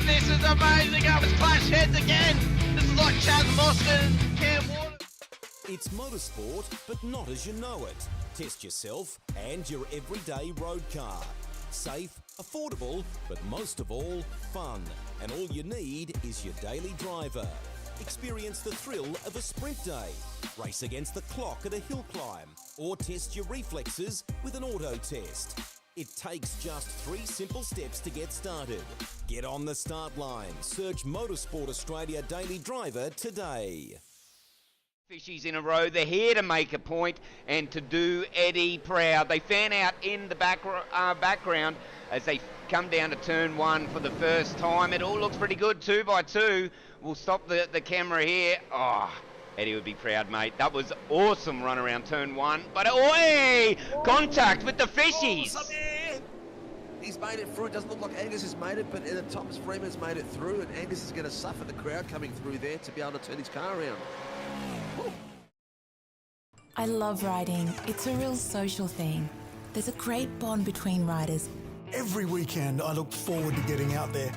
This is amazing. It was clash heads again. This is like Chaz Mostyn and Cam Waters. It's motorsport, but not as you know it. Test yourself and your everyday road car. Safe, affordable, but most of all, fun. And all you need is your daily driver. Experience the thrill of a sprint day. Race against the clock at a hill climb. Or test your reflexes with an auto test. It takes just 3 simple steps to get started. Get on the start line. Search Motorsport Australia Daily Driver today. Fishies in a row. They're here to make a point and to do Eddie proud. They fan out in the background as they come down to turn 1 for the first time. It all looks pretty good, 2 by 2. We'll stop the camera here. Oh, Eddie would be proud, mate. That was awesome run around turn 1. But, oi! Contact with the fishies! He's made it through. It doesn't look like Angus has made it, but Thomas Freeman's made it through, and Angus is going to suffer the crowd coming through there to be able to turn his car around. Woo. I love riding. It's a real social thing. There's a great bond between riders. Every weekend, I look forward to getting out there.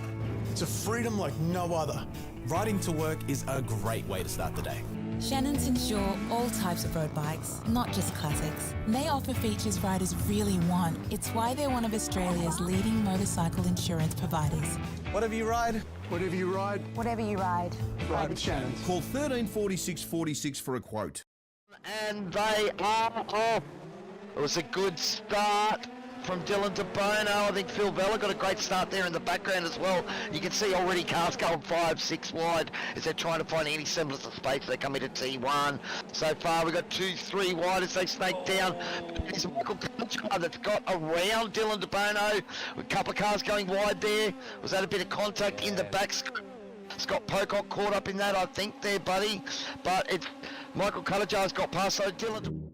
It's a freedom like no other. Riding to work is a great way to start the day. Shannons insure all types of road bikes, not just classics. They offer features riders really want. It's why they're one of Australia's leading motorcycle insurance providers. Whatever you ride, whatever you ride, Whatever you ride. ride with Shannons. Call 134646 for a quote. And they are off. It was a good start from Dylan de Bono. I think Phil Vella got a great start there in the background as well. You can see already cars going 5, 6 wide as they're trying to find any semblance of space. They come into T1. So far we've got 2, 3 wide as they snake down. There's Michael Culture that's got around Dylan de Bono. A couple of cars going wide there. Was that a bit of contact in the back? Scott Pocock caught up in that, I think, there, buddy. But it's Michael Cullajar's got past, so Dylan...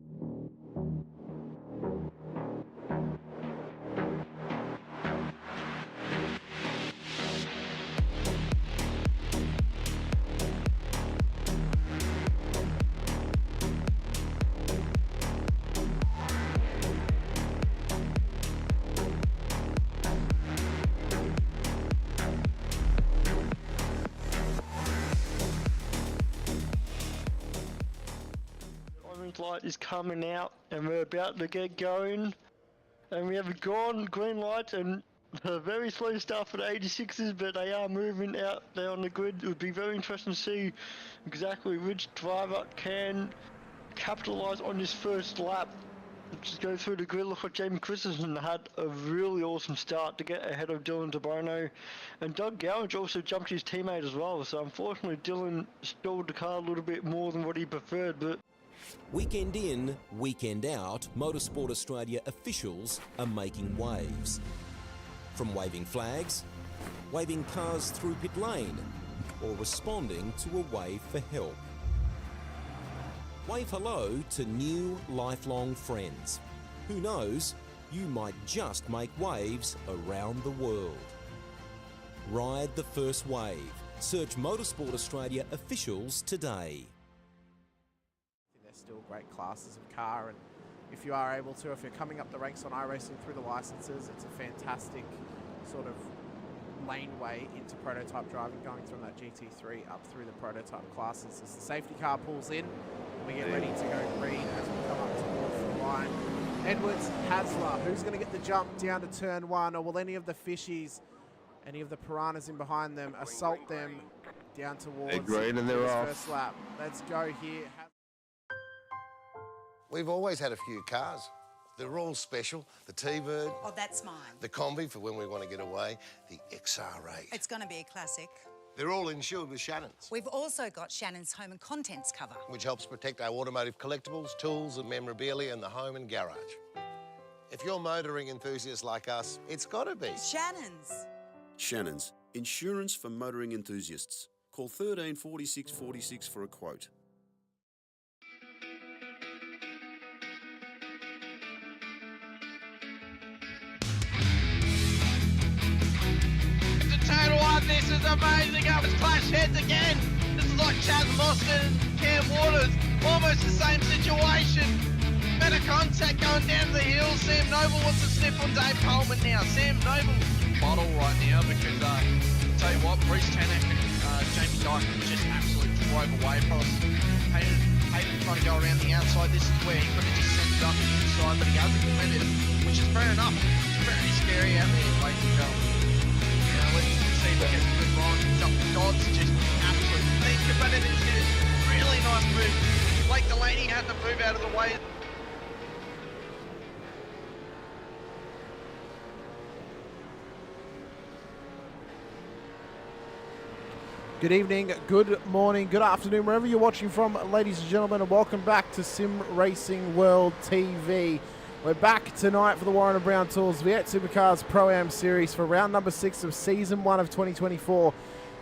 light is coming out and we're about to get going, and we have a green light and a very slow start for the 86s, but they are moving out there on the grid. It would be very interesting to see exactly which driver can capitalise on this first lap. Just go through the grid. Look like Jamie Christensen had a really awesome start to get ahead of Dylan de Bono, and Doug Gowage also jumped his teammate as well, so unfortunately Dylan stalled the car a little bit more than what he preferred. But Weekend in, weekend out, Motorsport Australia officials are making waves. From waving flags, waving cars through pit lane, or responding to a wave for help. Wave hello to new lifelong friends. Who knows, you might just make waves around the world. Ride the first wave. Search Motorsport Australia officials today. Still great classes of car, and if you are able to, if you're coming up the ranks on iRacing through the licenses, it's a fantastic sort of laneway into prototype driving, going from that GT3 up through the prototype classes. As the safety car pulls in, we get ready to go green as we come up towards the line. Edwards, Hasler, who's going to get the jump down to turn 1, or will any of the fishies, any of the piranhas in behind them, assault them down towards green and they're off. First lap? Let's go here. We've always had a few cars. They're all special. The T-Bird. Oh, that's mine. The Combi for when we want to get away. The XR8. It's going to be a classic. They're all insured with Shannons. We've also got Shannon's home and contents cover, which helps protect our automotive collectibles, tools and memorabilia in the home and garage. If you're motoring enthusiasts like us, it's got to be Shannon's. Shannon's, insurance for motoring enthusiasts. Call 134646 for a quote. This is amazing. It was clash heads again. This is like Chaz Mostyn and Cam Waters. Almost the same situation. Better contact going down the hill. Sam Noble wants to sniff on Dave Coleman now. Sam Noble bottle right now because tell you what, Bruce Tanek and Jamie Dyke just absolutely drove away from us. Hayden trying to go around the outside. This is where he could have just sent it up the inside, but he hasn't committed, which is fair enough. It's very scary out there, ladies and gentlemen. You know, let's see if we get some good runs. Dodds just absolute thinker, but it is a really nice move. Blake Delaney had to move out of the way. Good evening, good morning, good afternoon, wherever you're watching from, ladies and gentlemen, and welcome back to Sim Racing World TV. We're back tonight for the Warren & Brown Tools V8 Supercars Pro-Am Series for round number 6 of Season 1 of 2024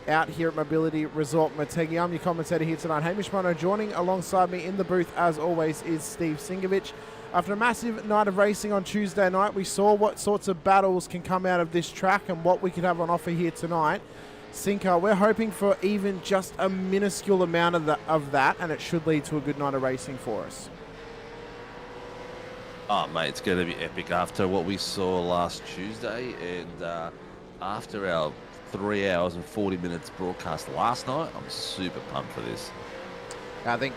out here at Mobility Resort Motegi. I'm your commentator here tonight, Hamish Munro. Joining alongside me in the booth, as always, is Steve Sinkovic. After a massive night of racing on Tuesday night, we saw what sorts of battles can come out of this track and what we could have on offer here tonight. Sinker, we're hoping for even just a minuscule amount of that, and it should lead to a good night of racing for us. Oh, mate, it's going to be epic after what we saw last Tuesday and after our 3 hours and 40 minutes broadcast last night. I'm super pumped for this. I think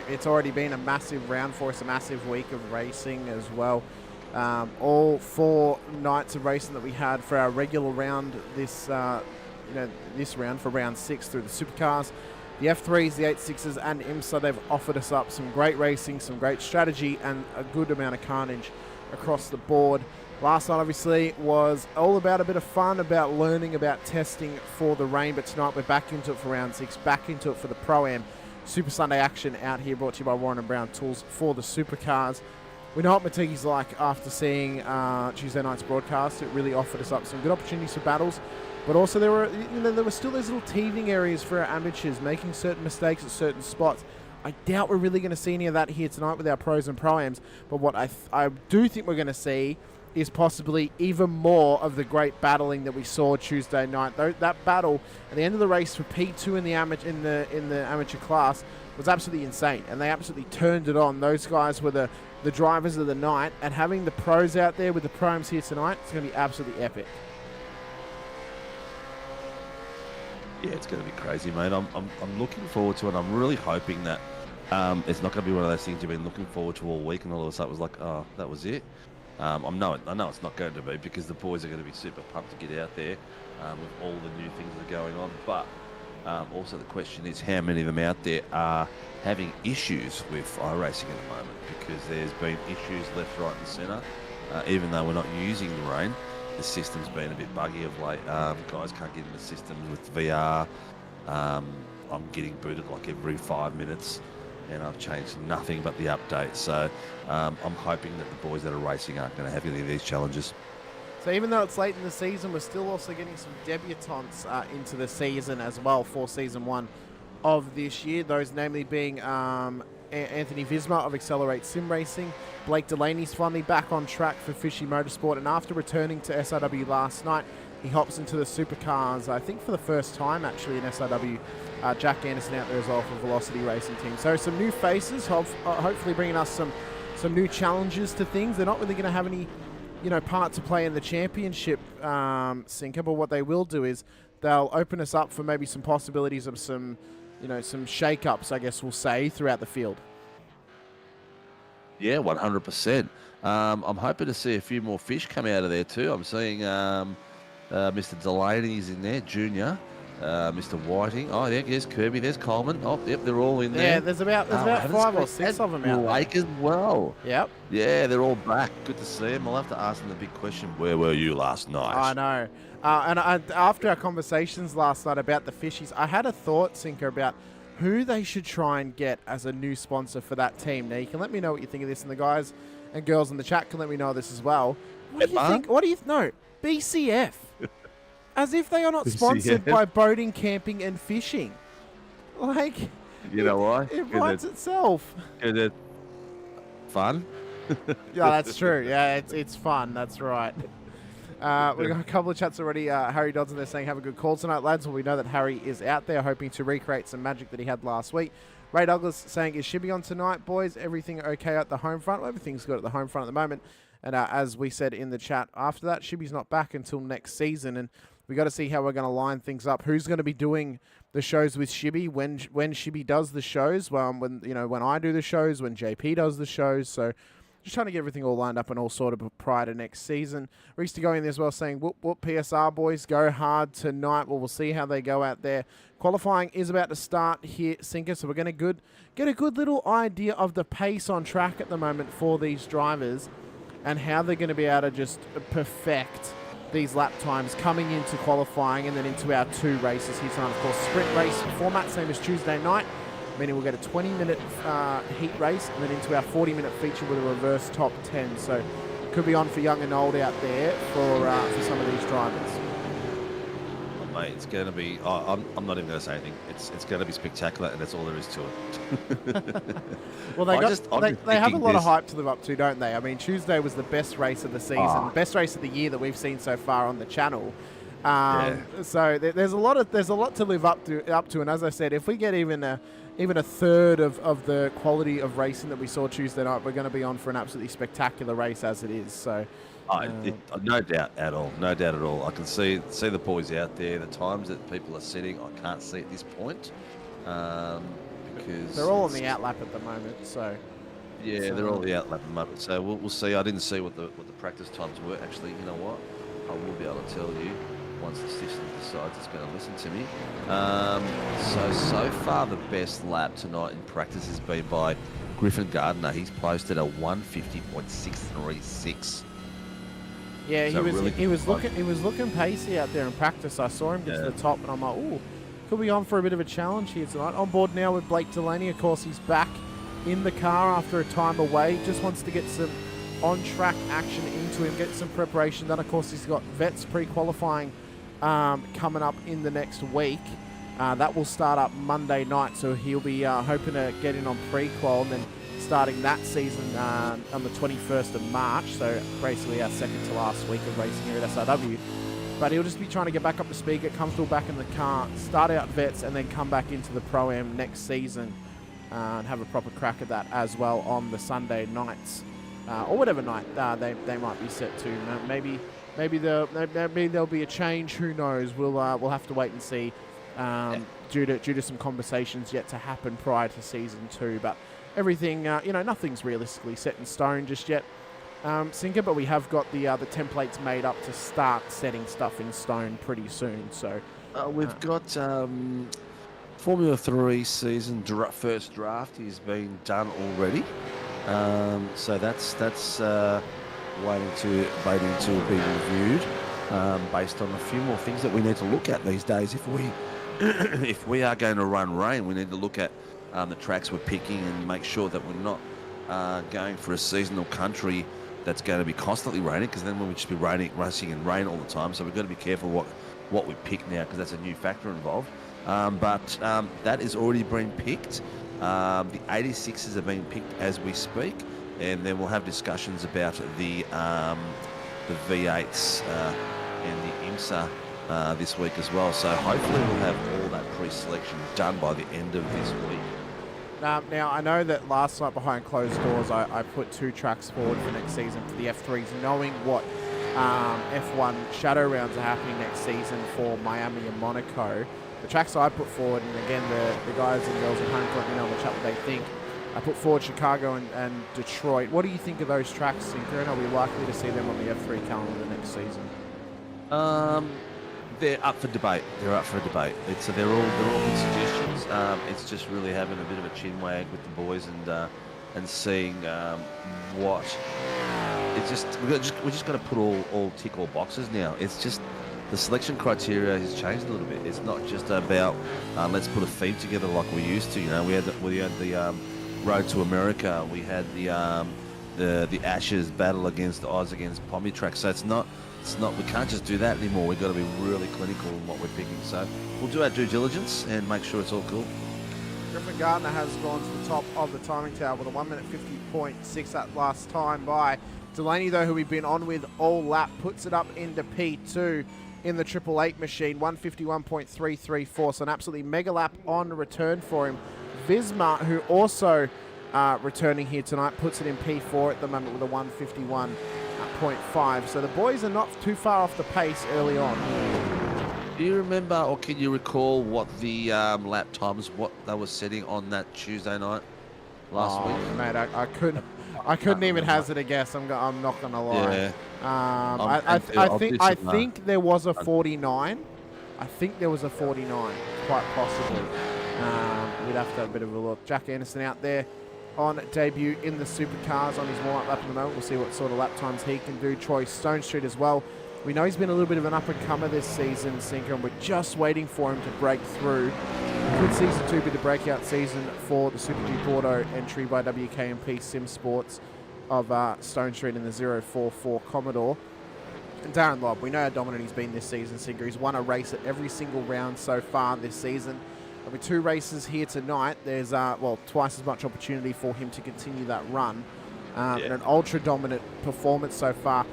it's already been a massive round for us, a massive week of racing as well. All 4 nights of racing that we had for our regular round this round for round 6 through the Supercars, the F3s, the 86s and IMSA, they've offered us up some great racing, some great strategy and a good amount of carnage across the board. Last night obviously was all about a bit of fun, about learning, about testing for the rain, but tonight we're back into it for round 6, back into it for the Pro-Am Super Sunday action out here, brought to you by Warren & Brown Tools for the Supercars. We know what Motegi's like after seeing Tuesday night's broadcast. It really offered us up some good opportunities for battles. But also there were still those little teething areas for our amateurs, making certain mistakes at certain spots. I doubt we're really going to see any of that here tonight with our pros and pro-ams. But what I do think we're going to see is possibly even more of the great battling that we saw Tuesday night. That battle at the end of the race for P2 in the amateur class was absolutely insane, and they absolutely turned it on. Those guys were the drivers of the night, and having the pros out there with the pro-ams here tonight, it's going to be absolutely epic. Yeah, it's going to be crazy, mate. I'm looking forward to it. I'm really hoping that it's not going to be one of those things you've been looking forward to all week, and all of a sudden it was like, oh, that was it. I know it's not going to be, because the boys are going to be super pumped to get out there with all the new things that are going on. But also the question is, how many of them out there are having issues with iRacing at the moment? Because there's been issues left, right and centre. Even though we're not using the rain, the system's been a bit buggy of late. Guys can't get in the systems with VR. I'm getting booted like every 5 minutes, and I've changed nothing but the update. So I'm hoping that the boys that are racing aren't going to have any of these challenges. So even though it's late in the season, we're still also getting some debutantes into the season as well for Season 1 of this year. Those namely being Anthony Visma of Accelerate Sim Racing. Blake Delaney's finally back on track for Fishy Motorsport, and after returning to SRW last night, he hops into the Supercars, I think for the first time actually in SRW. Jack Anderson out there as well for Velocity Racing Team. So some new faces, hopefully bringing us some new challenges to things. They're not really going to have any part to play in the championship, Sinker, but what they will do is they'll open us up for maybe some possibilities of some shake-ups, I guess we'll say, throughout the field. Yeah, 100%. I'm hoping to see a few more fish come out of there too. I'm seeing Mr. Delaney's in there, Junior, Mr. Whiting. Oh, yeah, there's Kirby, there's Coleman. Oh, yep, they're all in there. Yeah, there's about 5 or 6 of them out there. Lake as well. Yep. Yeah, they're all back. Good to see them. I'll have to ask them the big question, where were you last night? I know. After our conversations last night about the fishies, I had a thought, Sinker, about who they should try and get as a new sponsor for that team. Now, you can let me know what you think of this, and the guys and girls in the chat can let me know this as well. What do you think? What do you know? BCF. As if they are not sponsored by boating, camping, and fishing. Like, you know why? It writes itself. Is it fun? Yeah, that's true. Yeah, it's fun. That's right. We've got a couple of chats already. Harry Dodson there saying, have a good call tonight, lads. Well, we know that Harry is out there hoping to recreate some magic that he had last week. Ray Douglas saying, is Shibby on tonight, boys? Everything okay at the home front? Well, everything's good at the home front at the moment. And as we said in the chat after that, Shibby's not back until next season. And We got to see how we're going to line things up. Who's going to be doing the shows with Shibby when Shibby does the shows? When I do the shows, when JP does the shows. So just trying to get everything all lined up and all sorted prior to next season. Reese to go in there as well saying, whoop, whoop, PSR boys, go hard tonight. Well, we'll see how they go out there. Qualifying is about to start here, Sinker, so we're going to get a good little idea of the pace on track at the moment for these drivers and how they're going to be able to just perfect these lap times coming into qualifying and then into our 2 races here tonight. Of course, sprint race format, same as Tuesday night, meaning we'll get a 20-minute heat race and then into our 40-minute feature with a reverse top 10. So could be on for young and old out there for some of these drivers. Oh, mate, it's going to be... I'm not even going to say anything. It's going to be spectacular, and that's all there is to it. Well, they have a lot of hype to live up to, don't they? I mean, Tuesday was the best race of the season, best race of the year that we've seen so far on the channel. So there's a lot to live up to, and as I said, if we get even a third of the quality of racing that we saw Tuesday night, we're going to be on for an absolutely spectacular race as it is. So, no doubt at all. No doubt at all. I can see the boys out there. The times that people are setting, I can't see at this point because they're all on the outlap at the moment. So yeah, they're all the outlap at the moment. So we'll see. I didn't see what the practice times were. Actually, you know what? I will be able to tell you once the system decides it's going to listen to me. So far the best lap tonight in practice has been by Griffin Gardner. He's posted a 150.636. Yeah, so he was looking pacey out there in practice. I saw him get to the top, and I'm like, ooh, could be on for a bit of a challenge here tonight. On board now with Blake Delaney. Of course, he's back in the car after a time away. Just wants to get some on-track action into him, get some preparation done. Of course, he's got vets pre-qualifying coming up in the next week. That will start up Monday night, so he'll be hoping to get in on pre-qual and then starting that season on the 21st of March, so basically our second to last week of racing here at SRW. But he'll just be trying to get back up to speed, get comfortable back in the car, start out vets, and then come back into the Pro-Am next season and have a proper crack at that as well on the Sunday nights. Or whatever night they might be set to. Maybe there'll be a change. Who knows? We'll have to wait and see. Due to some conversations yet to happen prior to season 2, but everything nothing's realistically set in stone just yet, Sinker. But we have got the templates made up to start setting stuff in stone pretty soon. So we've got Formula 3 season first draft is being done already. So that's waiting to be reviewed based on a few more things that we need to look at these days. If we are going to run rain, we need to look at the tracks we're picking and make sure that we're not going for a seasonal country that's going to be constantly raining, because then we'll just be racing in rain all the time. So we've got to be careful what we pick now, because that's a new factor involved. But that is already been picked. The 86s are being picked as we speak, and then we'll have discussions about the V8s and the IMSA this week as well. So hopefully we'll have all that pre-selection done by the end of this week. Now, I know that last night behind closed doors, I put 2 tracks forward for next season for the F3s, knowing what F1 shadow rounds are happening next season for Miami and Monaco. The tracks I put forward, and again, the guys and girls at home can let me know in the chat what they think. I put forward Chicago and Detroit. What do you think of those tracks, Sinker, and are we likely to see them on the F3 calendar next season? They're up for debate. They're all good suggestions. It's just really having a bit of a chin wag with the boys and seeing what. It's just we just got to put all tick all boxes now. It's just the selection criteria has changed a little bit. It's not just about let's put a feed together like we used to. You know, we had the Road to America. We had the Ashes battle against Oz against Pommy track. So it's not. We can't just do that anymore. We've got to be really clinical in what we're picking. So we'll do our due diligence and make sure it's all cool. Griffin Gardner has gone to the top of the timing tower with a 1:50.6 that last time by Delaney, though, who we've been on with all lap, puts it up into P2 in the 888 machine, 1:51.334. So an absolutely mega lap on return for him. Visma, who also returning here tonight, puts it in P4 at the moment with a 1:51.5. So the boys are not too far off the pace early on. Do you remember, or can you recall what the lap times, what they were setting on that Tuesday night last week? Mate, I couldn't even hazard a guess. I'm not gonna lie. Yeah. I think there was a 49. I think there was a 49, quite possibly. We'd have to have a bit of a look. Jack Anderson out there on debut in the Supercars on his warm-up lap at the moment. We'll see what sort of lap times he can do. Troy Stone Street as well. We know he's been a little bit of an up-and-comer this season, Sinker, and we're just waiting for him to break through. Could Season 2 be the breakout season for the Super G Auto entry by WKMP Sim Sports of Stone Street in the 044 Commodore? And Darren Lobb, we know how dominant he's been this season, Sinker. He's won a race at every single round so far this season. There'll be 2 races here tonight. There's, twice as much opportunity for him to continue that run. And an ultra-dominant performance so far.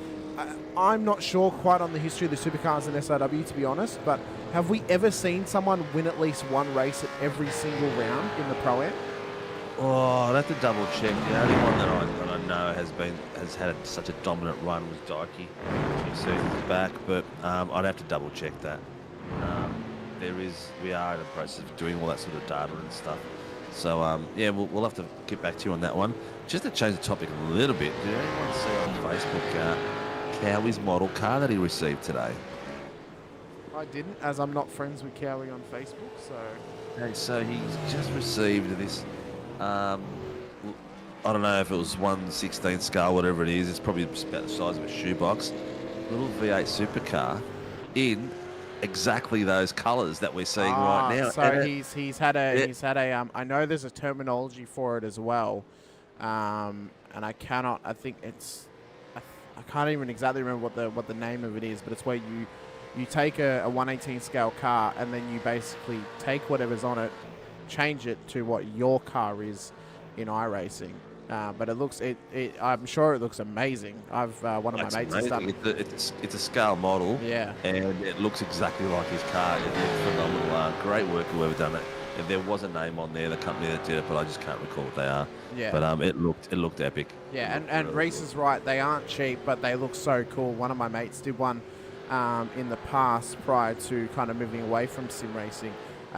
I'm not sure quite on the history of the Supercars and SRW, to be honest, but have we ever seen someone win at least one race at every single round in the Pro-Am? Oh, I'd have to double check. The only one that I know has had such a dominant run was Dikey a few seasons back, but I'd have to double check that. We are in the process of doing all that sort of data and stuff. So we'll have to get back to you on that one. Just to change the topic a little bit, did anyone see on Facebook Cowie's model car that he received today? I didn't, as I'm not friends with Cowie on Facebook, so... Okay, so he's just received this, I don't know if it was 1/16 scale, whatever it is. It's probably about the size of a shoebox. Little V8 supercar in exactly those colours that we're seeing right now. So he's had a I know there's a terminology for it as well, and I can't even exactly remember what the name of it is, but it's where you take a 1/18 scale car and then you basically take whatever's on it, change it to what your car is in iRacing. But I'm sure it looks amazing. One of my mates has done it. It's a scale model. Yeah. And it looks exactly like his car. It looks phenomenal. Great work whoever done it. And there was a name on there, the company that did it, but I just can't recall what they are. Yeah. But it looked epic. Yeah, and Reese is right. They aren't cheap, but they look so cool. One of my mates did one in the past prior to kind of moving away from sim racing.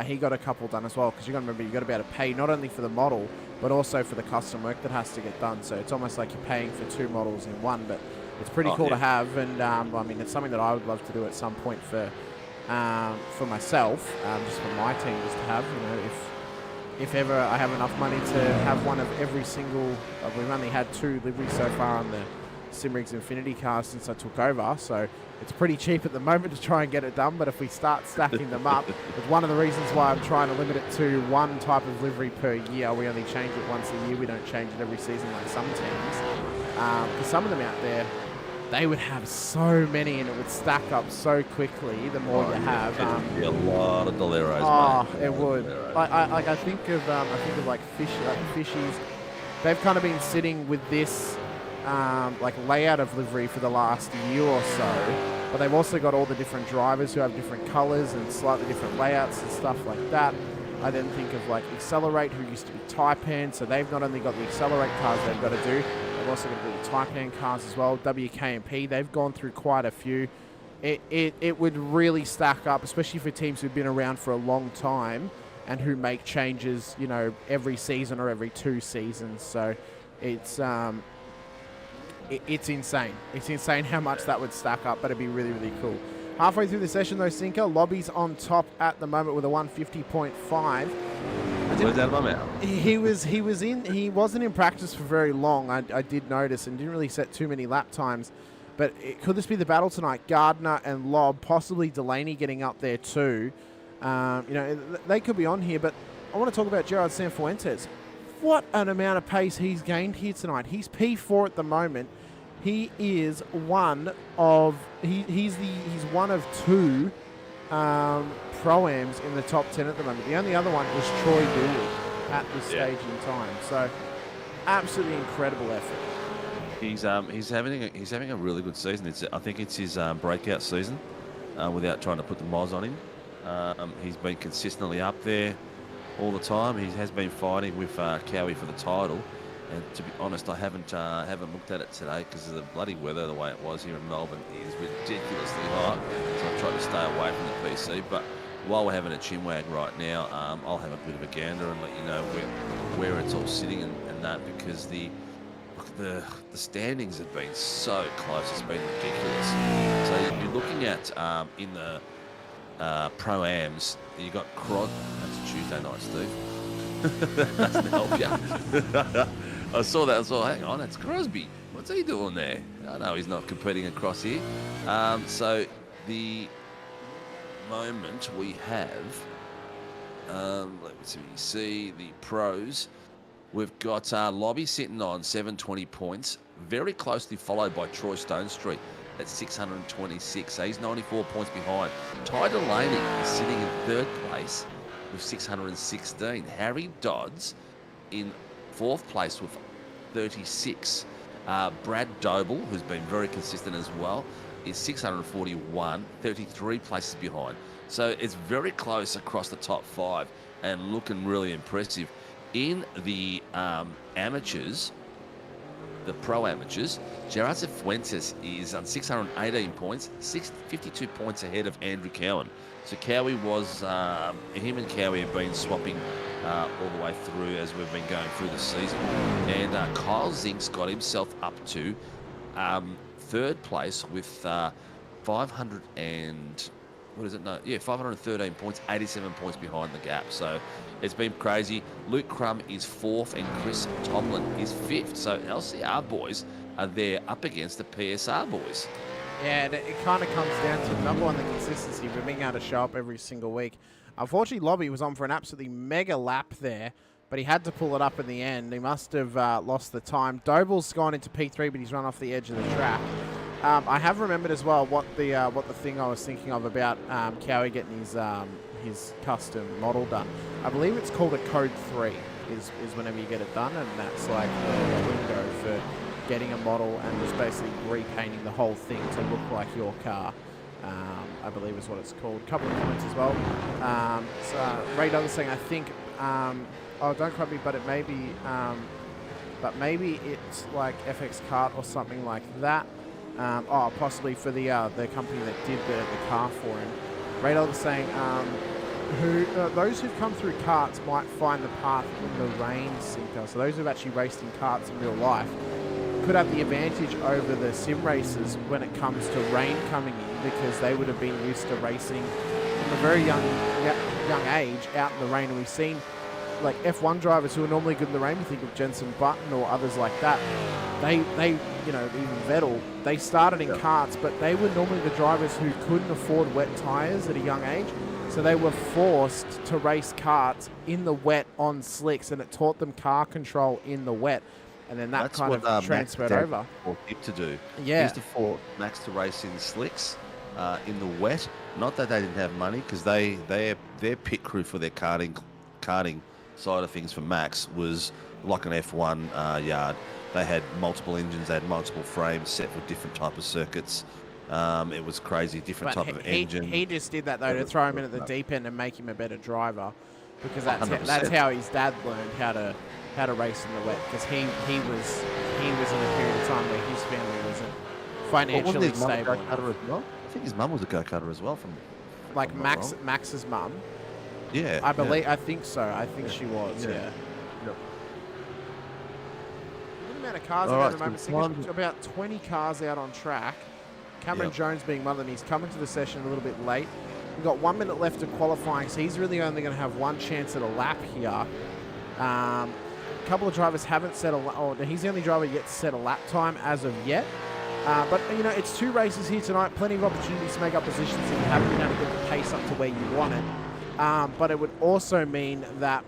He got a couple done as well, because you got to remember, you've got to be able to pay not only for the model, but also for the custom work that has to get done. So it's almost like you're paying for 2 models in one, but it's pretty cool to have. And I mean, it's something that I would love to do at some point for myself, just for my team, just to have, if ever I have enough money to have one of every single, we've only had 2 liveries so far on the Simrigs Infinity cars since I took over, so it's pretty cheap at the moment to try and get it done. But if we start stacking them up, it's one of the reasons why I'm trying to limit it to 1 type of livery per year. We only change it once a year. We don't change it every season like some teams. Because some of them out there, they would have so many and it would stack up so quickly the more you have. It'd be a lot of Doleros, mate. It would. I think of like Fishies. They've kind of been sitting with this layout of livery for the last year or so, but they've also got all the different drivers who have different colors and slightly different layouts and stuff like that. I then think of like Accelerate, who used to be Taipan, so they've not only got the Accelerate cars they've got to do, they've also got to do the Taipan cars as well. WKMP, they've gone through quite a few. It would really stack up, especially for teams who've been around for a long time and who make changes, every season or every 2 seasons. So it's insane. It's insane how much that would stack up, but it'd be really, really cool. Halfway through the session, though, Sinker, Lobby's on top at the moment with a 150.5. Where's that mum out? He wasn't in practice for very long. I did notice, and didn't really set too many lap times. But could this be the battle tonight? Gardner and Lobb, possibly Delaney getting up there too. They could be on here, but I want to talk about Gerard Sanfuentes. What an amount of pace he's gained here tonight. He's P4 at the moment. He is one of he's one of 2 Pro-Ams in the top 10 at the moment. The only other one is Troy Dooley at this stage in time. So absolutely incredible effort. He's having a really good season. I think it's his breakout season, without trying to put the moz on him. He's been consistently up there all the time. He has been fighting with Cowie for the title. And to be honest, I haven't looked at it today because of the bloody weather. The way it was here in Melbourne is ridiculously hot. So I try to stay away from the PC. But while we're having a chinwag right now, I'll have a bit of a gander and let you know where it's all sitting and that, because the standings have been so close. It's been ridiculous. So you're looking at in the Pro-Ams, you got That's Tuesday night, Steve. That doesn't help you. I saw that. I was like, hang on, it's Crosby. What's he doing there? I know he's not competing across here. So the moment we have, let me see the pros. We've got Lobby sitting on 720 points, very closely followed by Troy Stone Street at 626. So he's 94 points behind. Ty Delaney is sitting in third place with 616. Harry Dodds in fourth place with 36. Brad Doble, who's been very consistent as well, is 641, 33 places behind. So it's very close across the top five and looking really impressive. In the amateurs, the pro amateurs, Gerard Cifuentes is on 618 points, 52 points ahead of Andrew Cowan. So Cowie was, him and Cowie have been swapping all the way through as we've been going through the season. And Kyle Zink's got himself up to third place with 513 points, 87 points behind the gap. So it's been crazy. Luke Crum is fourth and Chris Tomlin is fifth. So LCR boys are there up against the PSR boys. Yeah, and it kind of comes down to, number one, the consistency of being able to show up every single week. Unfortunately, Lobby was on for an absolutely mega lap there, but he had to pull it up in the end. He must have lost the time. Doble's gone into P3, but he's run off the edge of the track. I have remembered as well what the thing I was thinking of about Cowie getting his custom model done. I believe it's called a Code 3 is whenever you get it done, and that's like the window for getting a model and just basically repainting the whole thing to look like your car. I believe is what it's called. A couple of comments as well. So Ray Douglas saying, I think, oh, don't quote me, but it may be, but maybe it's like FX Kart or something like that. Possibly for the company that did the car for him. Ray Douglas saying, those who've come through karts might find the path in the rain sinker. So those who've actually raced in karts in real life could have the advantage over the sim racers when it comes to rain coming in, because they would have been used to racing from a very young age out in the rain. And we've seen like F1 drivers who are normally good in the rain. We think of Jenson Button or others like that. They you know, even Vettel, they started in karts, but they were normally the drivers who couldn't afford wet tyres at a young age. So they were forced to race karts in the wet on slicks, and it taught them car control in the wet. And then that's kind of transferred over. Max to do. Yeah. He used to force Max to race in slicks, in the wet. Not that they didn't have money, because their pit crew for their karting side of things for Max was like an F1 yard. They had multiple engines, they had multiple frames set for different type of circuits. It was crazy, different type of engine. He just did that though to throw him in at the deep end and make him a better driver, because that's how his dad learned how to race in the wet, because he was in a period of time where his family wasn't financially stable. I think his mum was a go-karter as well. Like Max's mum. Yeah, I believe. I think so. I think she was. Yeah. Yep. The amount of cars out at the moment. About 20 cars out on track. Cameron Jones being one of them. He's coming to the session a little bit late. We've got 1 minute left of qualifying, so he's really only going to have one chance at a lap here. A couple of drivers haven't set he's the only driver yet to set a lap time as of yet. But, you know, it's 2 races here tonight. Plenty of opportunities to make up positions if you haven't been able to get the pace up to where you want it. But it would also mean that,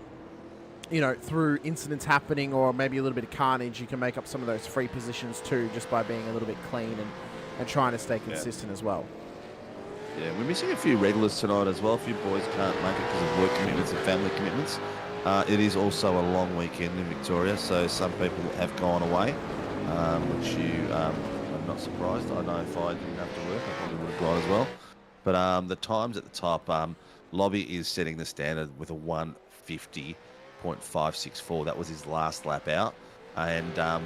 you know, through incidents happening or maybe a little bit of carnage, you can make up some of those free positions too, just by being a little bit clean and trying to stay consistent as well. Yeah, we're missing a few regulars tonight as well. A few boys can't make it because of work commitments and family commitments. It is also a long weekend in Victoria, so some people have gone away, which I'm not surprised. I know if I didn't have to work, I probably would have gone as well. But the times at the top, Lobby is setting the standard with a 150.564. That was his last lap out. and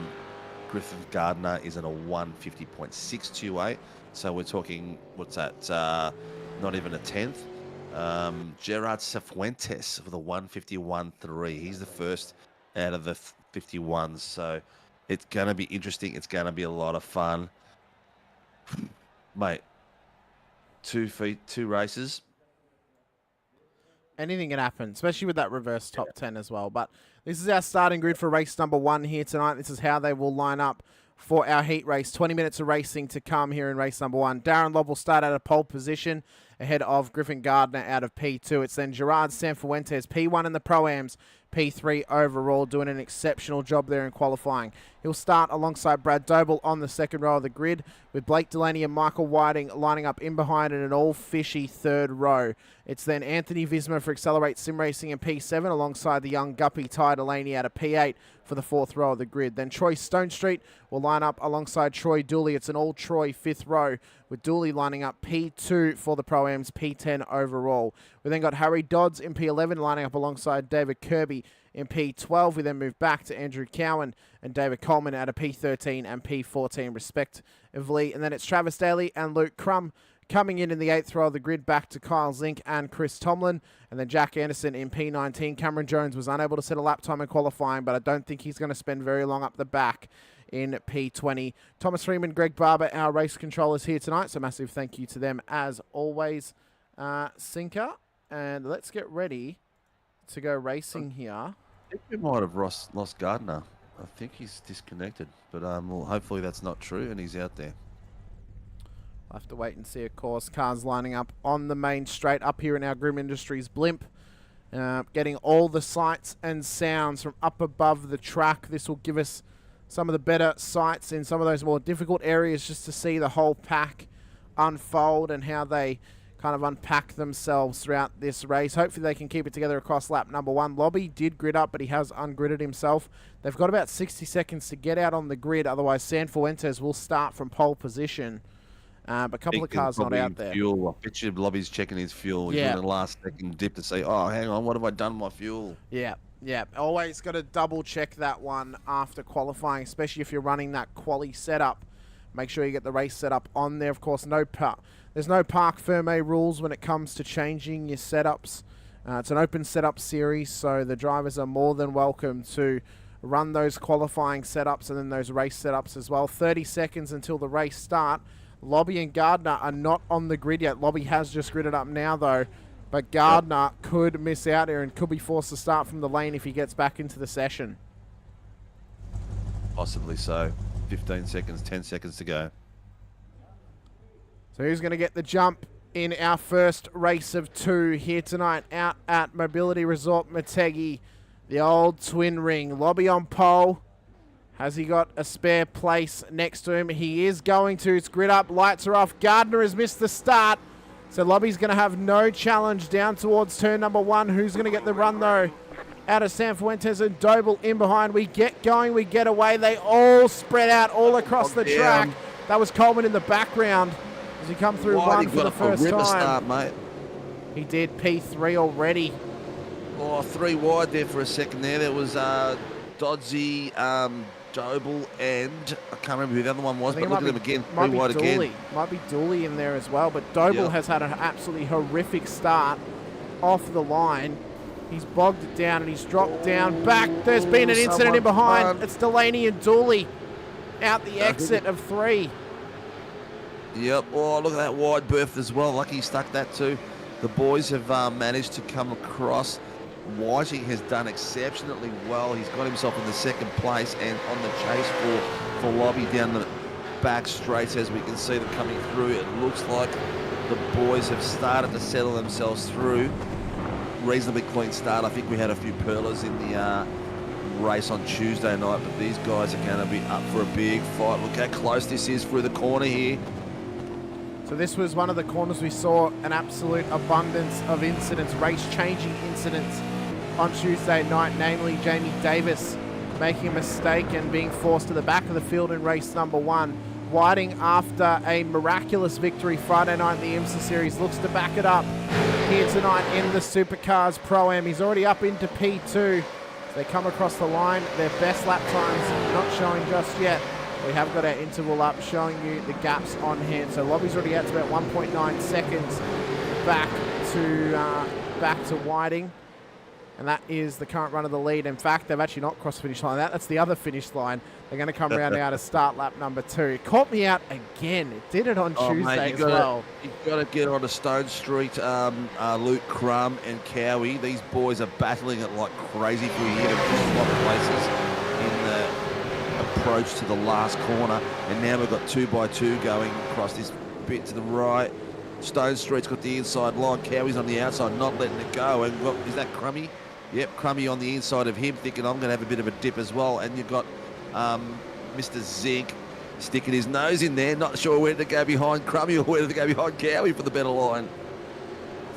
Griffin Gardner is in a 150.628. So we're talking, what's that? Not even a tenth. Gerard Cifuentes with a 151.3. He's the first out of the 51s. So it's going to be interesting. It's going to be a lot of fun. Mate, 2 races. Anything can happen, especially with that reverse top 10 as well. But this is our starting grid for race number 1 here tonight. This is how they will line up for our heat race. 20 minutes of racing to come here in race number 1. Darren Lobb will start out of pole position ahead of Griffin Gardner out of P2. It's then Gerard Sanfuentes, P1 in the Pro-Ams, P3 overall, doing an exceptional job there in qualifying. He'll start alongside Brad Doble on the second row of the grid, with Blake Delaney and Michael Whiting lining up in behind in an all-fishy third row. It's then Anthony Visma for Accelerate Sim Racing in P7 alongside the young Guppy Ty Delaney out of P8 for the fourth row of the grid. Then Troy Stonestreet will line up alongside Troy Dooley. It's an all-Troy fifth row, with Dooley lining up P2 for the Pro-Ams, P10 overall. We then got Harry Dodds in P11 lining up alongside David Kirby in P12. We then move back to Andrew Cowan and David Coleman out of P13 and P14 respectively. And then it's Travis Daly and Luke Crum coming in the 8th row of the grid, back to Kyle Zink and Chris Tomlin. And then Jack Anderson in P19. Cameron Jones was unable to set a lap time in qualifying, but I don't think he's going to spend very long up the back in P20. Thomas Freeman, Greg Barber, our race controllers here tonight. So massive thank you to them as always, Sinker. And let's get ready to go racing here. I think we might have lost Gardner. I think he's disconnected, but well, hopefully that's not true and he's out there. I'll have to wait and see, of course. Cars lining up on the main straight up here in our Grim Industries blimp. Getting all the sights and sounds from up above the track. This will give us some of the better sights in some of those more difficult areas, just to see the whole pack unfold and how they kind of unpack themselves throughout this race. Hopefully they can keep it together across lap number 1. Lobby did grid up, but he has ungridded himself. They've got about 60 seconds to get out on the grid, otherwise Sanfuentes will start from pole position. But a couple of cars not out there. Fuel. I bet you Lobby's checking his fuel. He's doing a last second dip to say, oh, hang on, what have I done with my fuel? Yeah. Always got to double check that one after qualifying, especially if you're running that quali setup. Make sure you get the race setup on there. Of course, there's no parc fermé rules when it comes to changing your setups. It's an open setup series, so the drivers are more than welcome to run those qualifying setups and then those race setups as well. 30 seconds until the race start. Lobby and Gardner are not on the grid yet. Lobby has just gridded up now, though. But Gardner could miss out here and could be forced to start from the lane if he gets back into the session. Possibly so. 15 seconds, 10 seconds to go. So who's going to get the jump in our first race of 2 here tonight out at Mobility Resort Motegi, the old twin ring. Lobby on pole. Has he got a spare place next to him? He is going to. It's grid up. Lights are off. Gardner has missed the start. So Lobby's going to have no challenge down towards turn number 1. Who's going to get the run, though? Out of Sanfuentes and Doble in behind. We get going. We get away. They all spread out all across the track. That was Coleman in the background as he come through one for the first time. Start, mate. He did P3 already. Oh, 3 wide there for a second there. There was Dodsey, Doble, and I can't remember who the other one was, but look at him again. 3 wide again. Might be Dooley in there as well, but Doble has had an absolutely horrific start off the line. He's bogged it down and he's dropped down back. There's been an incident in behind. It's Delaney and Dooley out the exit of 3. Yep. Oh, look at that wide berth as well. Lucky he stuck that too. The boys have managed to come across. Whiting has done exceptionally well. He's got himself in the 2nd place and on the chase for Lobby down the back straights as we can see them coming through. It looks like the boys have started to settle themselves through. Reasonably clean start. I think we had a few pearlers in the race on Tuesday night, but these guys are going to be up for a big fight. Look how close this is through the corner here. So this was one of the corners we saw an absolute abundance of incidents, race-changing incidents on Tuesday night, namely Jamie Davis making a mistake and being forced to the back of the field in race number 1. Whiting, after a miraculous victory Friday night in the IMSA Series, looks to back it up here tonight in the Supercars Pro-Am. He's already up into P2. They come across the line. Their best lap times not showing just yet. We have got our interval up showing you the gaps on hand. So Lobby's already out to about 1.9 seconds back to Whiting. And that is the current run of the lead. In fact, they've actually not crossed the finish line. That's the other finish line. They're going to come around now to start lap number 2. It caught me out again. It did it on Tuesday as well. You've got to get onto Stone Street, Luke Crum and Cowie. These boys are battling it like crazy for you to swap places in the approach to the last corner. And now we've got 2x2 going across this bit to the right. Stone Street's got the inside line. Cowie's on the outside, not letting it go. And is that Crummy? Yep, Crummy on the inside of him, thinking I'm going to have a bit of a dip as well. And you've got Mr. Zink sticking his nose in there, not sure whether to go behind Crummy or whether to go behind Cowie for the better line.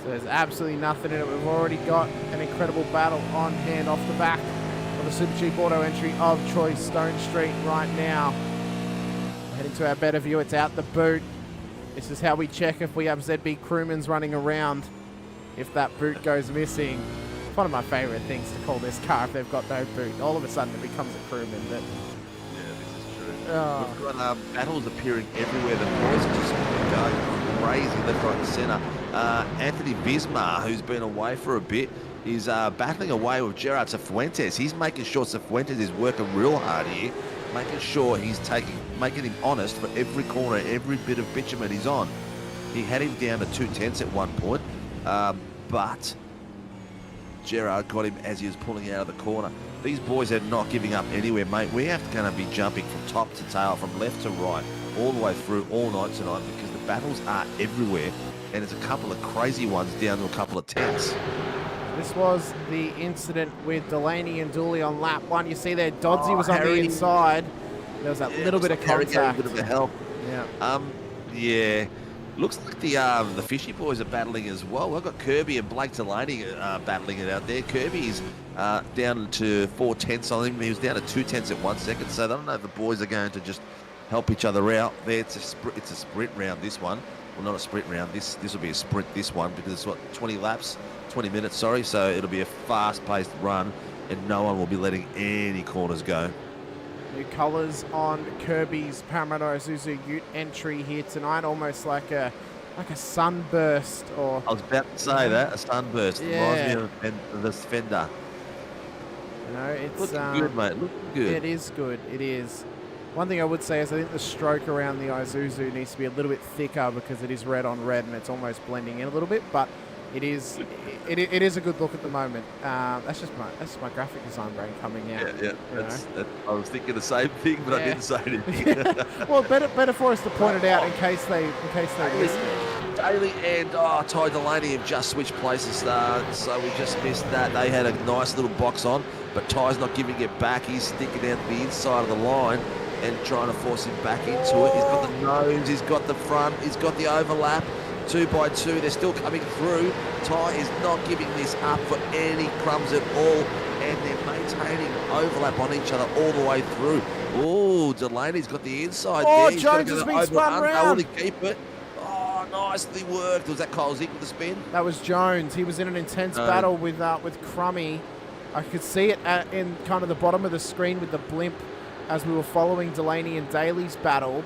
So there's absolutely nothing in it. We've already got an incredible battle on hand off the back of the Super Cheap Auto entry of choice, Stone Street, right now. We're heading to our better view. It's out the boot. This is how we check if we have ZB crewmans running around, if that boot goes missing. It's one of my favourite things to call this car if they've got no boot. All of a sudden it becomes a crewman. But yeah, this is true. Oh. We've got battles appearing everywhere. The boys are just going crazy left, right and centre. Anthony Bismar, who's been away for a bit, is battling away with Gerard Cifuentes. He's making sure Cifuentes is working real hard here, making sure he's making him honest for every corner, every bit of bitumen he's on. He had him down to 2/10 at one point, but Gerard got him as he was pulling out of the corner. These boys are not giving up anywhere, mate. We have to be jumping from top to tail, from left to right, all the way through all night tonight, because the battles are everywhere, and there's a couple of crazy ones down to a couple of tenths. This was the incident with Delaney and Dooley on lap 1. You see there, Doddsy was on the inside. There was that little bit of contact. A bit of a help. Yeah. Yeah. Looks like the Fishy boys are battling as well. We've got Kirby and Blake Delaney battling it out there. Kirby's down to 4/10 on him. He was down to 2/10 at 1 second. So I don't know if the boys are going to just help each other out. There, it's a sprint round, this one. Well, not a sprint round. This will be a sprint, this one, because it's, 20 laps? 20 minutes, sorry. So it'll be a fast-paced run, and no one will be letting any corners go. New colours on Kirby's Parramatta Isuzu Ute entry here tonight, almost like a sunburst, or I was about to say that, a sunburst. Yeah. Reminds me of the Fender. You know, it's looking good, mate. Looking good. It is good. It is. One thing I would say is I think the stroke around the Isuzu needs to be a little bit thicker, because it is red on red and it's almost blending in a little bit, but it is a good look at the moment. That's just my graphic design brain coming out. Yeah. I was thinking the same thing, but I didn't say anything. Well, better for us to point it out in case they listen. Daly and Ty Delaney have just switched places, so we just missed that. They had a nice little box on, but Ty's not giving it back. He's sticking out the inside of the line and trying to force him back into it. He's got the nose, he's got the front, he's got the overlap. 2x2, they're still coming through. Ty is not giving this up for any crumbs at all, and they're maintaining overlap on each other all the way through. Oh, Delaney's got the inside there. He's Jones has been spun round. Will he keep it? Oh, nicely worked. Was that Kyle Zink with the spin? That was Jones. He was in an intense battle with Crummy. I could see it in kind of the bottom of the screen with the blimp as we were following Delaney and Daly's battle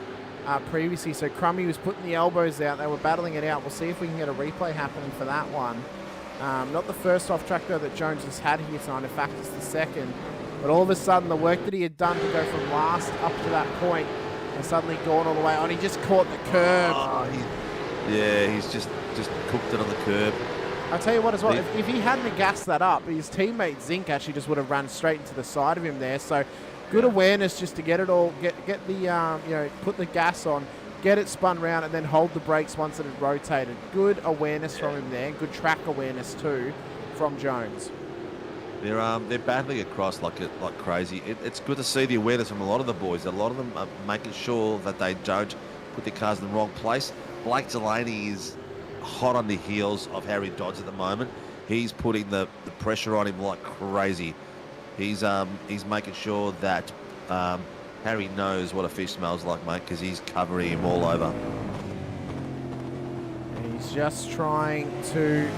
previously. So Crummy was putting the elbows out. They were battling it out. We'll see if we can get a replay happening for that one. Not the first off track though that Jones has had here tonight. In fact, it's the second. But all of a sudden, the work that he had done to go from last up to that point has suddenly gone all the way on. He just caught the curb. He's just cooked it on the curb. I'll tell you what as well, if he hadn't gassed that up, his teammate Zink actually just would have run straight into the side of him there. So good awareness just to get it all, get the, put the gas on, get it spun round, and then hold the brakes once it had rotated. Good awareness from him there. Good track awareness too from Jones. They're battling across like crazy. It's good to see the awareness from a lot of the boys. A lot of them are making sure that they don't put their cars in the wrong place. Blake Delaney is hot on the heels of Harry Dodds at the moment. He's putting the pressure on him like crazy. He's making sure that Harry knows what a fish smells like, mate, because he's covering him all over. He's just trying to...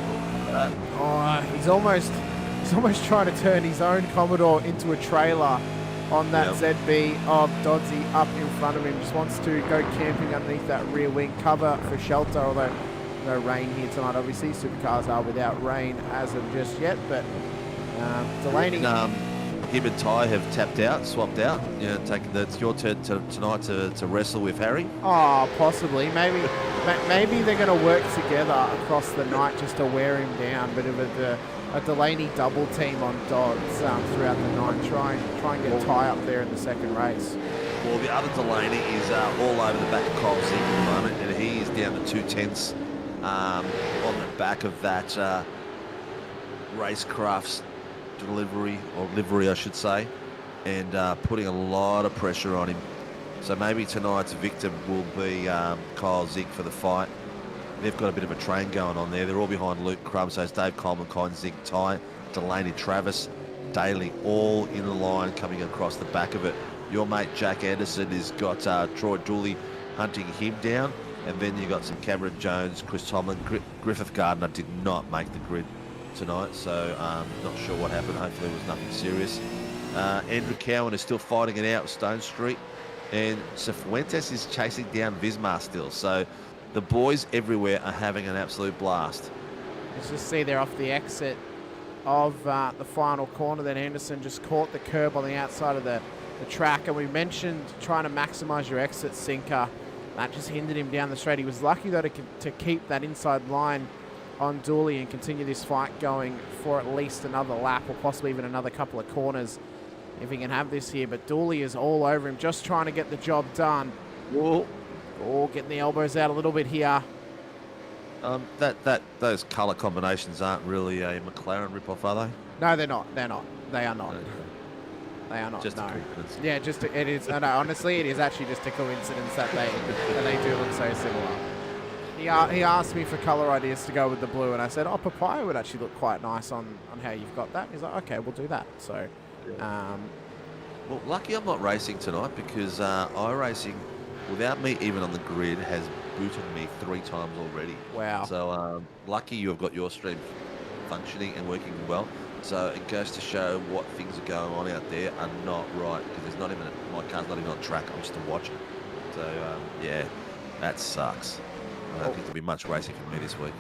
he's He's almost trying to turn his own Commodore into a trailer on that ZB of Doddsy up in front of him. Just wants to go camping underneath that rear wing, cover for shelter, although no rain here tonight. Obviously, Supercars are without rain as of just yet, but Delaney... Him and Ty have tapped out, swapped out. It's your turn tonight to wrestle with Harry. Oh, possibly. Maybe they're going to work together across the night just to wear him down. Bit of a Delaney double team on Dodds throughout the night. Try and get Ty up there in the second race. Well, the other Delaney is all over the back of Kyle Zink at the moment, and he is down to 2/10 on the back of that Racecraft's livery, I should say, and putting a lot of pressure on him. So maybe tonight's victim will be Kyle Zink for the fight. They've got a bit of a train going on there. They're all behind Luke Crum, so it's Dave Coleman, Colin Zink, Ty, Delaney, Travis, Daly, all in a line coming across the back of it. Your mate Jack Anderson has got Troy Dooley hunting him down, and then you got some Cameron Jones, Chris Tomlin, Griffith Gardner did not make the grid tonight, so not sure what happened. Hopefully it was nothing serious. Andrew Cowan is still fighting it out with Stone Street, and Cifuentes is chasing down Vismar still, so the boys everywhere are having an absolute blast. Let's just see they're off the exit of the final corner. Then Anderson just caught the curb on the outside of the track, and we mentioned trying to maximise your exit sinker. That just hindered him down the straight. He was lucky though to keep that inside line on Dooley and continue this fight going for at least another lap, or possibly even another couple of corners if he can have this here. But Dooley is all over him, just trying to get the job done. Whoa. Oh, getting the elbows out a little bit here. Those colour combinations aren't really a McLaren rip-off, are they? No, they're not. They're not. They are not. Okay. They are not. Just no. a coincidence. Yeah, it is. No, honestly, it is actually just a coincidence that they do look so similar. He asked me for colour ideas to go with the blue, and I said, papaya would actually look quite nice on how you've got that. He's like, okay, we'll do that. So, well, lucky I'm not racing tonight, because iRacing, without me even on the grid, has booted me 3 times already. Wow. So lucky you have got your stream functioning and working well. So it goes to show what things are going on out there are not right, because there's not even my car's not even on track. I'm just a watcher. So yeah, that sucks. I don't think there'll be much racing for me this week.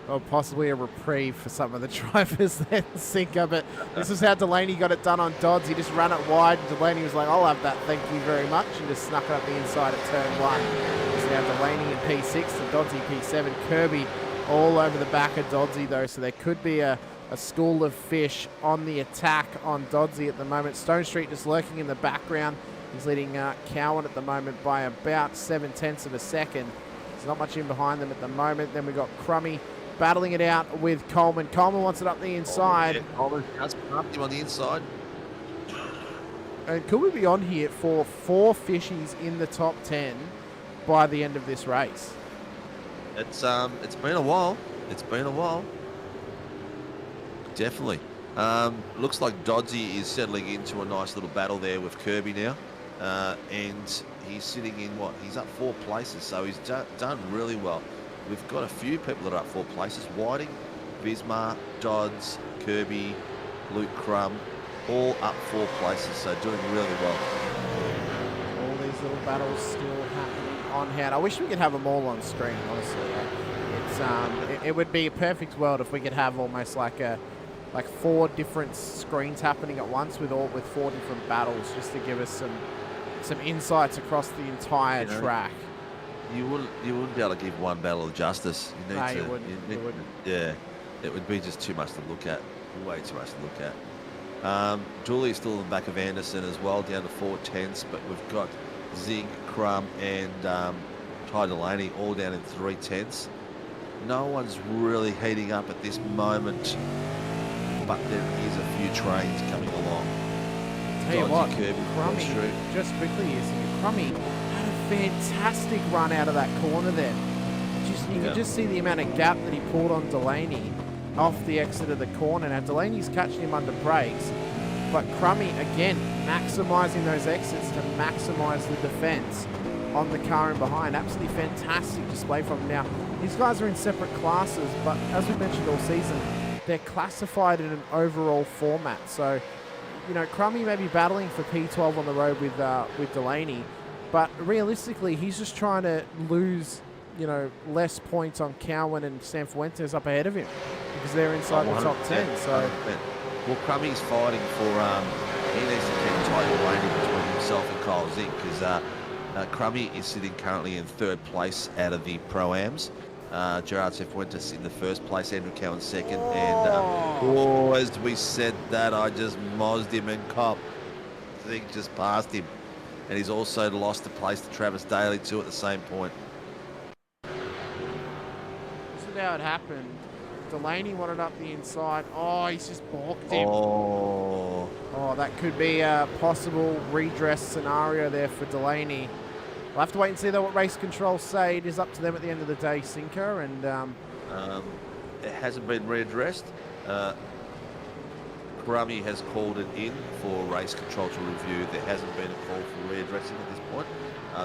Well, possibly a reprieve for some of the drivers then, Sinker. But this is how Delaney got it done on Dodds. He just ran it wide. Delaney was like, I'll have that, thank you very much, and just snuck it up the inside at turn 1. It's now Delaney in P6 and Doddsy P7. Kirby all over the back of Doddsy, though, so there could be a school of fish on the attack on Doddsy at the moment. Stone Street just lurking in the background. He's leading Cowan at the moment by about 7/10 of a second. There's not much in behind them at the moment. Then we've got Crummy battling it out with Coleman. Coleman wants it up the inside. Yeah, Coleman just up him on the inside. And could we be on here for 4 fishies in the top 10 by the end of this race? It's been a while. It's been a while. Definitely. Looks like Doddsy is settling into a nice little battle there with Kirby now. And he's sitting in he's up 4 places, so he's done really well. We've got a few people that are up 4 places. Whiting, Vismar, Dodds, Kirby, Luke Crum, all up 4 places, so doing really well. All these little battles still happening on hand. I wish we could have them all on screen, honestly. It would be a perfect world if we could have almost like 4 different screens happening at once with 4 different battles, just to give us some insights across the entire track. You wouldn't be able to give one battle justice. You wouldn't. Yeah, it would be just too much to look at. Way too much to look at. Dooley's still in the back of Anderson as well, down to 4/10, but we've got Zig, Crum, and Ty Delaney all down in 3/10. No one's really heating up at this moment, but there is a few trains coming along. Tell you what, Crummy, just quickly here, Crummy had a fantastic run out of that corner there. You could just see the amount of gap that he pulled on Delaney off the exit of the corner. Now Delaney's catching him under brakes, but Crummy again maximising those exits to maximise the defence on the car in behind. Absolutely fantastic display from him. Now these guys are in separate classes, but as we mentioned all season, they're classified in an overall format. So, you know, Crummy may be battling for P12 on the road with Delaney, but realistically, he's just trying to lose, you know, less points on Cowan and San Fuentes up ahead of him because they're inside the top 10. So, well, Crummy's fighting for. He needs to keep tight lane between himself and Kyle Zink because Crummy is sitting currently in 3rd place out of the Pro-Ams. Gerard Cifuentes in the 1st place, Andrew Cowan 2nd, and as we said that, I just mozzed him and Cop. Zink just passed him, and he's also lost the place to Travis Daly too at the same point. This is how it happened. Delaney wanted up the inside. Oh, he's just balked him. Oh, that could be a possible redress scenario there for Delaney. We'll have to wait and see though what race control say. It is up to them at the end of the day, Sinker, and it hasn't been readdressed. Crummy has called it in for race control to review. There hasn't been a call for readdressing at this point.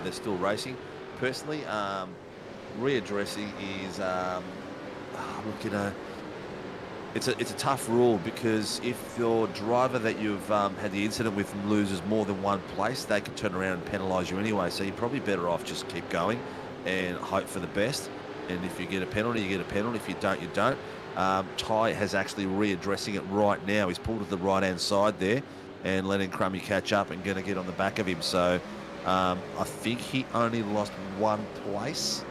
They're still racing. Personally, readdressing is look, you know, it's a tough rule because if your driver that you've had the incident with loses more than 1 place, they can turn around and penalise you anyway. So you're probably better off just keep going and hope for the best. And if you get a penalty, you get a penalty. If you don't, you don't. Ty has actually readdressing it right now. He's pulled to the right-hand side there and letting Crummy catch up and going to get on the back of him. So I think he only lost 1 place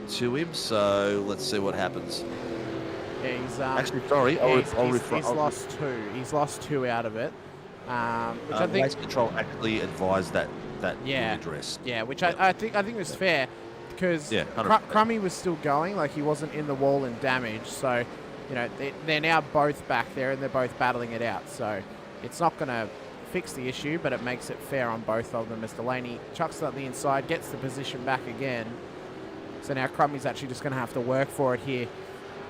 to him. So let's see what happens. Yeah, he's actually sorry. He's lost 2. He's lost 2 out of it. Which I think race control actually advised that redress. Yeah, which I think was fair. Because Crummy was still going, like he wasn't in the wall and damaged. So, you know, they're now both back there and they're both battling it out. So it's not going to fix the issue, but it makes it fair on both of them as Delaney chucks it on the inside, gets the position back again. So now Crummy's actually just going to have to work for it here.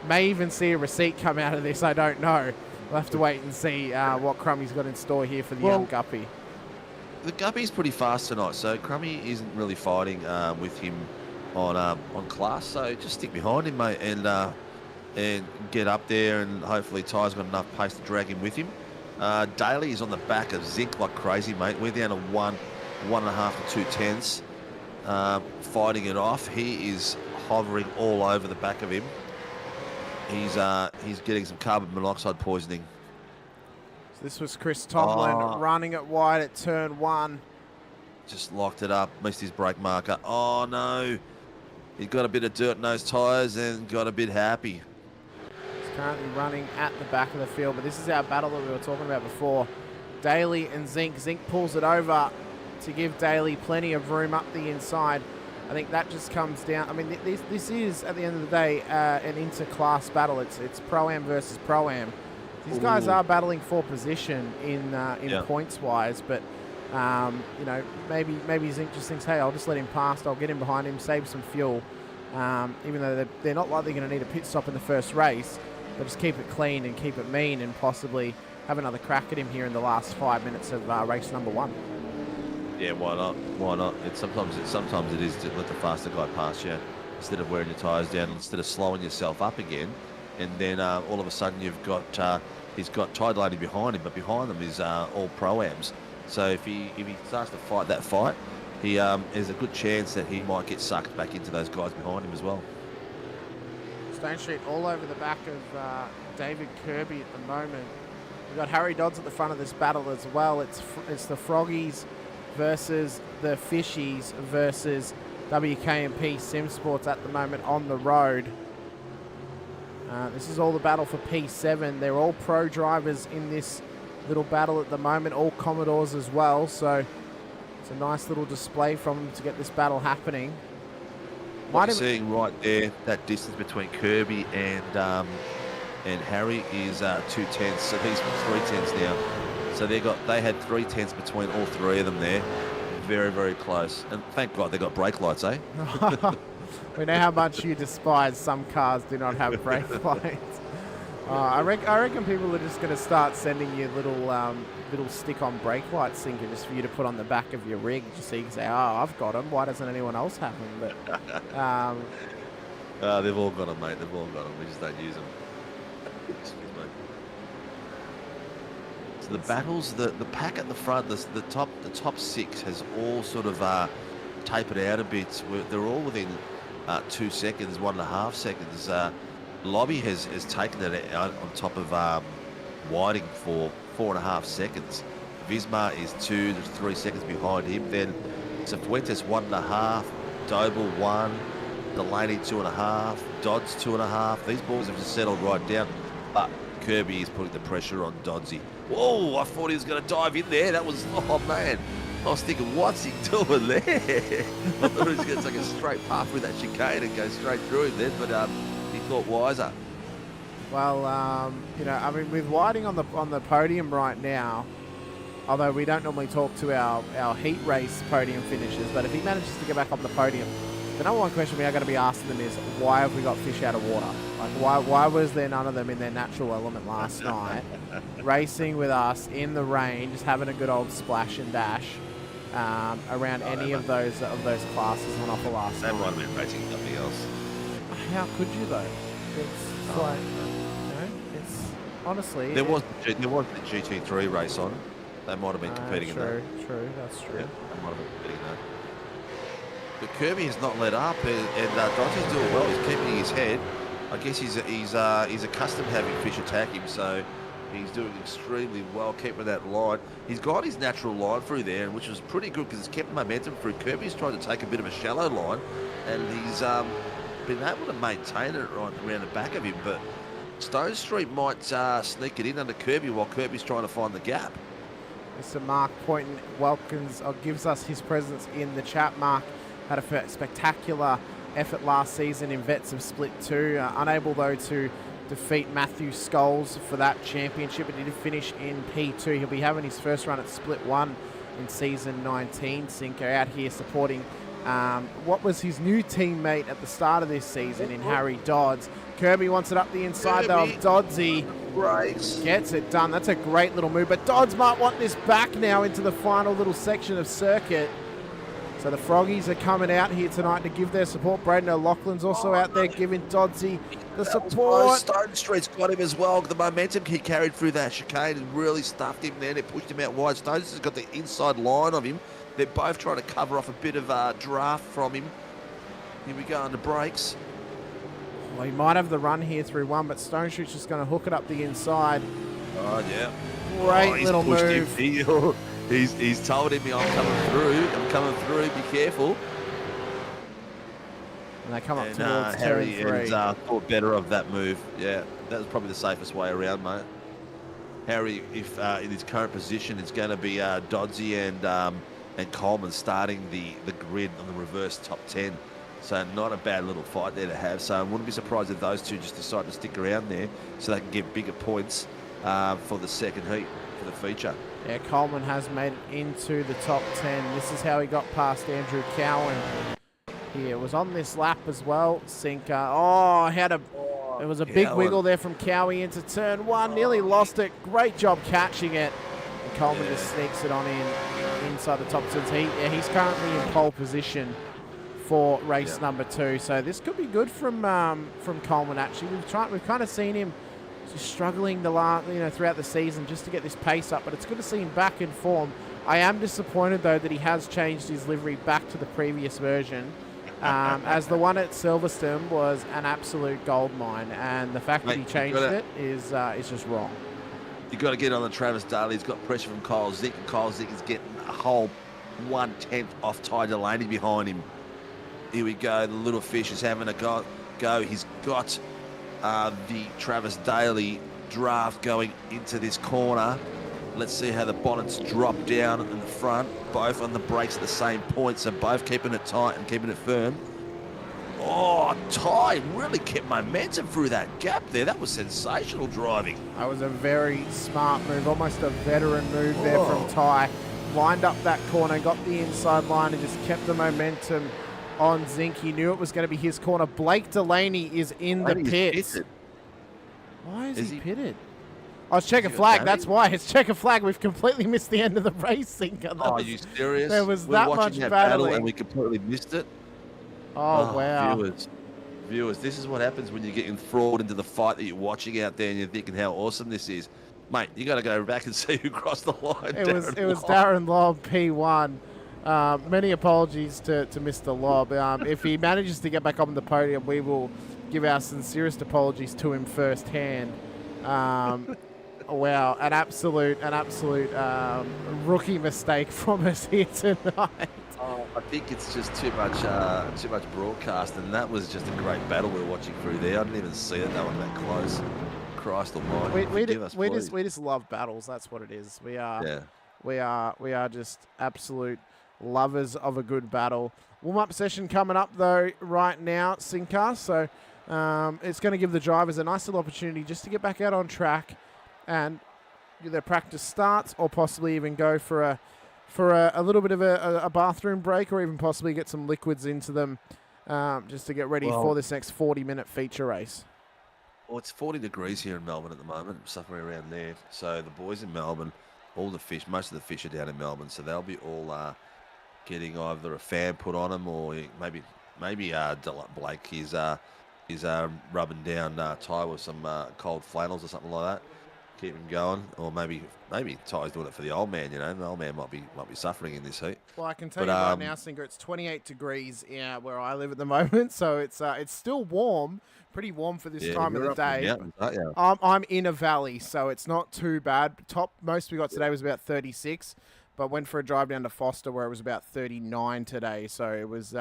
May even see a receipt come out of this, I don't know. We'll have to wait and see what Crummy's got in store here for the young Guppy. The Guppy's pretty fast tonight, so Crummy isn't really fighting with him on class, so just stick behind him, mate, and get up there, and hopefully Ty's got enough pace to drag him with him. Daly is on the back of Zink like crazy, mate. We're down to 1.5 to 2 tenths, fighting it off. He is hovering all over the back of him. He's getting some carbon monoxide poisoning. So this was Chris Tomlin running it wide at turn 1. Just locked it up, missed his brake marker. Oh no! He got a bit of dirt in those tyres and got a bit happy. He's currently running at the back of the field, but this is our battle that we were talking about before. Daly and Zink. Zink pulls it over to give Daly plenty of room up the inside. I think that just comes down. I mean, this is, at the end of the day, an inter-class battle. It's Pro-Am versus Pro-Am. These guys are battling for position in points-wise, but you know, maybe Zink just thinks, hey, I'll just let him pass. I'll get him behind him, save some fuel. Even though they're not likely going to need a pit stop in the first race, but just keep it clean and keep it mean and possibly have another crack at him here in the last 5 minutes of race number 1. Yeah, why not? Why not? Sometimes it is to let the faster guy pass you instead of wearing your tyres down, instead of slowing yourself up again, and then all of a sudden you've got he's got Ty Delaney behind him, but behind them is all Pro-Ams. So if he starts to fight that fight, there's a good chance that he might get sucked back into those guys behind him as well. Stone Street all over the back of David Kirby at the moment. We've got Harry Dodds at the front of this battle as well. It's the Froggies versus the Fishies versus WKMP Sim Sports at the moment on the road. This is all the battle for P7. They're all pro drivers in this little battle at the moment, all Commodores as well, so it's a nice little display from them to get this battle happening. What you're seeing right there, that distance between Kirby and Harry is 2 tenths, so he's 3 tenths now. So they had 3 tenths between all 3 of them there. Very, very close. And thank God they got brake lights, eh? We know how much you despise some cars do not have brake lights. I reckon people are just going to start sending you little stick-on brake lights, Sinker, just for you to put on the back of your rig, just so you can say, "Oh, I've got them. Why doesn't anyone else have them?" But they've all got them, mate. They've all got them. We just don't use them. Excuse me. So the battles, the pack at the front, the top six has all sort of tapered out a bit. They're all within 2 seconds, 1.5 seconds. Lobby has taken it out on top of Whiting for 4.5 seconds. Visma is 2 to 3 seconds behind him. Then Cifuentes 1.5, Doble 1, Delaney 2.5, Dodds 2.5. These balls have just settled right down, but Kirby is putting the pressure on Doddsy. Whoa, I thought he was going to dive in there. That was, oh man, I was thinking, what's he doing there? I thought he was going to take a straight path through that chicane and go straight through him then, but he thought wiser. Well, you know, I mean, with Whiting on the podium right now, although we don't normally talk to our heat race podium finishers, but if he manages to get back on the podium, the number one question we are going to be asking them is, why have we got fish out of water? Like, why was there none of them in their natural element last night, racing with us in the rain, just having a good old splash and dash around any of those classes on offer last night? They might have been racing something else. How could you though? It's like, you know, it's honestly. There was the GT3 race on. They might have been competing in that. True, that's true. Yeah, they might have been competing in that. But Kirby has not let up, and Dodge's doing well. He's keeping his head. I guess he's accustomed to having fish attack him, so he's doing extremely well, keeping that line. He's got his natural line through there, which was pretty good because it's kept momentum through. Kirby's trying to take a bit of a shallow line, and he's been able to maintain it right around the back of him. But Stone Street might sneak it in under Kirby while Kirby's trying to find the gap. Mr. Mark Poynton welcomes or gives us his presence in the chat. Mark had a spectacular effort last season in Vets of Split 2. Unable, though, to defeat Matthew Scholes for that championship, but he did finish in P2. He'll be having his first run at Split 1 in season 19. Cinco out here supporting what was his new teammate at the start of this season in Harry Dodds. Kirby wants it up the inside, though, of Doddsy. Gets it done. That's a great little move, but Dodds might want this back now into the final little section of circuit. So the Froggies are coming out here tonight to give their support. Braden O'Loughlin's also out there giving Doddsy the support. Stone Street's got him as well. The momentum he carried through that chicane and really stuffed him there. They pushed him out wide. Stone's has got the inside line of him. They're both trying to cover off a bit of draft from him. Here we go on the brakes. Well, he might have the run here through one, but Stone Street's just going to hook it up the inside. Oh, yeah. Great little move. He's told him, I'm coming through, be careful. And they come up towards Harry and thought better of that move. Yeah, that was probably the safest way around, mate. Harry, if in his current position, it's going to be Doddsy and Coleman starting the grid on the reverse top 10. So not a bad little fight there to have. So I wouldn't be surprised if those two just decide to stick around there so they can get bigger points for the second heat, for the feature. Yeah, Coleman has made it into the top 10. This is how he got past Andrew Cowan. Here was on this lap as well. Sinker. Oh, it was a big wiggle there from Cowie into turn one. Nearly lost it. Great job catching it. And Coleman just sneaks it on inside the top 10. He's currently in pole position for race number 2. So this could be good from Coleman. Actually, we've kind of seen him just struggling throughout the season just to get this pace up, but it's good to see him back in form. I am disappointed though that he has changed his livery back to the previous version, as the one at Silverstone was an absolute goldmine, and the fact that he changed it is just wrong. You've got to get on the Travis Daly. He's got pressure from Kyle Zick, and Kyle Zick is getting a whole 1/10 off Ty Delaney behind him. Here we go. The little fish is having a go. He's got the Travis Daly draft going into this corner. Let's see how the bonnets drop down in the front, both on the brakes at the same point, so both keeping it tight and keeping it firm. Oh, Ty really kept momentum through that gap there. That was sensational driving. That was a very smart move, almost a veteran move there from Ty. Lined up that corner, got the inside line and just kept the momentum on Zink. He knew it was going to be his corner. Blake Delaney is in the pits. Why is he pitted? Oh, it's checker flag. That's why. It's checker flag. We've completely missed the end of the race, Sinker. Are you serious? There was that much battling, battling. and we completely missed it. Oh, wow. Viewers. viewers, this is what happens when you get enthralled into the fight that you're watching out there and you're thinking how awesome this is. Mate, you got to go back and see who crossed the line. It was Darren Lobb, P1. Many apologies to Mr. Lobb. If he manages to get back on the podium, we will give our sincerest apologies to him firsthand. Wow, an absolute rookie mistake from us here tonight. Oh, I think it's just too much broadcast, and that was just a great battle we were watching through there. I didn't even see it; that one that close. Christ Almighty! We just love battles. That's what it is. We are just absolute lovers of a good battle. Warm-up session coming up though right now, Sinker. So it's going to give the drivers a nice little opportunity just to get back out on track and their practice starts, or possibly even go for a little bit of a bathroom break, or even possibly get some liquids into them just to get ready for this next 40-minute feature race. Well, it's 40 degrees here in Melbourne at the moment, somewhere around there. So the boys in Melbourne, most of the fish are down in Melbourne, so they'll be all getting either a fan put on them, or maybe Blake is rubbing down Ty with some cold flannels or something like that, keep him going, or maybe Ty's doing it for the old man. You know, the old man might be suffering in this heat. Well, I can tell you right now, Singer, it's 28 degrees where I live at the moment, so it's still warm, pretty warm for this time of the day. I'm in a valley, so it's not too bad. Top most we got today was about 36, but went for a drive down to Foster where it was about 39 today. So it was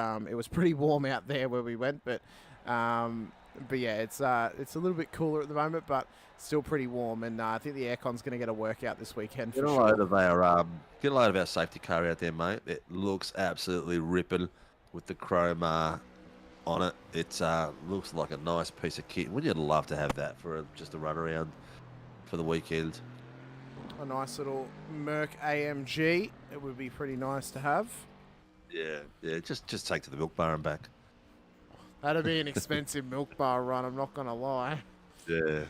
pretty warm out there where we went, but yeah, it's a little bit cooler at the moment, but still pretty warm, and I think the aircon's going to get a workout this weekend. Get a load of our safety car out there, mate. It looks absolutely ripping with the chrome on it. It looks like a nice piece of kit. Wouldn't you love to have that for just a run around for the weekend? A nice little Merc AMG. It would be pretty nice to have. Yeah. Just take to the milk bar and back. That'd be an expensive milk bar run, I'm not going to lie. Yeah.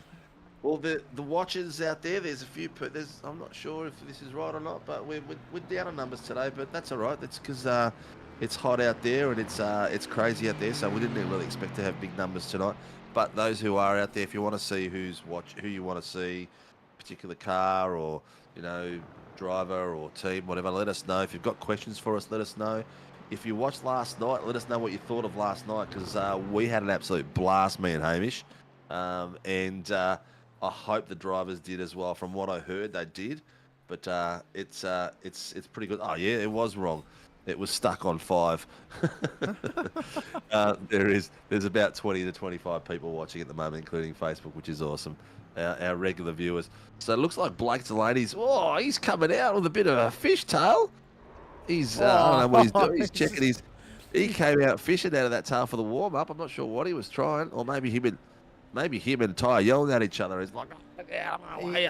Well, the watchers out there, there's a few. I'm not sure if this is right or not, but we're down on numbers today. But that's all right. That's because it's hot out there and it's crazy out there. So we didn't really expect to have big numbers tonight. But those who are out there, if you want to see who you want to see, particular car or driver or team, whatever, let us know. If you've got questions for us, let us know. If you watched last night, let us know what you thought of last night, because we had an absolute blast, me and Hamish, and I hope the drivers did as well. From what I heard, they did, but it's pretty good. Oh yeah, it was wrong. It was stuck on 5. There's about 20 to 25 people watching at the moment, including Facebook, which is awesome. Our regular viewers. So it looks like Blake Delaney's. Oh, he's coming out with a bit of a fishtail. He's I don't know what he's doing. He's checking he came out fishing out of that tail for the warm up. I'm not sure what he was trying, or maybe him and Ty yelling at each other. He's like, oh, get out of my way.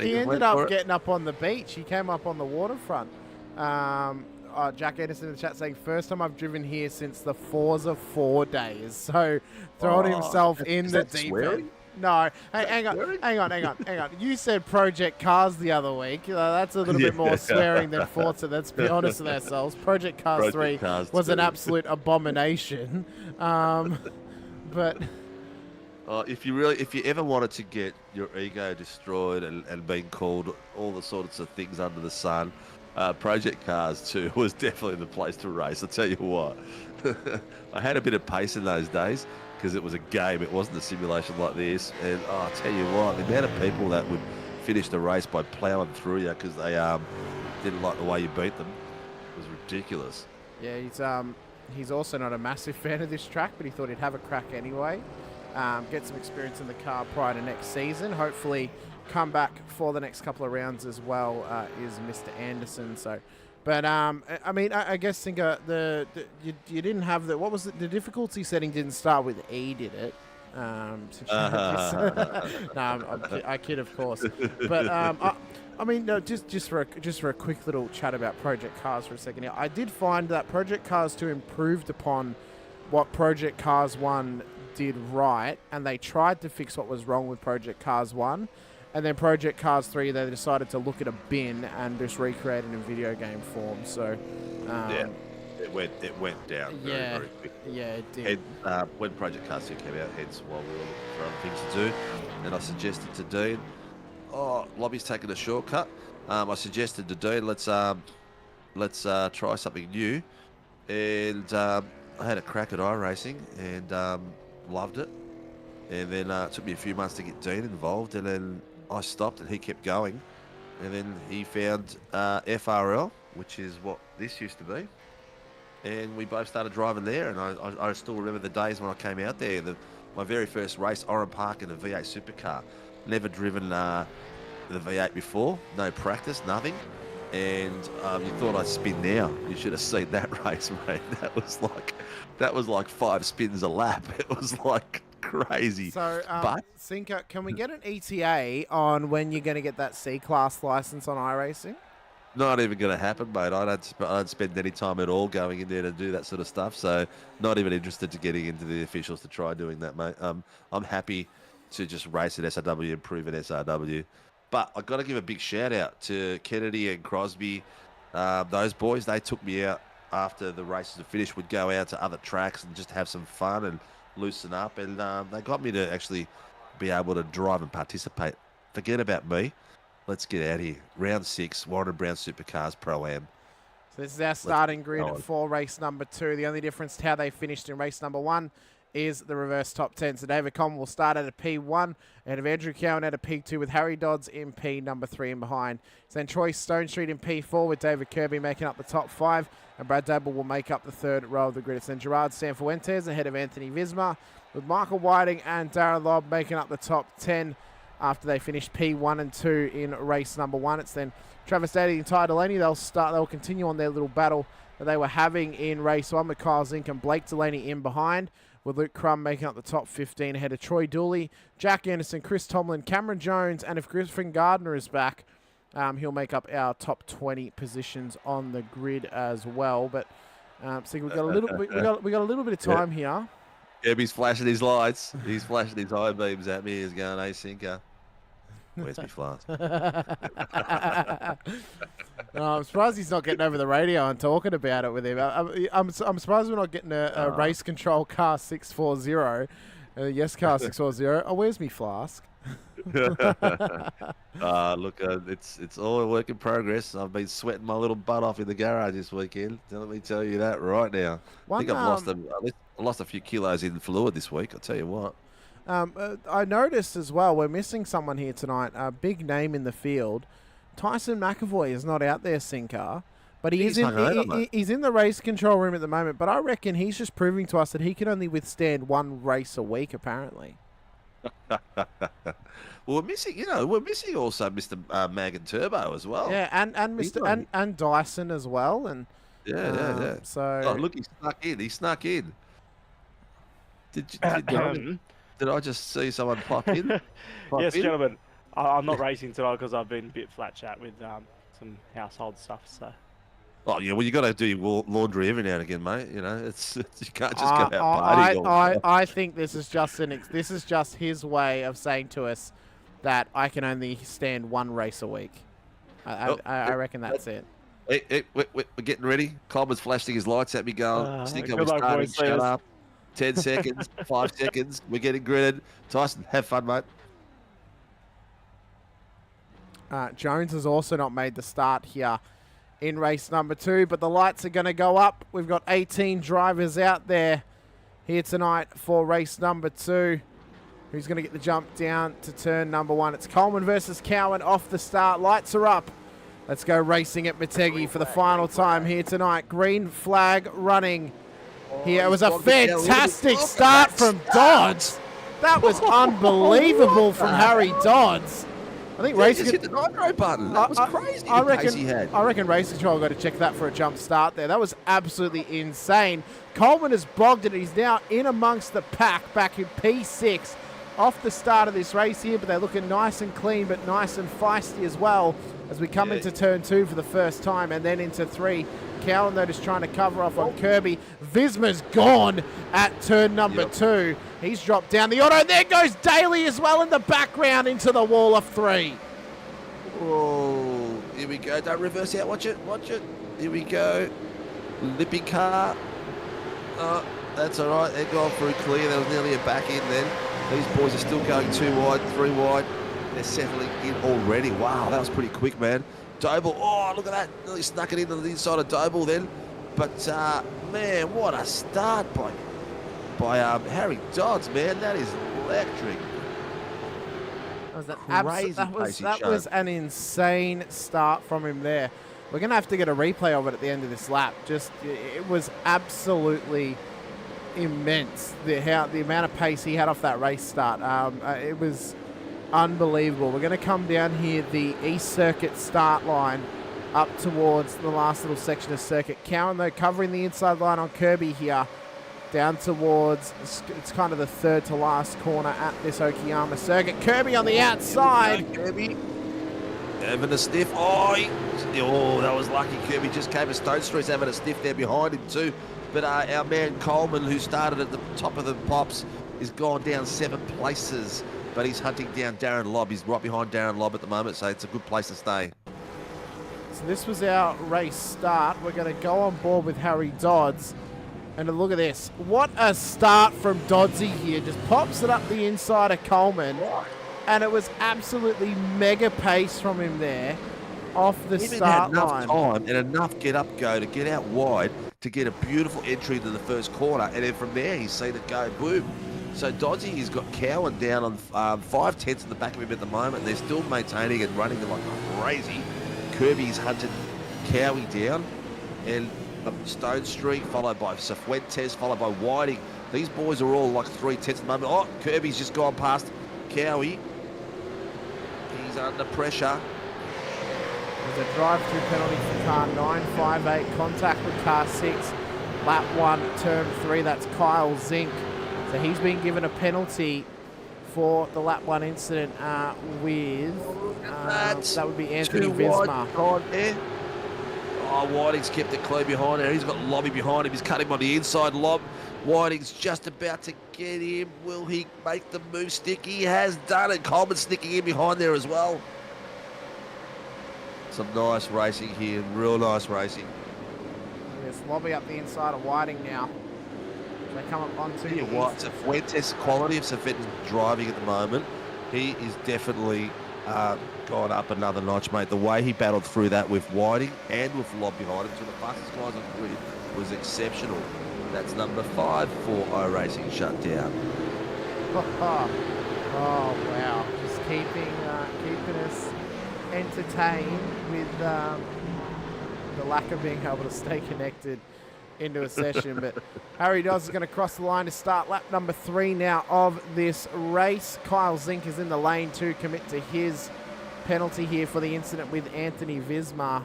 He ended up getting up on the beach. He came up on the waterfront. Jack Anderson in the chat saying, first time I've driven here since the Forza 4 days. So throwing himself in the deep end. No, hang on. You said Project Cars the other week. That's a little bit more swearing than Forza. Let's be honest with ourselves. Project Cars 3 was an absolute abomination. But if you ever wanted to get your ego destroyed and being called all the sorts of things under the sun, Project Cars 2 was definitely the place to race. I'll tell you what. I had a bit of pace in those days, because it was a game, it wasn't a simulation like this. And I'll tell you what, the amount of people that would finish the race by ploughing through you because they didn't like the way you beat them was ridiculous. Yeah, he's also not a massive fan of this track, but he thought he'd have a crack anyway. Get some experience in the car prior to next season. Hopefully come back for the next couple of rounds as well, is Mr. Anderson. So, but I mean, I guess Sinker, you didn't have what was the difficulty setting didn't start with E, did it? No, I kid, of course. But I mean, no, just for a quick little chat about Project Cars for a second here. I did find that Project Cars 2 improved upon what Project Cars 1 did right, and they tried to fix what was wrong with Project Cars 1. And then Project Cars 3, they decided to look at a bin and just recreate it in video game form. So, It went down very quickly. Yeah, it did. And, when Project Cars 2 came out, hence while we were looking for other things to do, and I suggested to Dean, Lobby's taking a shortcut. I suggested to Dean, let's try something new, and I had a crack at iRacing and loved it. And then it took me a few months to get Dean involved, and then I stopped and he kept going. And then he found FRL, which is what this used to be. And we both started driving there, and I still remember the days when I came out there. My very first race, Oran Park in a V8 supercar. Never driven the V8 before, no practice, nothing. And you thought I'd spin now. You should have seen that race, mate. That was like 5 spins a lap. It was like crazy. So, but Sinker, can we get an ETA on when you're going to get that C-Class license on iRacing? not even going to happen, mate. I don't spend any time at all going in there to do that sort of stuff. So not even interested to getting into the officials to try doing that, mate. I'm happy to just race at SRW and prove at SRW. But I've got to give a big shout out to Kennedy and Crosby. Those boys, they took me out after the races were finished. We'd go out to other tracks and just have some fun and loosen up. And they got me to actually be able to drive and participate. Forget about me. Let's get out of here. Round 6, Warren Brown Supercars Pro-Am. So this is our starting grid for race number 2. The only difference to how they finished in race number 1 is the reverse top 10. So David Coleman will start at a P1, and of Andrew Cowan at a P2 with Harry Dodds in P number 3 and behind. So then Troy Stone Street in P4 with David Kirby making up the top 5, and Brad Dable will make up the third row of the grid. It's then Gerard Sanfuentes ahead of Anthony Visma with Michael Whiting and Darren Lobb making up the top 10 after they finished P1 and 2 in race number 1. It's then Travis Daly and Ty Delaney. They'll continue on their little battle that they were having in race 1 with Kyle Zink and Blake Delaney in behind, with Luke Crum making up the top 15 ahead of Troy Dooley, Jack Anderson, Chris Tomlin, Cameron Jones, and if Griffin Gardner is back, he'll make up our top 20 positions on the grid as well. But so we've got a little we got a little bit of time here. Yeah, he's flashing his lights. He's flashing his high beams at me. He's going, "Hey, Sinker, where's my flask?" I'm surprised he's not getting over the radio and talking about it with him. I'm surprised we're not getting a race control car 640. Yes, car 640. Oh, where's me flask? Look, it's all a work in progress. I've been sweating my little butt off in the garage this weekend. Let me tell you that right now. I think I've lost a few kilos in fluid this week. I'll tell you what. I noticed as well, we're missing someone here tonight, a big name in the field. Tyson McAvoy is not out there, Sinker, but he's in the race control room at the moment. But I reckon he's just proving to us that he can only withstand one race a week, apparently. Well, we're missing also Mr. Mag Turbo as well. Yeah, and Mr. and Dyson as well, and yeah. So look, he snuck in. Did I just see someone pop in? Yes, gentlemen. I'm not racing tonight because I've been a bit flat chat with some household stuff. So. Oh yeah, well you got to do your laundry every now and again, mate. You know, it's you can't just go out partying. I think this is just his way of saying to us that I can only stand one race a week. I reckon that's it. Hey, we're getting ready. Coleman's flashing his lights at me, going, "Stinker, we're starting. Shut up." 10 seconds, 5 seconds. We're getting gridded. Tyson, have fun, mate. Jones has also not made the start here in race number 2, but the lights are going to go up. We've got 18 drivers out there here tonight for race number 2. Who's going to get the jump down to turn number 1? It's Coleman versus Cowan off the start. Lights are up. Let's go racing at Motegi for the final time here tonight. Green flag running. Here, it was a fantastic start from Dodds. That was unbelievable from Harry Dodds. I think racing hit the nitro button. That was crazy. I reckon Race Control got to check that for a jump start there. That was absolutely insane. Coleman has bogged it. He's now in amongst the pack back in P6 off the start of this race here, but they're looking nice and clean, but nice and feisty as well as we come into turn 2 for the first time and then into 3. Cowan, though, just trying to cover off on Kirby. Visma's gone at turn number 2. He's dropped down the auto. And there goes Daly as well in the background into the wall of 3. Oh, here we go. Don't reverse out. Watch it. Here we go. Lippy car. That's all right. They're gone through clear. There was nearly a back in then. These boys are still going 2 wide, 3 wide. They're settling in already. Wow, that was pretty quick, man. Doble, oh, look at that. Nearly snuck it into the inside of Doble then. But, man, what a start by Harry Dodds, man. That is electric. That was an insane start from him there. We're going to have to get a replay of it at the end of this lap. It was absolutely immense, the amount of pace he had off that race start. It was unbelievable. We're going to come down here, the East Circuit start line, up towards the last little section of circuit. Cowan, though, covering the inside line on Kirby here, down towards, it's kind of the third to last corner at this Okayama circuit. Kirby on the outside. Kirby having a sniff. Oh, that was lucky. Kirby just came to Stone Street's having a sniff there behind him too. But our man Coleman, who started at the top of the pops, is gone down 7 places. But he's hunting down Darren Lobb. He's right behind Darren Lobb at the moment, so it's a good place to stay. So this was our race start. We're going to go on board with Harry Dodds. And look at this. What a start from Doddsy here. Just pops it up the inside of Coleman. And it was absolutely mega pace from him there off the start line. Enough time and enough get-up-go to get out wide to get a beautiful entry into the first corner. And then from there, he's seen it go boom. So Doddsy has got Cowan down on 5/10 in the back of him at the moment. They're still maintaining and running like crazy. Kirby's hunted Cowie down. And Stone Street, followed by Cifuentes, followed by Whiting. These boys are all like 3/10 at the moment. Oh, Kirby's just gone past Cowie. He's under pressure. There's a drive-through penalty for car 958, contact with car 6, lap 1, turn 3. That's Kyle Zink. So he's been given a penalty for the lap 1 incident with, that would be Anthony Visma. Oh, Whiting's kept it clean behind there. He's got Lobby behind him. He's cutting him on the inside lob. Whiting's just about to get him. Will he make the move stick? He has done it. Coleman's sticking in behind there as well. Some nice racing here. Real nice racing. Yes, Lobby up the inside of Whiting now. They come up onto the Cifuentes, quality of Cifuentes driving at the moment. He is definitely gone up another notch, mate. The way he battled through that with Whiting and with Lob behind him to the fastest guys on grid was exceptional. That's number 5 for iRacing shutdown. Oh wow! Just keeping us entertained with the lack of being able to stay connected into a session. But Harry Dodds is going to cross the line to start lap number 3 now of this race. Kyle Zink is in the lane to commit to his penalty here for the incident with Anthony Visma.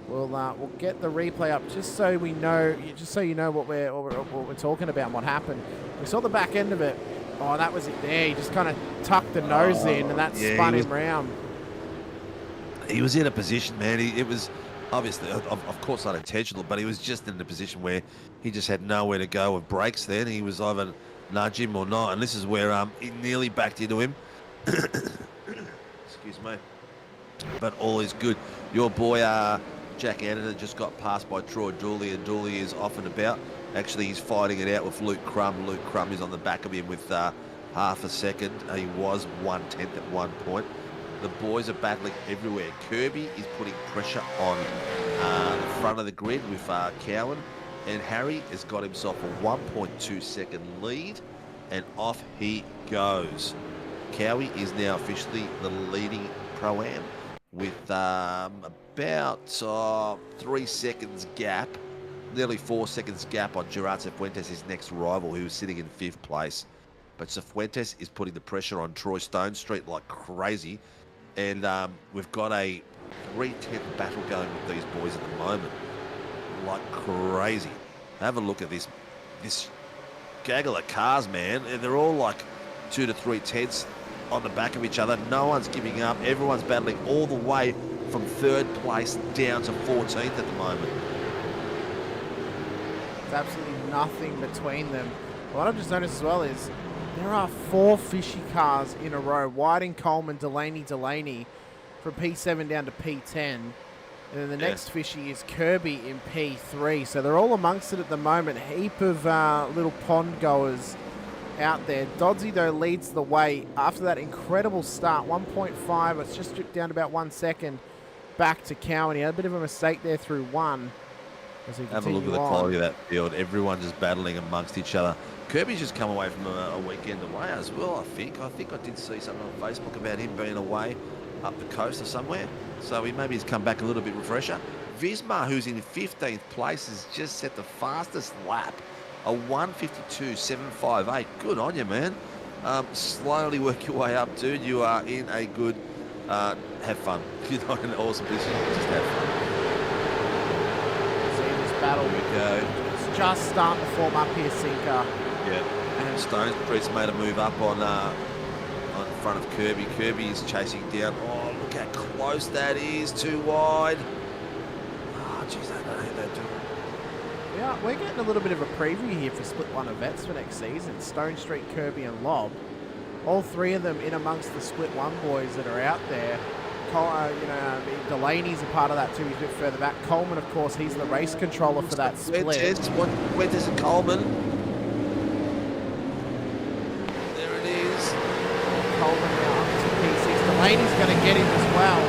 We'll get the replay up just so we know, just so you know what we're talking about and what happened. We saw the back end of it. Oh, that was it there. He just kind of tucked the nose in, and that spun him round. He was in a position, man. It was obviously, of course, not intentional, but he was just in a position where he just had nowhere to go with brakes. Then he was either nudge him or not, and this is where he nearly backed into him. Excuse me. But all is good. Your boy, Jack Anderson, just got passed by Troy Dooley, and Dooley is off and about. Actually, he's fighting it out with Luke Crum. Luke Crum is on the back of him with half a second. He was 1/10 at one point. The boys are battling everywhere. Kirby is putting pressure on the front of the grid with Cowan, and Harry has got himself a 1.2 second lead, and off he goes. Cowie is now officially the leading Pro-Am with about 3 seconds gap, nearly 4 seconds gap on Gerard Cifuentes, his next rival, who was sitting in 5th place. But Cifuentes is putting the pressure on Troy Stone Street like crazy. And we've got a 3/10 battle going with these boys at the moment, like crazy. Have a look at this gaggle of cars, man. And they're all like 2 to 3/10 on the back of each other. No one's giving up. Everyone's battling all the way from 3rd place down to 14th at the moment. There's absolutely nothing between them. What I've just noticed as well is there are 4 fishy cars in a row. Whiting, Coleman, Delaney from P7 down to P10. And then the next fishy is Kirby in P3. So they're all amongst it at the moment. Heap of little pond goers out there. Dodsey, though, leads the way after that incredible start. 1.5. It's just stripped down to about 1 second back to Cowan. He had a bit of a mistake there through one. Have a look at the quality of that field. Everyone just battling amongst each other. Kirby's just come away from a weekend away as well, I think. I did see something on Facebook about him being away up the coast or somewhere. So he's come back a little bit refresher. Visma, who's in 15th place, has just set the fastest lap. A 1:52.758. Good on you, man. Slowly work your way up, dude. You are in a good... have fun. You're not in an awesome position. Just have fun. Battle. It's just starting to form up here, Sinker. Yeah. And Stone Street's made a move up on front of Kirby. Kirby is chasing down. Oh, look how close that is. Too wide. Oh, jeez, I don't know how they do it. Yeah, we're getting a little bit of a preview here for Split 1 events for next season. Stone Street, Kirby and Lob. All three of them in amongst the Split 1 boys that are out there. Delaney's a part of that too. He's a bit further back. Coleman, of course, he's the race controller for that split. Wenters and Coleman. There it is. Coleman now up to P6. Delaney's going to get him as well.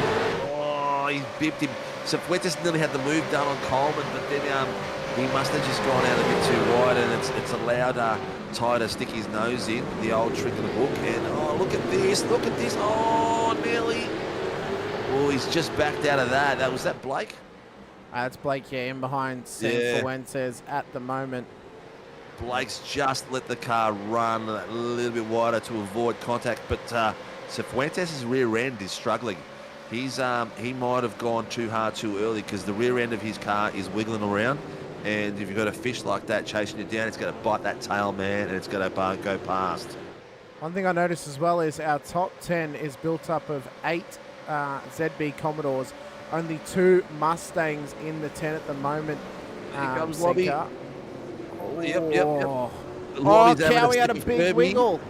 Oh, he's bipped him. So Wenters nearly had the move done on Coleman, but then he must have just gone out a bit too wide, and it's allowed Ty to stick his nose in, the old trick of the book. And oh, look at this. Look at this. Oh, nearly. Oh, he's just backed out of that. Was that Blake? That's Blake, yeah, in behind Fuentes at the moment. Blake's just let the car run a little bit wider to avoid contact, but Fuentes' rear end is struggling. He might have gone too hard too early because the rear end of his car is wiggling around, and if you've got a fish like that chasing you down, it's going to bite that tail, man, and it's going to go past. One thing I noticed as well is our top 10 is built up of 8 ZB Commodores, only 2 Mustangs in the 10 at the moment. Here comes Lobby. Oh, Yep. Cowie had a big wiggle.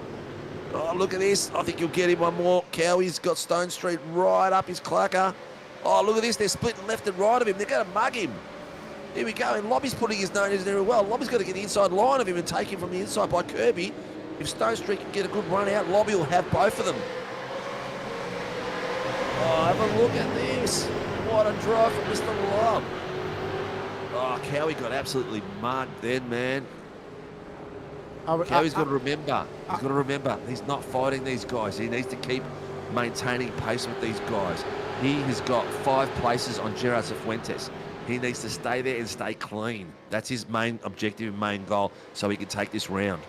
Oh, look at this. I think you'll get him one more. Cowie's got Stone Street right up his clacker. Oh, look at this. They're splitting left and right of him. They're going to mug him. Here we go. And Lobby's putting his nose in there well. Lobby's got to get the inside line of him and take him from the inside by Kirby. If Stone Street can get a good run out, Lobby will have both of them. Oh, have a look at this. What a drive from Mr. Lob. Oh, Cowie got absolutely mugged then, man. Cowie's got to remember. He's got to remember. He's not fighting these guys. He needs to keep maintaining pace with these guys. He has got 5 places on Gerard Cifuentes. He needs to stay there and stay clean. That's his main objective and main goal, so he can take this round.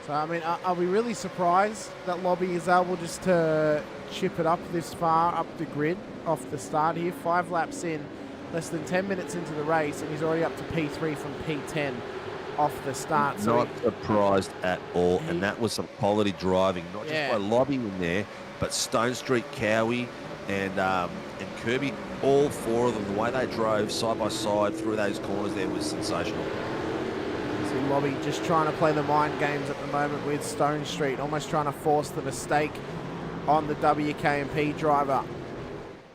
So, I mean, are we really surprised that Lobby is able just to chip it up this far up the grid off the start here? 5 laps in, less than 10 minutes into the race, and he's already up to P3 from P10 off the start. So not surprised at all, and that was some quality driving, not just by Lobby in there, but Stone Street, Cowie, and Kirby, all 4 of them, the way they drove side by side through those corners there was sensational. Lobby just trying to play the mind games at the moment with Stone Street, almost trying to force the mistake on the WKMP driver.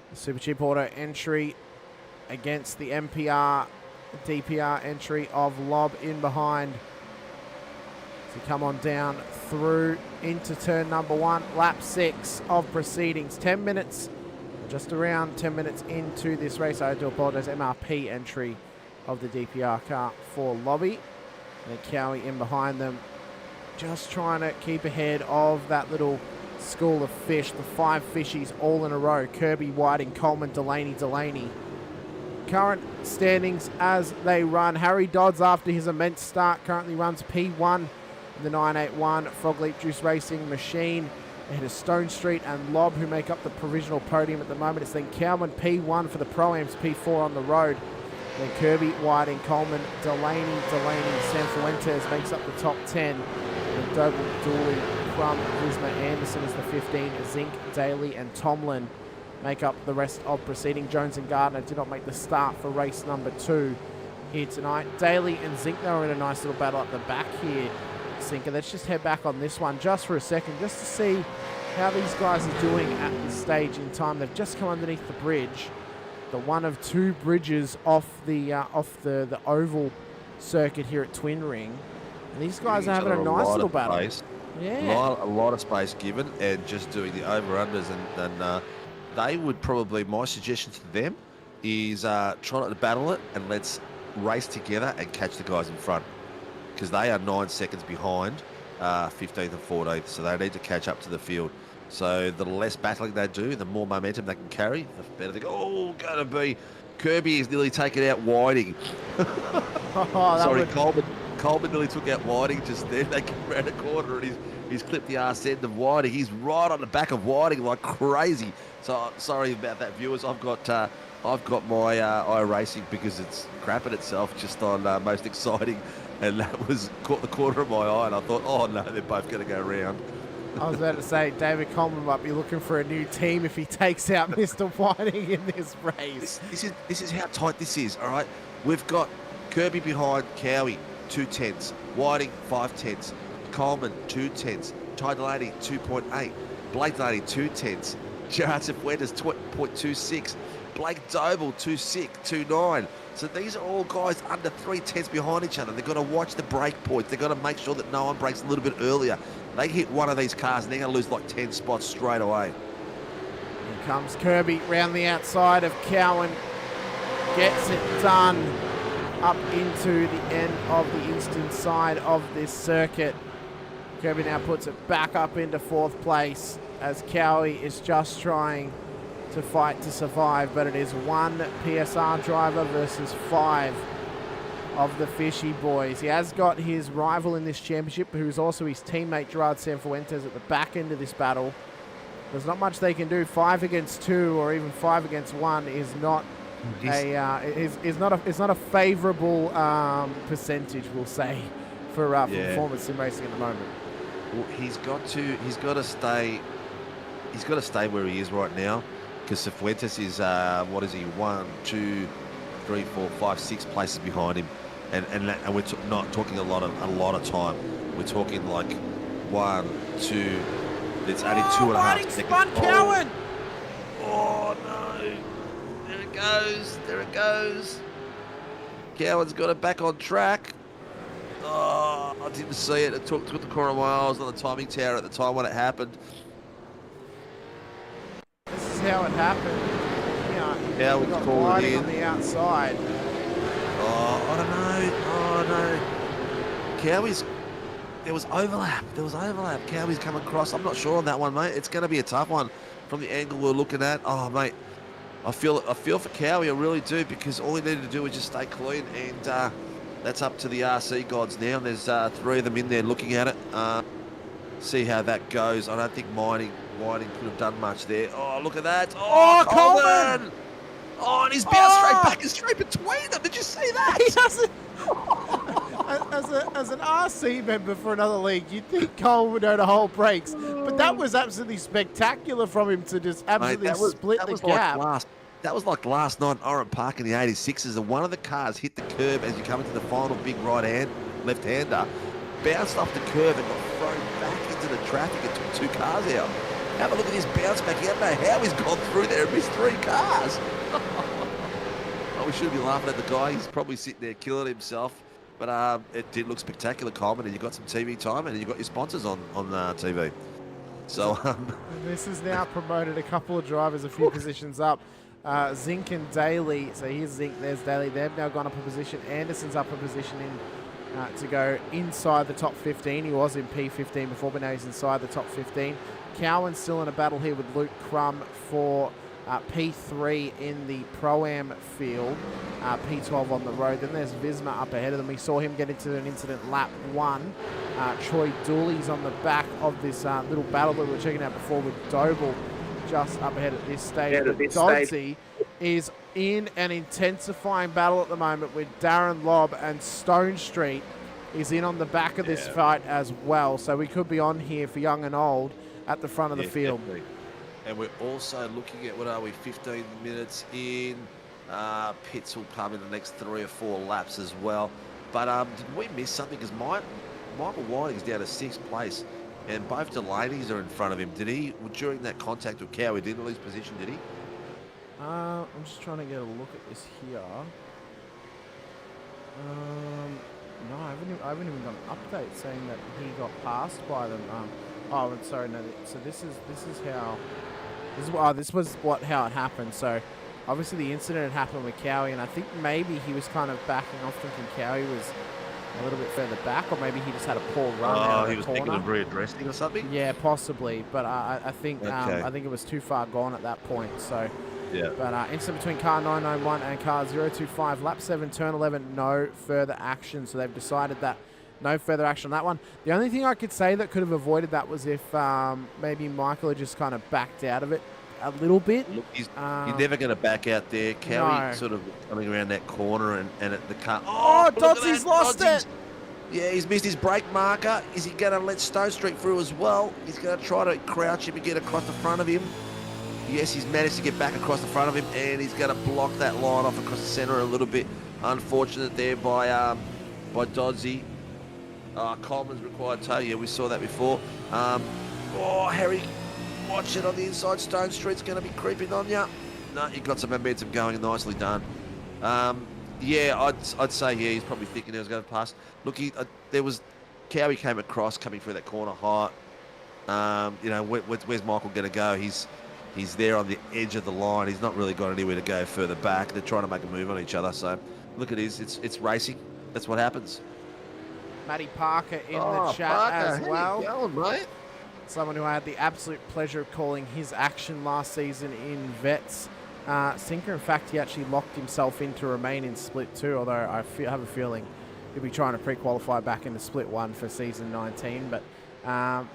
The Super Chip Auto entry against the MPR, DPR entry of Lob in behind. So come on down through into turn number 1, lap 6 of proceedings. 10 minutes, just around 10 minutes into this race. I do apologize, MRP entry of the DPR car for Lobby. And Cowie in behind them, just trying to keep ahead of that little school of fish. The 5 fishies all in a row. Kirby, Whiting, Coleman, Delaney. Current standings as they run. Harry Dodds, after his immense start, currently runs P1 in the 981 Frog Leap Juice Racing machine. Ahead of Stone Street and Lob, who make up the provisional podium at the moment. It's then Cowman P1 for the Pro-Ams, P4 on the road. Then Kirby, Whiting, Coleman, Delaney, Sanfuentes makes up the top 10. And Doble, Dooley, Crum, Visma, Anderson is the 15. Zink, Daly, and Tomlin make up the rest of proceeding. Jones and Gardner did not make the start for race number 2 here tonight. Daly and Zink, though, are in a nice little battle at the back here. Sinker, let's just head back on this one just for a second, just to see how these guys are doing at this stage in time. They've just come underneath the bridge, the one of two bridges off the oval circuit here at Twin Ring. And these guys are having a nice little battle. Yeah. A lot of space given, and just doing the over-unders, and they would probably, my suggestion to them is try not to battle it, and let's race together and catch the guys in front, because they are 9 seconds behind 15th and 14th, so they need to catch up to the field. So the less battling they do, the more momentum they can carry, the better they go. Oh, going to be... Kirby is nearly taken out Whiting. Sorry, Coleman nearly took out Whiting just then. They came around a corner and he's clipped the arse end of Whiting. He's right on the back of Whiting like crazy. So sorry about that, viewers. I've got my iRacing because it's crapping itself just on most exciting, and that was caught the corner of my eye, and I thought, oh no, they're both going to go round. I was about to say, David Coleman might be looking for a new team if he takes out Mr. Whiting in this race. This is how tight this is, all right? We've got Kirby behind Cowie, 2 tenths. Whiting, 5 tenths. Coleman, 2 tenths. Ty Delaney, 2.8. Blake Delaney, 2 tenths. Gerard Cifuentes, 0.26. Blake Doble, 2.6, 2.9. So these are all guys under 3 tenths behind each other. They've got to watch the break points. They've got to make sure that no one breaks a little bit earlier. They hit one of these cars and they're going to lose like 10 spots straight away. Here comes Kirby round the outside of Cowan. Gets it done up into the end of the eastern side of this circuit. Kirby now puts it back up into 4th place as Cowie is just trying to fight to survive, but it is 1 PSR driver versus 5 of the Fishy boys. He has got his rival in this championship, who is also his teammate Gerard Cifuentes, at the back end of this battle. There's not much they can do. 5 against 2 or even 5 against 1 is not it's not a favourable percentage, we'll say, for performance sim racing at the moment. Well, he's got to stay where he is right now, because Cifuentes is what is he, 1, 2, 3, 4, 5, 6 places behind him, and we're not talking a lot of time. We're talking like 1, 2. It's only 2.5 seconds. Cowan! Oh no! There it goes. Cowan's got it back on track. Oh, I didn't see it. It took the corner of my eye. I was on the timing tower at the time when it happened. This is how it happened. Yeah, we got called in on the outside. Oh, I don't know. Cowie's. There was overlap. Cowie's come across. I'm not sure on that one, mate. It's going to be a tough one from the angle we're looking at. Oh, mate. I feel for Cowie, I really do, because all he needed to do was just stay clean, and that's up to the RC gods now. There's 3 of them in there looking at it. See how that goes. I don't think Whiting could have done much there. Oh, look at that. Oh, Coleman! Oh, and he's bounced straight back and straight between them. Did you see that? He doesn't. As an RC member for another league, you'd think Cole would know to hold brakes, but that was absolutely spectacular from him to just absolutely split the gap. That was like last night in Oran Park in the 86s, and one of the cars hit the curb as you come into the final big left-hander, bounced off the curb and got thrown back into the traffic and took 2 cars out. Have a look at his bounce back. I don't know how he's gone through there and missed 3 cars. Oh, we should be laughing at the guy. He's probably sitting there killing himself. But it did look spectacular, Coleman, and you got some TV time, and you got your sponsors on TV. So and this has now promoted a couple of drivers a few positions up. Zink and Daly. So here's Zink, there's Daly. They've now gone up a position. Anderson's up a position to go inside the top 15. He was in P15 before, but now he's inside the top 15. Cowan's still in a battle here with Luke Crum for P3 in the Pro-Am field, P12 on the road. Then there's Visma up ahead of them. We saw him get into an incident lap 1. Troy Dooley's on the back of this little battle that we were checking out before with Doble just up ahead at this stage. Dodsey is in an intensifying battle at the moment with Darren Lobb, and Stone Street is in on the back of this fight as well. So we could be on here for young and old at the front of the field. Definitely. And we're also looking at, what are we, 15 minutes in. Pits will come in the next 3 or 4 laps as well. But did we miss something? Because Michael Whiting's down to 6th place. and both Delaney's are in front of him. Did he, during that contact with Cowie, didn't lose position, did he? I'm just trying to get a look at this here. No, I haven't even got an update saying that he got passed by them. Oh, I'm sorry, no. So this was how it happened. So obviously the incident had happened with Cowie, and I think maybe he was kind of backing off, thinking Cowie was a little bit further back, or maybe he just had a poor run out of the corner. He was thinking of readdressing or something? Yeah, possibly. But I think Okay. I think it was too far gone at that point. So. Yeah. But incident between car 991 and car 025, lap 7, turn 11, no further action. So they've decided that no further action on that one. The only thing I could say that could have avoided that was if maybe Michael had just kind of backed out of it a little bit. Look, he's never going to back out there. Cowie sort of coming around that corner and at the car. Oh, Dodsey's lost it. Yeah, he's missed his brake marker. Is he going to let Stone Street through as well? He's going to try to crouch him and get across the front of him. Yes, he's managed to get back across the front of him, and he's going to block that line off across the centre a little bit. Unfortunate there by Dodsey. Coleman's required tow. Yeah, we saw that before. Harry, watch it on the inside. Stone Street's going to be creeping on you. No, you got some momentum going. Nicely done. Yeah, I'd say he's probably thinking he was going to pass. Look, Cowie came across, coming through that corner hot. Where's Michael going to go? He's there on the edge of the line. He's not really got anywhere to go further back. They're trying to make a move on each other. So look at this. It's racing. That's what happens. Matty Parker in the chat as well. How you going, mate? Someone who I had the absolute pleasure of calling his action last season in Vets. Sinker, in fact, he actually locked himself in to remain in Split 2, although I have a feeling he'll be trying to pre-qualify back into Split 1 for season 19. But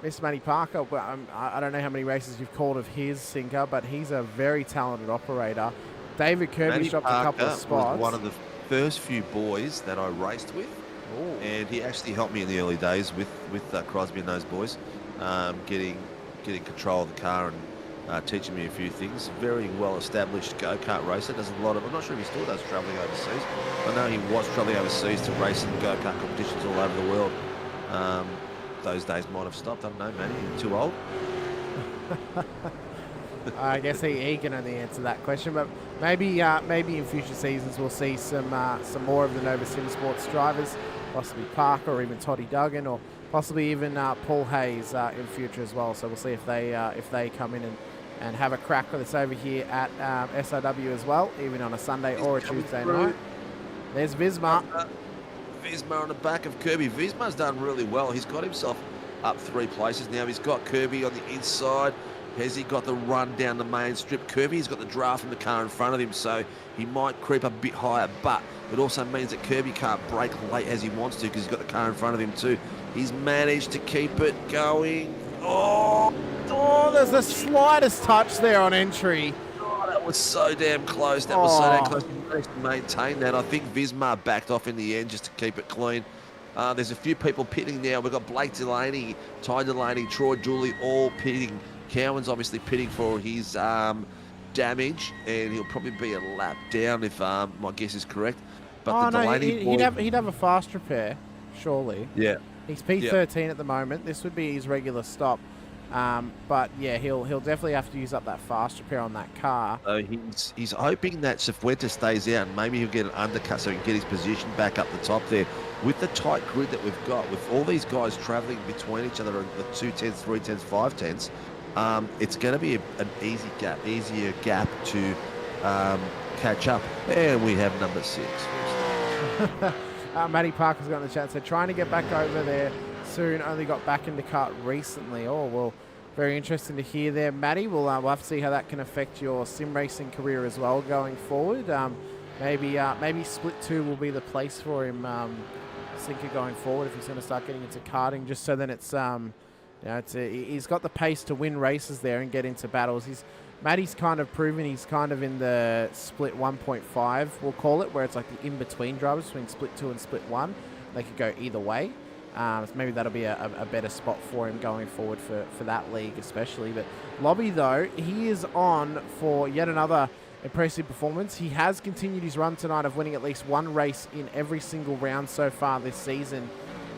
Mr. Matty Parker, well, I don't know how many races you've called of his, Sinker, but he's a very talented operator. David Kirby's dropped a couple of spots. Was one of the first few boys that I raced with. Ooh. And he actually helped me in the early days with Crosby and those boys, getting control of the car and teaching me a few things. Very well established go-kart racer. Does a lot of, I'm not sure if he still does travelling overseas. I know he was travelling overseas to race in go-kart competitions all over the world. Those days might have stopped. I don't know, Matty. You're too old. I guess he can only answer that question, but maybe in future seasons we'll see some more of the Nova Sim Sports drivers, possibly Parker or even Toddy Duggan, or possibly even Paul Hayes in future as well. So we'll see if they come in and have a crack with us over here at SRW as well, even on a Sunday or a Tuesday night. There's Visma. Visma on the back of Kirby. Visma's done really well. He's got himself up 3 places now. He's got Kirby on the inside. Has he got the run down the main strip? Kirby's got the draft in the car in front of him, so he might creep a bit higher, but it also means that Kirby can't brake late as he wants to because he's got the car in front of him too. He's managed to keep it going. Oh, there's the slightest touch there on entry. Oh, that was so damn close. That was so damn close. He managed to maintain that. I think Visma backed off in the end just to keep it clean. There's a few people pitting now. We've got Blake Delaney, Ty Delaney, Troy Dooley all pitting. Cowan's obviously pitting for his damage, and he'll probably be a lap down if my guess is correct. But Delaney he'd have a fast repair, surely. Yeah. He's P13 at the moment. This would be his regular stop. But yeah, he'll definitely have to use up that fast repair on that car. He's hoping that Cifuentes stays out, and maybe he'll get an undercut so he can get his position back up the top there. With the tight grid that we've got, with all these guys travelling between each other, the 210s, 310s, 510s, it's going to be an easier gap to catch up. And we have number 6. Matty Parker's got in the chat, so trying to get back over there soon. Only got back into kart recently. Oh, well, very interesting to hear there, Matty. We'll have to see how that can affect your sim racing career as well going forward. Maybe Split 2 will be the place for him, Sinker, going forward if he's going to start getting into karting, just so then it's he's got the pace to win races there and get into battles. Matty's kind of proven he's kind of in the Split 1.5, we'll call it, where it's like the in-between drivers between Split 2 and Split 1. They could go either way. So maybe that'll be a better spot for him going forward for that league especially. But Lobby, though, he is on for yet another impressive performance. He has continued his run tonight of winning at least one race in every single round so far this season.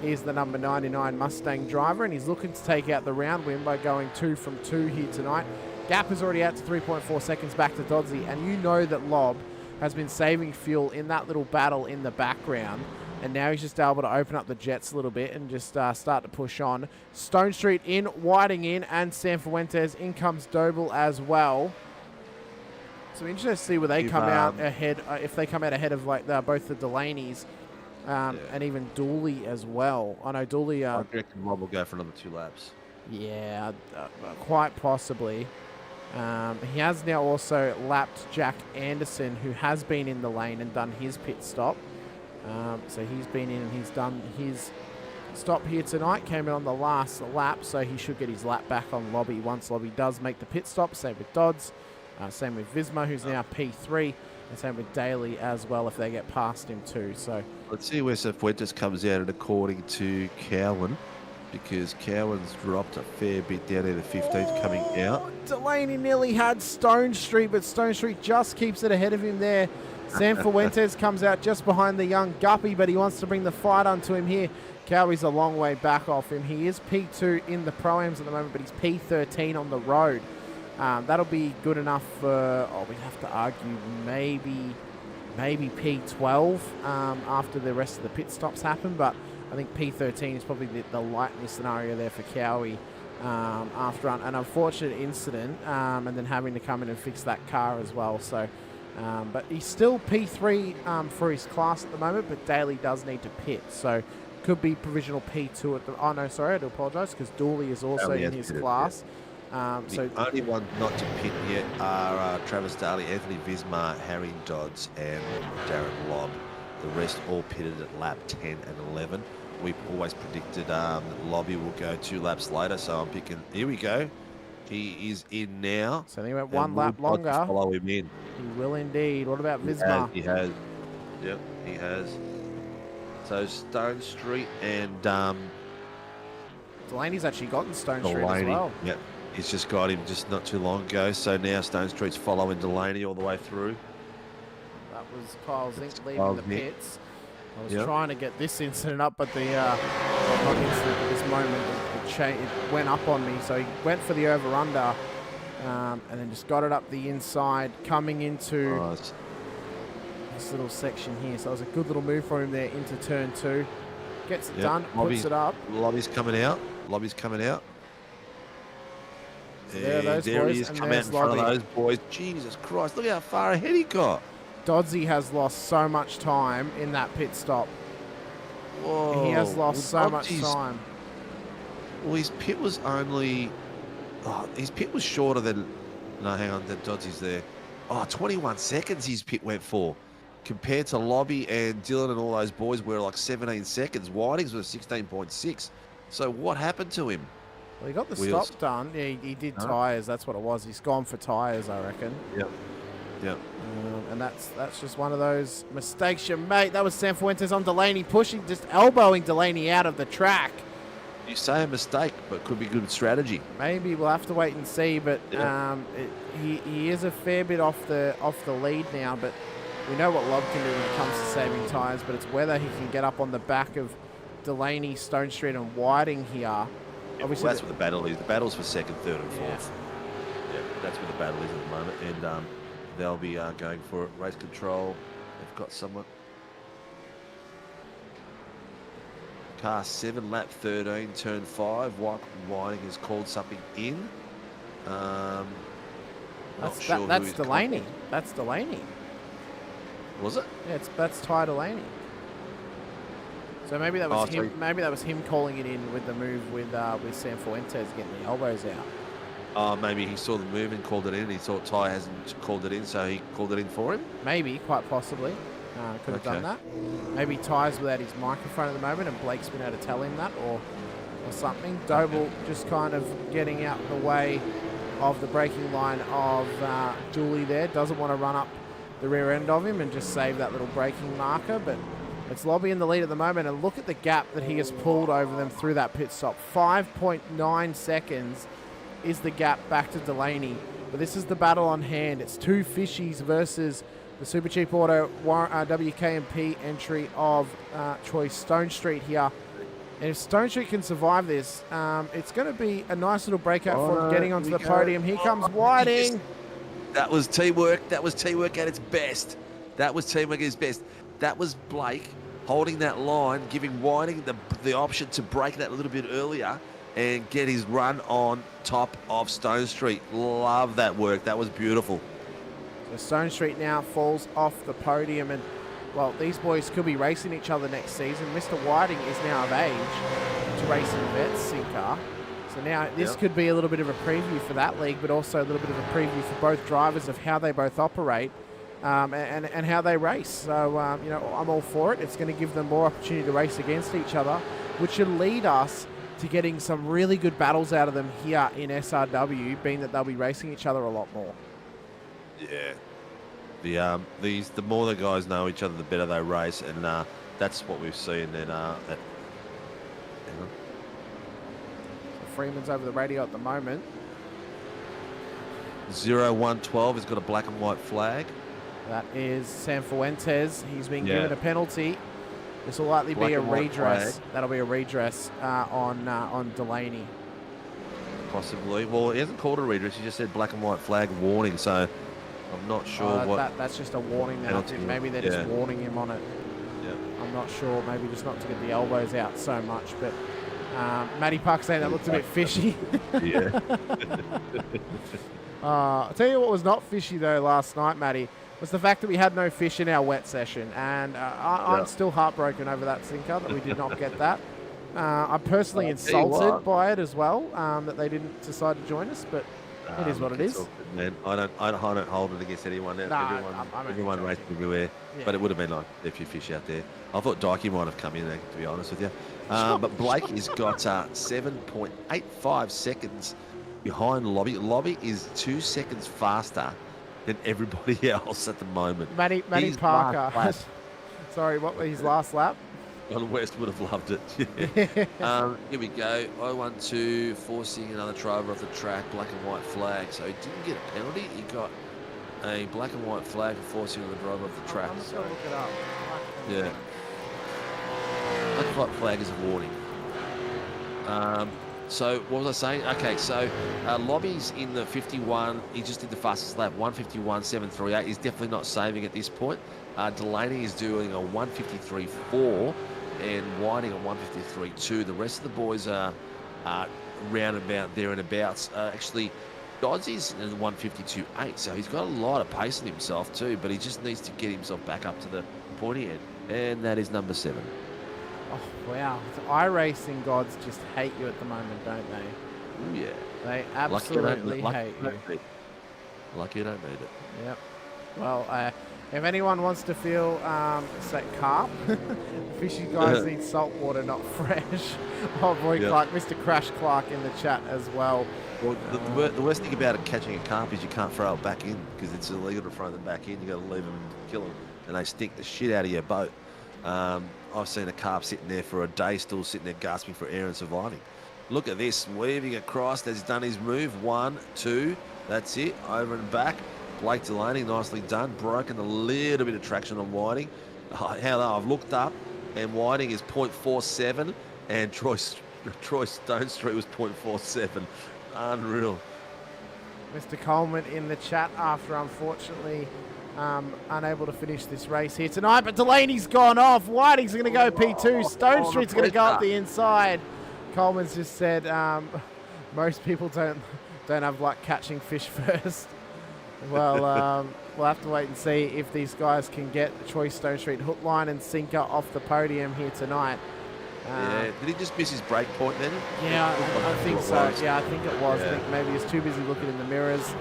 He's the number 99 Mustang driver, and he's looking to take out the round win by going 2 from 2 here tonight. Gap is already out to 3.4 seconds back to Dodsey, and you know that Lob has been saving fuel in that little battle in the background, and now he's just able to open up the jets a little bit and just start to push on. Stone Street in, Whiting in, and Sanfuentes. In comes Doble as well. So interesting to see where they come out ahead, if they come out ahead of like both the Delaney's and even Dooley as well. I know Dooley... I reckon Rob will go for another 2 laps. Yeah, quite possibly. He has now also lapped Jack Anderson, who has been in the lane and done his pit stop. So he's been in and he's done his stop here tonight. Came in on the last lap, so he should get his lap back on Lobby once Lobby does make the pit stop. Same with Dodds. Same with Visma, who's now P3. And same with Daly as well if they get past him too. So let's see where Fuentes comes out, and according to Cowan, because Cowan's dropped a fair bit down there, the 15th coming out. Delaney nearly had Stone Street, but Stone Street just keeps it ahead of him there. Sam Fuentes comes out just behind the young Guppy, but he wants to bring the fight onto him here. Cowie's a long way back off him. He is P2 in the Pro-Ams at the moment, but he's P13 on the road. That'll be good enough for, we'd have to argue, maybe P12 after the rest of the pit stops happen, but I think P13 is probably the likely scenario there for Cowie after an unfortunate incident and then having to come in and fix that car as well. So, but he's still P3 for his class at the moment, but Daly does need to pit. So could be provisional P2 at the... Oh, no, sorry, I do apologise, because Dooley is also in his class. Yeah. The only one not to pit yet are Travis Daly, Anthony Visma, Harry Dodds, and Darren Lobb. The rest all pitted at lap 10 and 11. We've always predicted that Lobby will go 2 laps later, so I'm picking... Here we go. He is in now. So he went 1 lap longer. Follow him in. He will indeed. What about Visma? He has. Yep, he has. So Stone Street and... Delaney's actually gotten Stone Street as well. Yep. He's just got him just not too long ago. So now Stone Street's following Delaney all the way through. That was Kyle Zink leaving the pits. I was trying to get this incident up, but the not incident at this moment, it went up on me. So he went for the over-under and then just got it up the inside, coming into this little section here. So it was a good little move from him there into turn 2. Gets it done, puts it up. Lobby's coming out. Lobby's coming out. There he is, come out in front of those boys. Jesus Christ, look how far ahead he got. Doddsy has lost so much time in that pit stop. Whoa. He has lost so much time. Well, his pit was only... his pit was shorter than... No, hang on, Dodsy's there. 21 seconds his pit went for. Compared to Lobby and Dylan and all those boys were like 17 seconds. Whiting's was 16.6. So what happened to him? Well, he got the stop done. Yeah, he did tyres. That's what it was. He's gone for tyres, I reckon. Yep. And that's just one of those mistakes you made. That was Sam Fuentes on Delaney pushing, just elbowing Delaney out of the track. You say a mistake, but could be good strategy. Maybe we'll have to wait and see. But he is a fair bit off the lead now. But we know what Lob can do when it comes to saving tyres. But it's whether he can get up on the back of Delaney, Stone Street, and Whiting here. Obviously, that's what the battle is. The battle's for 2nd, 3rd, and 4th. Yeah, that's where the battle is at the moment, and they'll be going for it. Race control. They've got someone. Car 7, lap 13, turn 5. Whiting has called something in. That's Delaney. That's Delaney. Was it? Yeah, that's Ty Delaney. So maybe that was him. Maybe that was him calling it in with the move with Sam Fuentes getting the elbows out. Maybe he saw the move and called it in. He thought Ty hasn't called it in, so he called it in for him. Maybe, quite possibly, could have done that. Maybe Ty's without his microphone at the moment, and Blake's been able to tell him that, or something. Doble just kind of getting out the way of the braking line of Julie there. Doesn't want to run up the rear end of him and just save that little braking marker, but. It's Lobby in the lead at the moment, and look at the gap that he has pulled over them through that pit stop. 5.9 seconds is the gap back to Delaney. But this is the battle on hand. It's 2 fishies versus the Super Cheap Auto WKMP entry of choice Stone Street here. And if Stone Street can survive this, it's going to be a nice little breakout for him getting onto the podium. Here comes Whiting. That was teamwork. That was teamwork at its best. That was teamwork at its best. That was Blake holding that line, giving Whiting the option to break that a little bit earlier and get his run on top of Stone Street. Love that work. That was beautiful. So Stone Street now falls off the podium, and well, these boys could be racing each other next season. Mr. Whiting is now of age to race in Vets Sinker. So now this could be a little bit of a preview for that league, but also a little bit of a preview for both drivers of how they both operate and how they race. So, you know, I'm all for it. It's going to give them more opportunity to race against each other, which should lead us to getting some really good battles out of them here in SRW, being that they'll be racing each other a lot more. Yeah. The more the guys know each other, the better they race, and that's what we've seen. And Freeman's over the radio at the moment. 0112 has got a black and white flag. That is San Fuentes. He's been given a penalty. This will likely be a redress. That'll be a redress on Delaney. Possibly. Well, he hasn't called a redress. He just said black and white flag warning. So I'm not sure that's just a warning. Then maybe they're just warning him on it. Yeah. I'm not sure. Maybe just not to get the elbows out so much. But Matty Puck saying that looked a bit fishy. Yeah. I'll tell you what was not fishy though last night, Matty, was the fact that we had no fish in our wet session, and I'm still heartbroken over that sinker that we did not get that. I'm personally insulted by it as well, that they didn't decide to join us, but it is what it is. Man, I don't hold it against anyone. Everyone races everywhere, but it would have been like a few fish out there. I thought Dykey might have come in there, to be honest with you. But Blake has got 7.85 seconds behind Lobby. Lobby is 2 seconds faster than everybody else at the moment. Matty Parker. Sorry, what was his last lap? Well, West would have loved it. Yeah. Here we go. 012 forcing another driver off the track. Black and white flag. So he didn't get a penalty. He got a black and white flag for forcing another driver off the track. I'm just going to look it up. Yeah. Black and white flag is a warning. So what was I saying? Okay, so Lobby's in the 51. He just did the fastest lap, 151.738. He's definitely not saving at this point. Delaney is doing a 153.4 and Whiting a 153.2. The rest of the boys are round about there and abouts. Actually, Dodds is in 152.8, so he's got a lot of pace in himself too, but he just needs to get himself back up to the pointy end, and that is number 7. Oh, wow. The iRacing gods just hate you at the moment, don't they? Oh, yeah. They absolutely hate you. Lucky you don't need it. Yep. Well, if anyone wants to feel carp, fishy guys need salt water, not fresh. Oh, boy, Clark. Mr. Crash Clark in the chat as well. Well, the worst thing about it, catching a carp is you can't throw it back in because it's illegal to throw them back in. You got to leave them and kill them, and they stink the shit out of your boat. I've seen a carp sitting there for a day, still sitting there gasping for air and surviving. Look at this, weaving across. Has done his move. 1, 2. That's it. Over and back. Blake Delaney, nicely done. Broken a little bit of traction on Whiting. I've looked up, and Whiting is 0.47, and Troy Stone Street was 0.47. Unreal. Mr. Coleman in the chat after, unfortunately, unable to finish this race here tonight, but Delaney's gone off. Whiting's going to go P2. Stone Street's going to go up the inside. Coleman's just said most people don't have luck catching fish first. Well, we'll have to wait and see if these guys can get Troy Stone Street hook, line and sinker off the podium here tonight. Did he just miss his break point then? Yeah, I think so. Yeah, I think it was. I think maybe he's too busy looking in the mirrors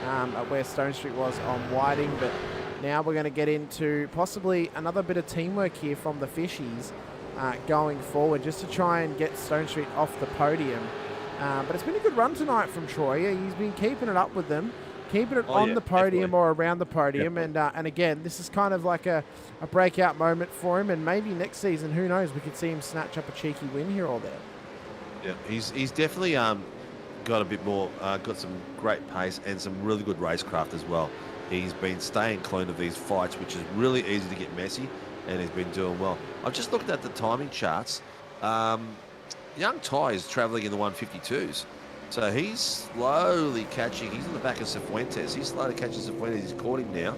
at where Stone Street was on Whiting. But now we're going to get into possibly another bit of teamwork here from the Fishies going forward, just to try and get Stone Street off the podium. But it's been a good run tonight from Troy. He's been keeping it up with them, keeping it on the podium or around the podium. And again, this is kind of like a breakout moment for him. And maybe next season, who knows, we could see him snatch up a cheeky win here or there. Yeah, he's definitely got a bit more, got some great pace and some really good racecraft as well. He's been staying clean of these fights, which is really easy to get messy, and he's been doing well. I've just looked at the timing charts. young Ty is travelling in the 152s. So he's slowly catching. He's in the back of Cifuentes. He's slowly catching Cifuentes. He's caught him now.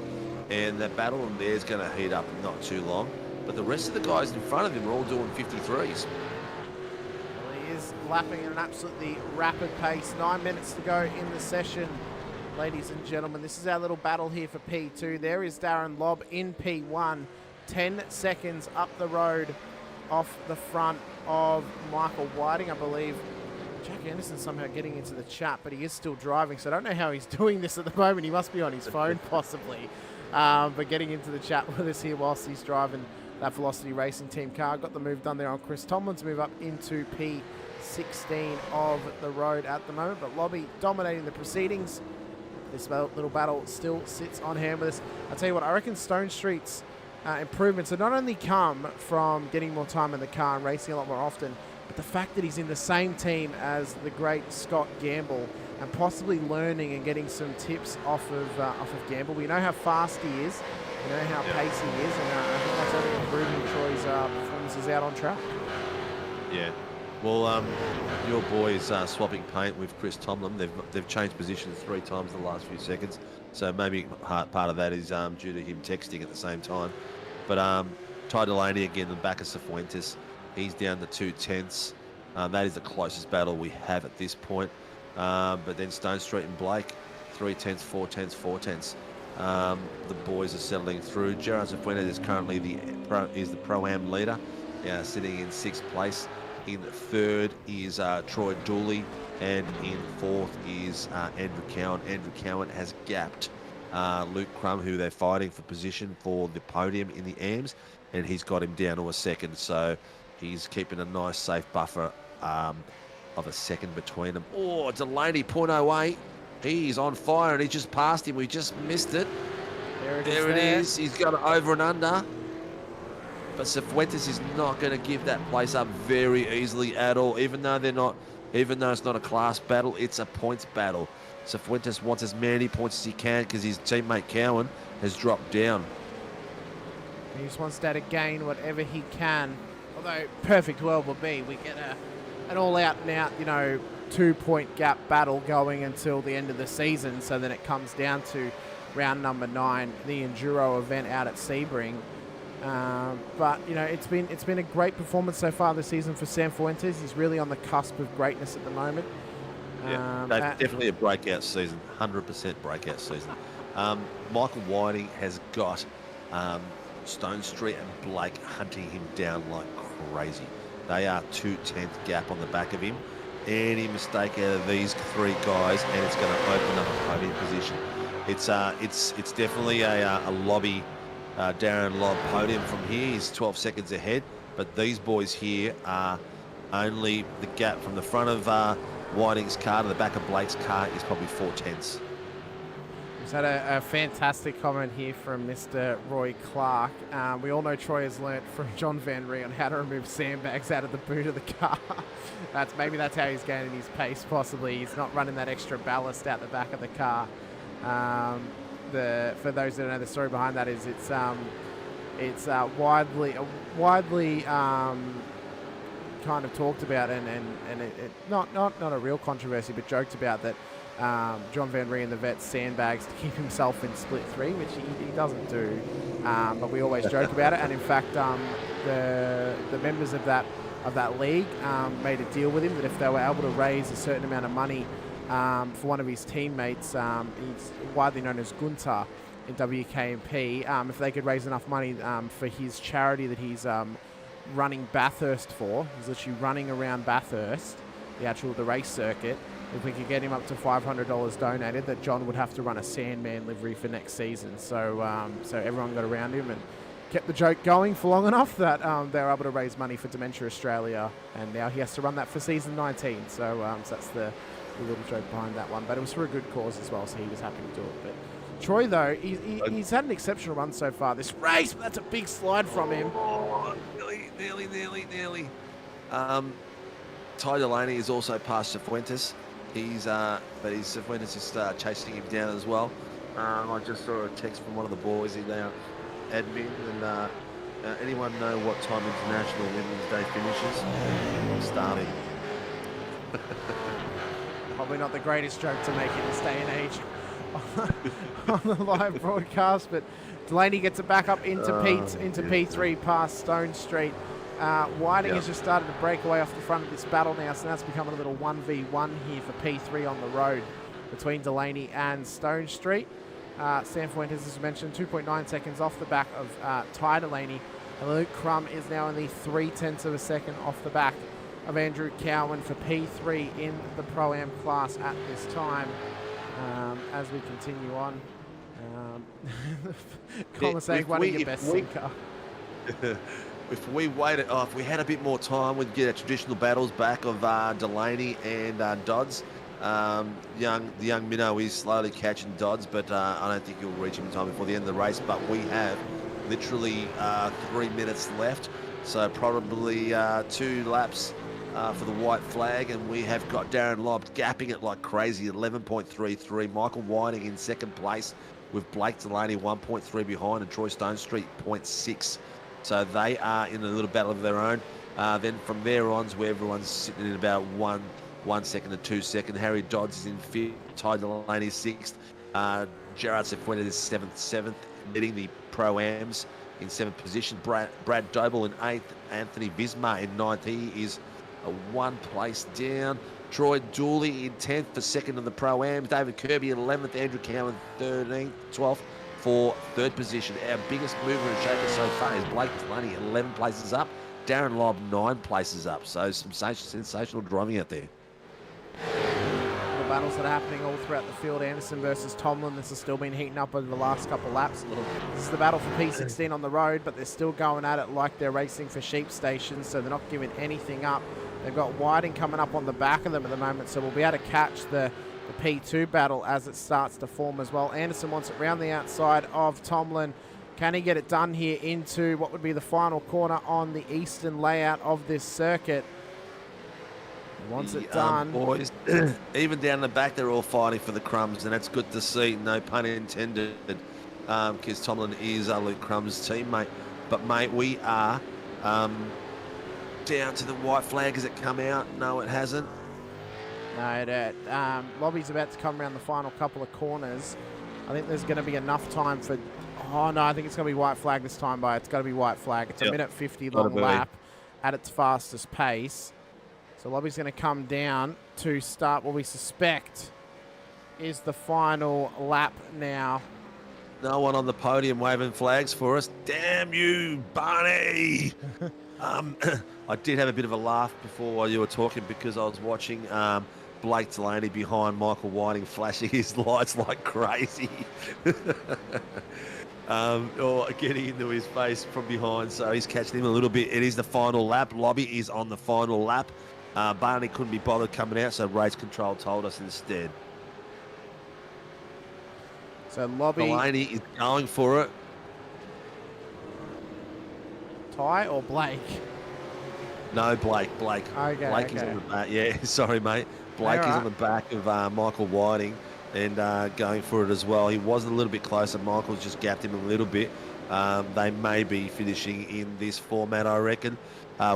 And that battle in there is going to heat up in not too long. But the rest of the guys in front of him are all doing 53s. Well, he is lapping at an absolutely rapid pace. 9 minutes to go in the session, ladies and gentlemen. This is our little battle here for P2. There is Darren Lobb in P1. 10 seconds up the road off the front of Michael Whiting, I believe. Jack Anderson somehow getting into the chat, but he is still driving, so I don't know how he's doing this at the moment. He must be on his phone, possibly. But getting into the chat with us here whilst he's driving that Velocity Racing Team car. Got the move done there on Chris Tomlin's move up into P16 of the road at the moment. But Lobby dominating the proceedings. This little battle still sits on hand with us. I'll tell you what, I reckon Stone Street's improvements have not only come from getting more time in the car and racing a lot more often, but the fact that he's in the same team as the great Scott Gamble and possibly learning and getting some tips off of Gamble. We know how fast he is, we know how pacey he is, and I think that's only improving Troy's performances out on track. Yeah. Well, your boys are swapping paint with Chris Tomlin. They've changed positions 3 times in the last few seconds, so maybe part of that is due to him texting at the same time. But Ty Delaney again, the back of Cifuentes, he's down to 2/10. That is the closest battle we have at this point. But then Stone Street and Blake, 3/10, 4/10, 4/10. The boys are settling through. Gerard Cifuentes is currently the Pro-Am leader, sitting in 6th place. In 3rd is Troy Dooley, and in 4th is Andrew Cowan. Andrew Cowan has gapped Luke Crum, who they're fighting for position for the podium in the AMs, and he's got him down to a 2nd. So he's keeping a nice safe buffer of a 2nd between them. Oh, Delaney, 0.08. He's on fire, and he just passed him. We just missed it. There it is. He's got it over and under. But Cifuentes is not going to give that place up very easily at all, even though it's not a class battle, it's a points battle. Cifuentes wants as many points as he can because his teammate Cowan has dropped down. He just wants to gain whatever he can. Although perfect world would be we get an all-out and out, 2-point gap battle going until the end of the season. So then it comes down to round number 9, the Enduro event out at Sebring. But it's been a great performance so far this season for Sam Fuentes. He's really on the cusp of greatness at the moment. That's definitely a breakout season, 100% breakout season. Michael Whiting has got Stone Street and Blake hunting him down like crazy. They are 2/10 gap on the back of him. Any mistake out of these 3 guys, and it's going to open up a podium position. It's definitely a lobby. Darren Lobb podium from here. He's 12 seconds ahead, but these boys here are only the gap from the front of Whiting's car to the back of Blake's car is probably 4/10. We've had a fantastic comment here from Mr. Roy Clark. We all know Troy has learnt from John Van Ree on how to remove sandbags out of the boot of the car. Maybe that's how he's gaining his pace, possibly. He's not running that extra ballast out the back of the car. For those that don't know, the story behind that is it's widely kind of talked about and it not a real controversy, but joked about that John Van Ree and the vet sandbags to keep himself in split 3, which he doesn't do, but we always joke about it. And in fact, the members of that league made a deal with him that if they were able to raise a certain amount of money for one of his teammates, he's widely known as Gunter in WKMP, if they could raise enough money for his charity that he's running Bathurst for. He's literally running around Bathurst, the race circuit. If we could get him up to $500 donated, that John would have to run a Sandman livery for next season. So so everyone got around him and kept the joke going for long enough that they were able to raise money for Dementia Australia, and now he has to run that for season 19. So that's the little joke behind that one, but it was for a good cause as well, so he was happy to do it. But Troy, though, he's had an exceptional run so far this race, but that's a big slide from him. Oh, nearly. Ty Delaney is also past Cifuentes. But Cifuentes is chasing him down as well. I just saw a text from one of the boys in our admin, and anyone know what time International Women's Day finishes? I'm starving. Probably not the greatest joke to make in this day and age on the live broadcast, but Delaney gets it back up into P3 past Stone Street. Whiting has just started to break away off the front of this battle now, so now it's becoming a little 1v1 here for P3 on the road between Delaney and Stone Street. Sam Fuentes, as mentioned, 2.9 seconds off the back of Ty Delaney. And Luke Crum is now only 0.3 of a second off the back of Andrew Cowan for P3 in the Pro-Am class at this time. As we continue on, Colin saying one of your best sinker. If we waited, if we had a bit more time, we'd get our traditional battles back of Delaney and Dodds. The young minnow is slowly catching Dodds, but I don't think he'll reach him in time before the end of the race. But we have literally 3 minutes left, so probably 2 laps for the white flag, and we have got Darren Lobb gapping it like crazy at 11.33. Michael Whiting in second place with Blake Delaney 1.3 behind, and Troy Stone Street 0.6. So they are in a little battle of their own. Then from there on, where everyone's sitting in about 1 second to 2 seconds. Harry Dodds is in 5th, Ty Delaney 6th. Gerard Cifuentes is 7th, leading the Pro-Ams in 7th position. Brad Doble in 8th, Anthony Visma in 9th. He is 1 place down. Troy Dooley in 10th for 2nd in the Pro-Ams. David Kirby in 11th, Andrew Cowan 13th, 12th for 3rd position. Our biggest mover and shaker so far is Blake Delaney, 11 places up. Darren Lobb 9 places up. So some sensational driving out there. The battles that are happening all throughout the field. Anderson versus Tomlin. This has still been heating up over the last couple of laps. This is the battle for P16 on the road, but they're still going at it like they're racing for sheep stations, so they're not giving anything up. They've got Whiting coming up on the back of them at the moment, so we'll be able to catch the P2 battle as it starts to form as well. Anderson wants it round the outside of Tomlin. Can he get it done here into what would be the final corner on the eastern layout of this circuit? Once it's done, boys, even down the back, they're all fighting for the crumbs, and that's good to see. No pun intended, because Tomlin is Luke Crum's teammate. But mate, we are down to the white flag. Has it come out? No, it hasn't. No, Lobby's about to come around the final couple of corners. I think there's going to be enough time for. Oh no, I think it's going to be white flag this time. It's got to be white flag. It's a minute 50 long lap at its fastest pace. So Lobby's going to come down to start what we suspect is the final lap now. No one on the podium waving flags for us. Damn you, Barney! I did have a bit of a laugh before while you were talking, because I was watching Blake Delaney behind Michael Whiting flashing his lights like crazy. Or getting into his face from behind, so he's catching him a little bit. It is the final lap. Lobby is on the final lap. Barney couldn't be bothered coming out, so race control told us instead. So Lobby... Delaney is going for it. Ty or Blake? No, Blake. Okay, Blake is on the back. Yeah, sorry, mate. Blake is on the back of Michael Whiting and going for it as well. He wasn't a little bit closer. Michael's just gapped him a little bit. They may be finishing in this format, I reckon.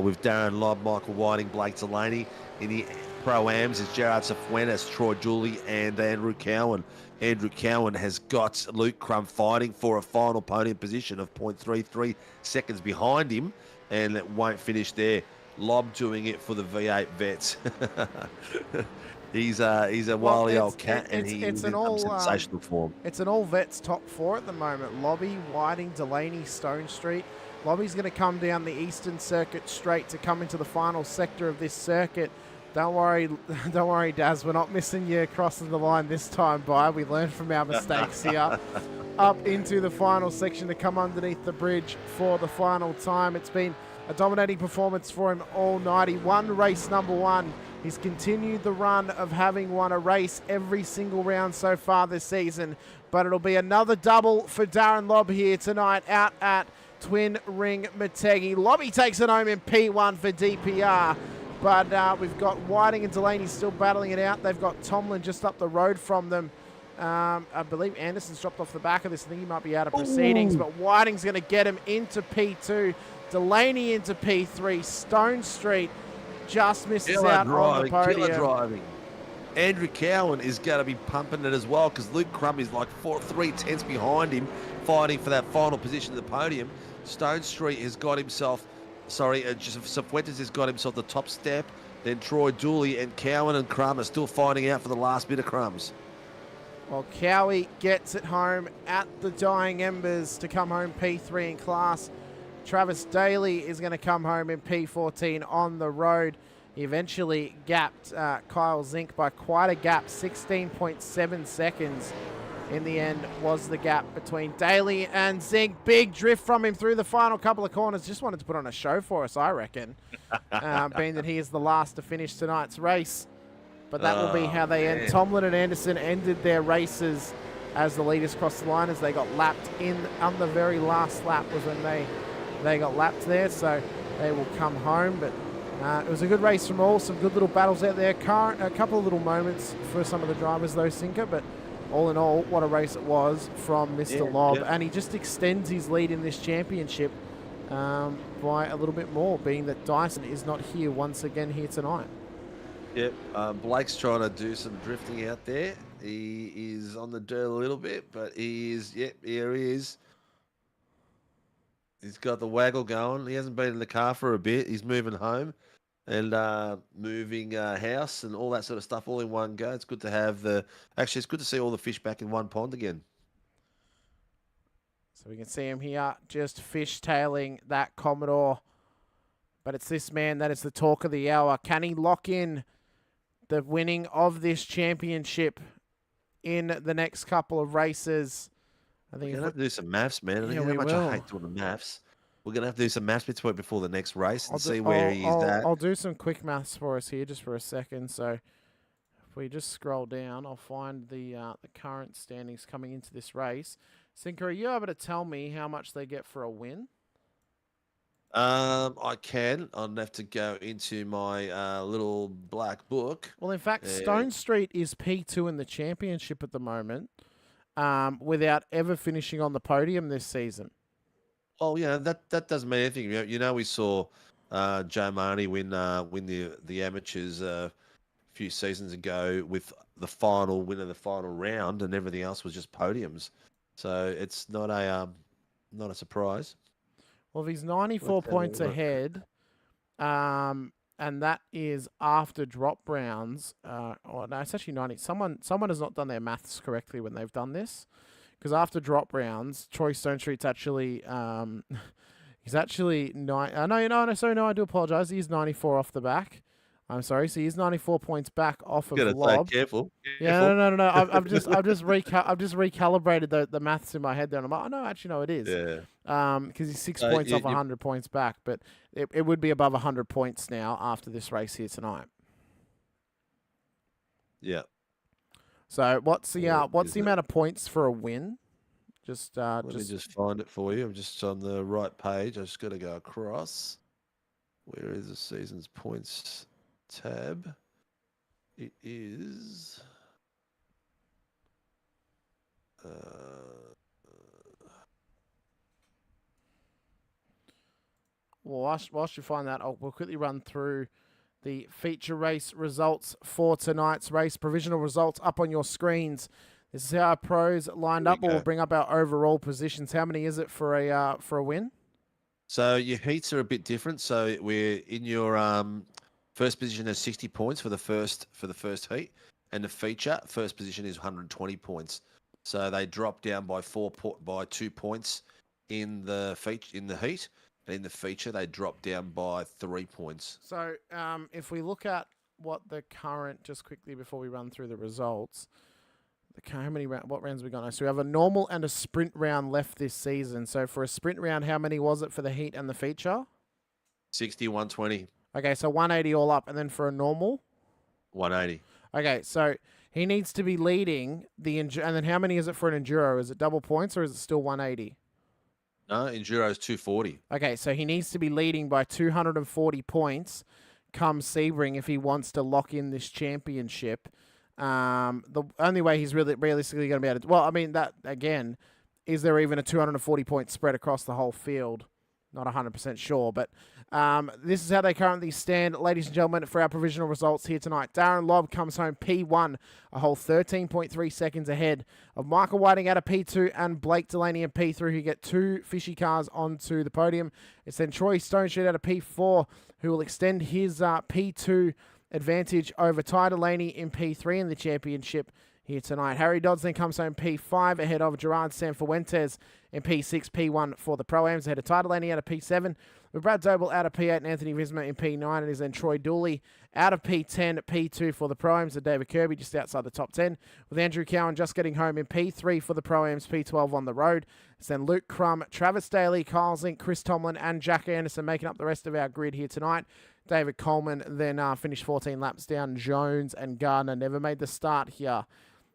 With Darren Lobb, Michael Whiting, Blake Delaney. In the Pro-Ams is Gerard Cifuentes, Troy Dooley and Andrew Cowan. Andrew Cowan has got Luke Crum fighting for a final podium position of 0.33 seconds behind him, and it won't finish there. Lobb doing it for the V8 vets. He's a wily old cat, and he's in sensational form. It's an all vets top 4 at the moment. Lobby, Whiting, Delaney, Stone Street. Lobby's going to come down the eastern circuit straight to come into the final sector of this circuit. Don't worry, Daz. We're not missing you crossing the line this time, We learned from our mistakes here. Up into the final section to come underneath the bridge for the final time. It's been a dominating performance for him all night. He won race number 1. He's continued the run of having won a race every single round so far this season. But it'll be another double for Darren Lobb here tonight out at Twin Ring Motegi. Lobby takes it home in P1 for DPR. But we've got Whiting and Delaney still battling it out. They've got Tomlin just up the road from them. I believe Anderson's dropped off the back of this. I think he might be out of proceedings. But Whiting's going to get him into P2. Delaney into P3. Stone Street just misses Killer out on the driving, podium. killer driving. Andrew Cowan is going to be pumping it as well because Luke Crumb is like 3/10 behind him, fighting for that final position of the podium. Stone Street has got himself, Cifuentes has got himself the top step. Then Troy Dooley and Cowan and Crumb are still fighting out for the last bit of crumbs. Well, Cowie gets it home at the dying embers to come home P3 in class. Travis Daly is going to come home in P14 on the road. He eventually gapped Kyle Zink by quite a gap, 16.7 seconds. In the end was the gap between Daly and Zink. Big drift from him through the final couple of corners. Just wanted to put on a show for us, I reckon, being that he is the last to finish tonight's race. But that will be how they end. Tomlin and Anderson ended their races as the leaders crossed the line, as they got lapped in on the very last lap was when they got lapped there. So they will come home. But it was a good race from all. Some good little battles out there. A couple of little moments for some of the drivers, though, Sinker. But all in all, what a race it was from Mr. Lobb. Yeah. And he just extends his lead in this championship by a little bit more, being that Dyson is not here once again here tonight. Yep, Blake's trying to do some drifting out there. He is on the dirt a little bit, but he is, here he is. He's got the waggle going. He hasn't been in the car for a bit. He's moving home and moving house and all that sort of stuff all in one go. It's good to have it's good to see all the fish back in one pond again. So we can see him here just fishtailing that Commodore. But it's this man that is the talk of the hour. Can he lock in the winning of this championship in the next couple of races? I think we're going to have to do some maths, man. I think how much I hate doing the maths. We're going to have to do some maths before the next race and see where he is at. I'll do some quick maths for us here just for a second. So if we just scroll down, I'll find the current standings coming into this race. Sinker, are you able to tell me how much they get for a win? I can. I'd have to go into my little black book. Well, in fact, Stone Street is P2 in the championship at the moment, without ever finishing on the podium this season. Oh, yeah, that doesn't mean anything. You know, we saw Joe Marnie win the amateurs a few seasons ago with the final win of the final round, and everything else was just podiums. So it's not a surprise. Well, if he's 94 points ahead, and that is after drop rounds. No, it's actually 90. Someone has not done their maths correctly when they've done this, because after drop rounds, Troy Stone Street's actually he's actually I do apologize. He's 94 off the back. I'm sorry. So he's 94 points back off of Lobb. Careful. Yeah, no. I've just recalibrated the maths in my head there. And I'm like, oh no, actually no, it is. Yeah. Because he's 6 points off 100 points back, but it would be above 100 points now after this race here tonight. Yeah. So what's the amount of points for a win? Let me just find it for you. I'm just on the right page. I just got to go across. Where is the season's points tab? It is. Well, whilst you find that, we'll quickly run through the feature race results for tonight's race. Provisional results up on your screens. This is how our pros lined up. We'll bring up our overall positions. How many is it for a win? So your heats are a bit different. So we're in your first position is 60 points for the first heat, and the feature first position is 120 points. So they drop down by 2 points in the heat, and in the feature they drop down by 3 points. So if we look at what the current, just quickly before we run through the results, what rounds we got now? So we have a normal and a sprint round left this season. So for a sprint round, how many was it for the heat and the feature? 60, 120. Okay, so 180 all up. And then for a normal? 180. Okay, so he needs to be leading and then how many is it for an enduro? Is it double points or is it still 180? No, enduro is 240. Okay, so he needs to be leading by 240 points come Sebring if he wants to lock in this championship. The only way he's really realistically going to be able to... Well, I mean, that, again, is there even a 240-point spread across the whole field? Not 100% sure, but this is how they currently stand, ladies and gentlemen, for our provisional results here tonight. Darren Lobb comes home P1, a whole 13.3 seconds ahead of Michael Whiting out of P2 and Blake Delaney in P3, who get 2 fishy cars onto the podium. It's then Troy Stonestreet out of P4, who will extend his P2 advantage over Ty Delaney in P3 in the championship here tonight. Harry Dodds then comes home P5 ahead of Gerard Sanfuentes in P6, P1 for the Pro-Ams, ahead of Ty Delaney out of P7, with Brad Doble out of P8 and Anthony Visma in P9, and is then Troy Dooley out of P10, P2 for the Pro-Ams, and David Kirby just outside the top 10, with Andrew Cowan just getting home in P3 for the Pro-Ams, P12 on the road. It's then Luke Crum, Travis Daly, Kyle Zink, Chris Tomlin, and Jack Anderson making up the rest of our grid here tonight. David Coleman then finished 14 laps down. Jones and Gardner never made the start here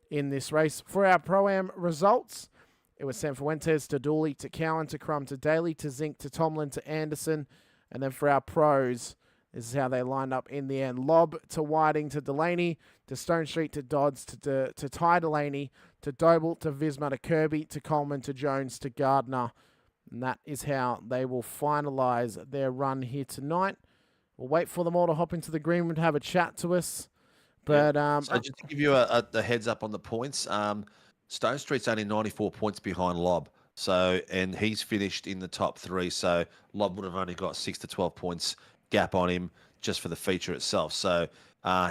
in this race. For our Pro-Am results, it was Sanfuentes to Dooley to Cowan to Crum to Daly to Zink to Tomlin to Anderson. And then for our pros, this is how they lined up in the end. Lobb to Whiting to Delaney to Stonestreet to Dodds to Ty Delaney to Doble to Visma to Kirby to Coleman to Jones to Gardner. And that is how they will finalise their run here tonight. We'll wait for them all to hop into the green room to have a chat to us. But so just to give you a heads up on the points, Stone Street's only 94 points behind Lobb. So, and he's finished in the top 3. So Lobb would have only got 6 to 12 points gap on him just for the feature itself. So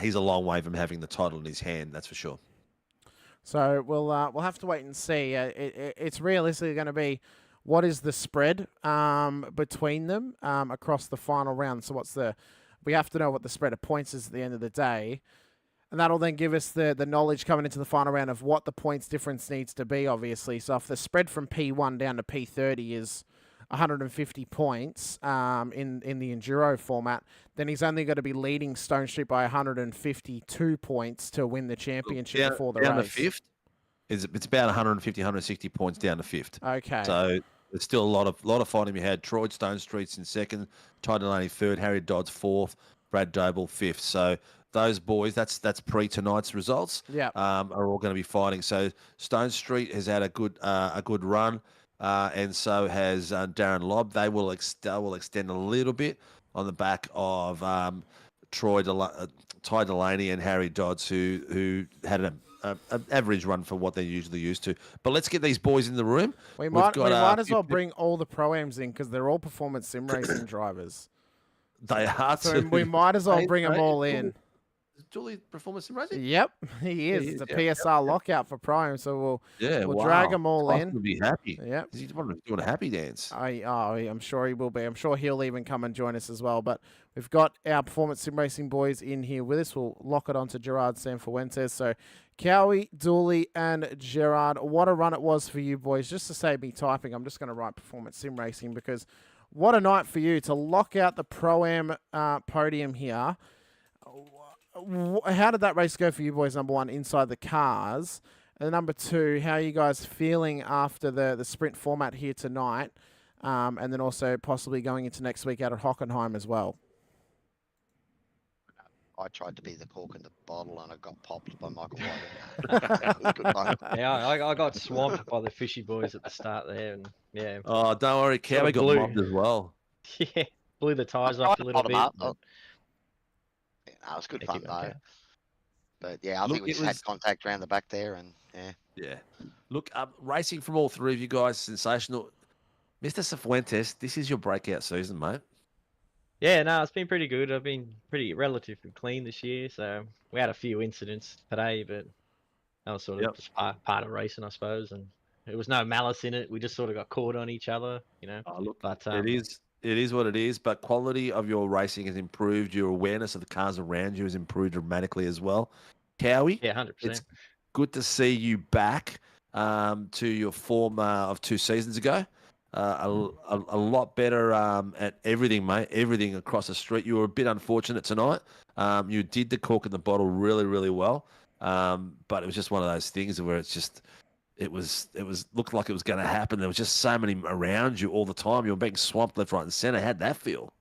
he's a long way from having the title in his hand, that's for sure. So we'll have to wait and see. It's realistically going to be what is the spread between them across the final round. So we have to know what the spread of points is at the end of the day. And that'll then give us the knowledge coming into the final round of what the points difference needs to be, obviously. So if the spread from P1 down to P30 is 150 points in the Enduro format, then he's only got to be leading Stone Street by 152 points to win the championship before the down race. To fifth, it's about 150, 160 points down to fifth. Okay. So there's still a lot of fighting. We had Troy Stone Street's in second, Ty Delaney third, Harry Dodds fourth, Brad Doble fifth. So those boys, that's pre tonight's results. Yeah, are all going to be fighting. So Stone Street has had a good run, and so has Darren Lobb. They will extend a little bit on the back of Ty Delaney and Harry Dodds, who had an average run for what they're usually used to. But let's get these boys in the room. We might as well bring all the Pro-Ams in because they're all performance sim racing drivers. They are. So we might as well bring them all in. Julie performance sim racing? Yep, he is. It's a PSR lockout for Prime, so we'll drag them all in. He'll be happy. Yep. He's doing a happy dance. I'm sure he will be. I'm sure he'll even come and join us as well. But we've got our performance sim racing boys in here with us. We'll lock it onto Gerard Sanfuentes. So Cowie, Dooley, and Gerard, what a run it was for you boys. Just to save me typing, I'm just going to write performance sim racing because what a night for you to lock out the Pro-Am podium here. How did that race go for you boys, number one, inside the cars? And number two, how are you guys feeling after the sprint format here tonight? And then also possibly going into next week out at Hockenheim as well? I tried to be the cork in the bottle and I got popped by Michael Whiting. Yeah, I got swamped by the fishy boys at the start there. And yeah. Oh, don't worry, Cowie got mobbed as well. Yeah, blew the tyres off a little bit. It was good fun though. But yeah, I think we just had contact around the back there, and yeah. Look, racing from all three of you guys, sensational. Mr. Cifuentes, this is your breakout season, mate. Yeah, no, it's been pretty good. I've been pretty relatively clean this year, so we had a few incidents today, but that was sort of just part of racing, I suppose. And there was no malice in it. We just sort of got caught on each other, you know. Oh, look, but it is what it is, but quality of your racing has improved. Your awareness of the cars around you has improved dramatically as well. Cowie? Yeah, 100%. It's good to see you back to your form of 2 seasons ago. A lot better at everything, mate. Everything across the street. You were a bit unfortunate tonight. You did the cork in the bottle really, really well. But it was just one of those things where it looked like it was going to happen. There was just so many around you all the time. You were being swamped left, right, and centre. How'd that feel?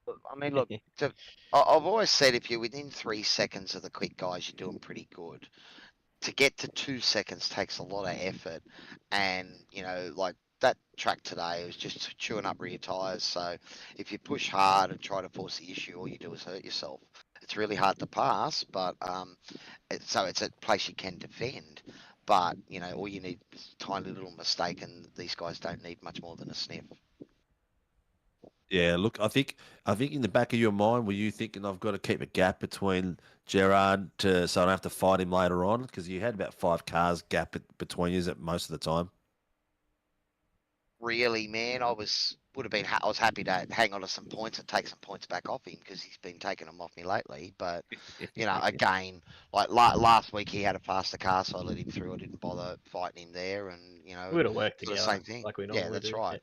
I mean, look, I've always said if you're within 3 seconds of the quick guys, you're doing pretty good. To get to 2 seconds takes a lot of effort, and like that track today, it was just chewing up rear tyres. So if you push hard and try to force the issue, all you do is hurt yourself. It's really hard to pass, but so it's a place you can defend. But all you need is a tiny little mistake, and these guys don't need much more than a sniff. Yeah, look, I think in the back of your mind, were you thinking I've got to keep a gap between Gerard so I don't have to fight him later on? Because you had about 5 cars gap between you at most of the time. Really, man, I was happy to hang on to some points and take some points back off him because he's been taking them off me lately. But again, like last week he had a faster car, so I let him through. I didn't bother fighting him there, and we would have worked together. The same thing. Like we normally yeah, that's do. right.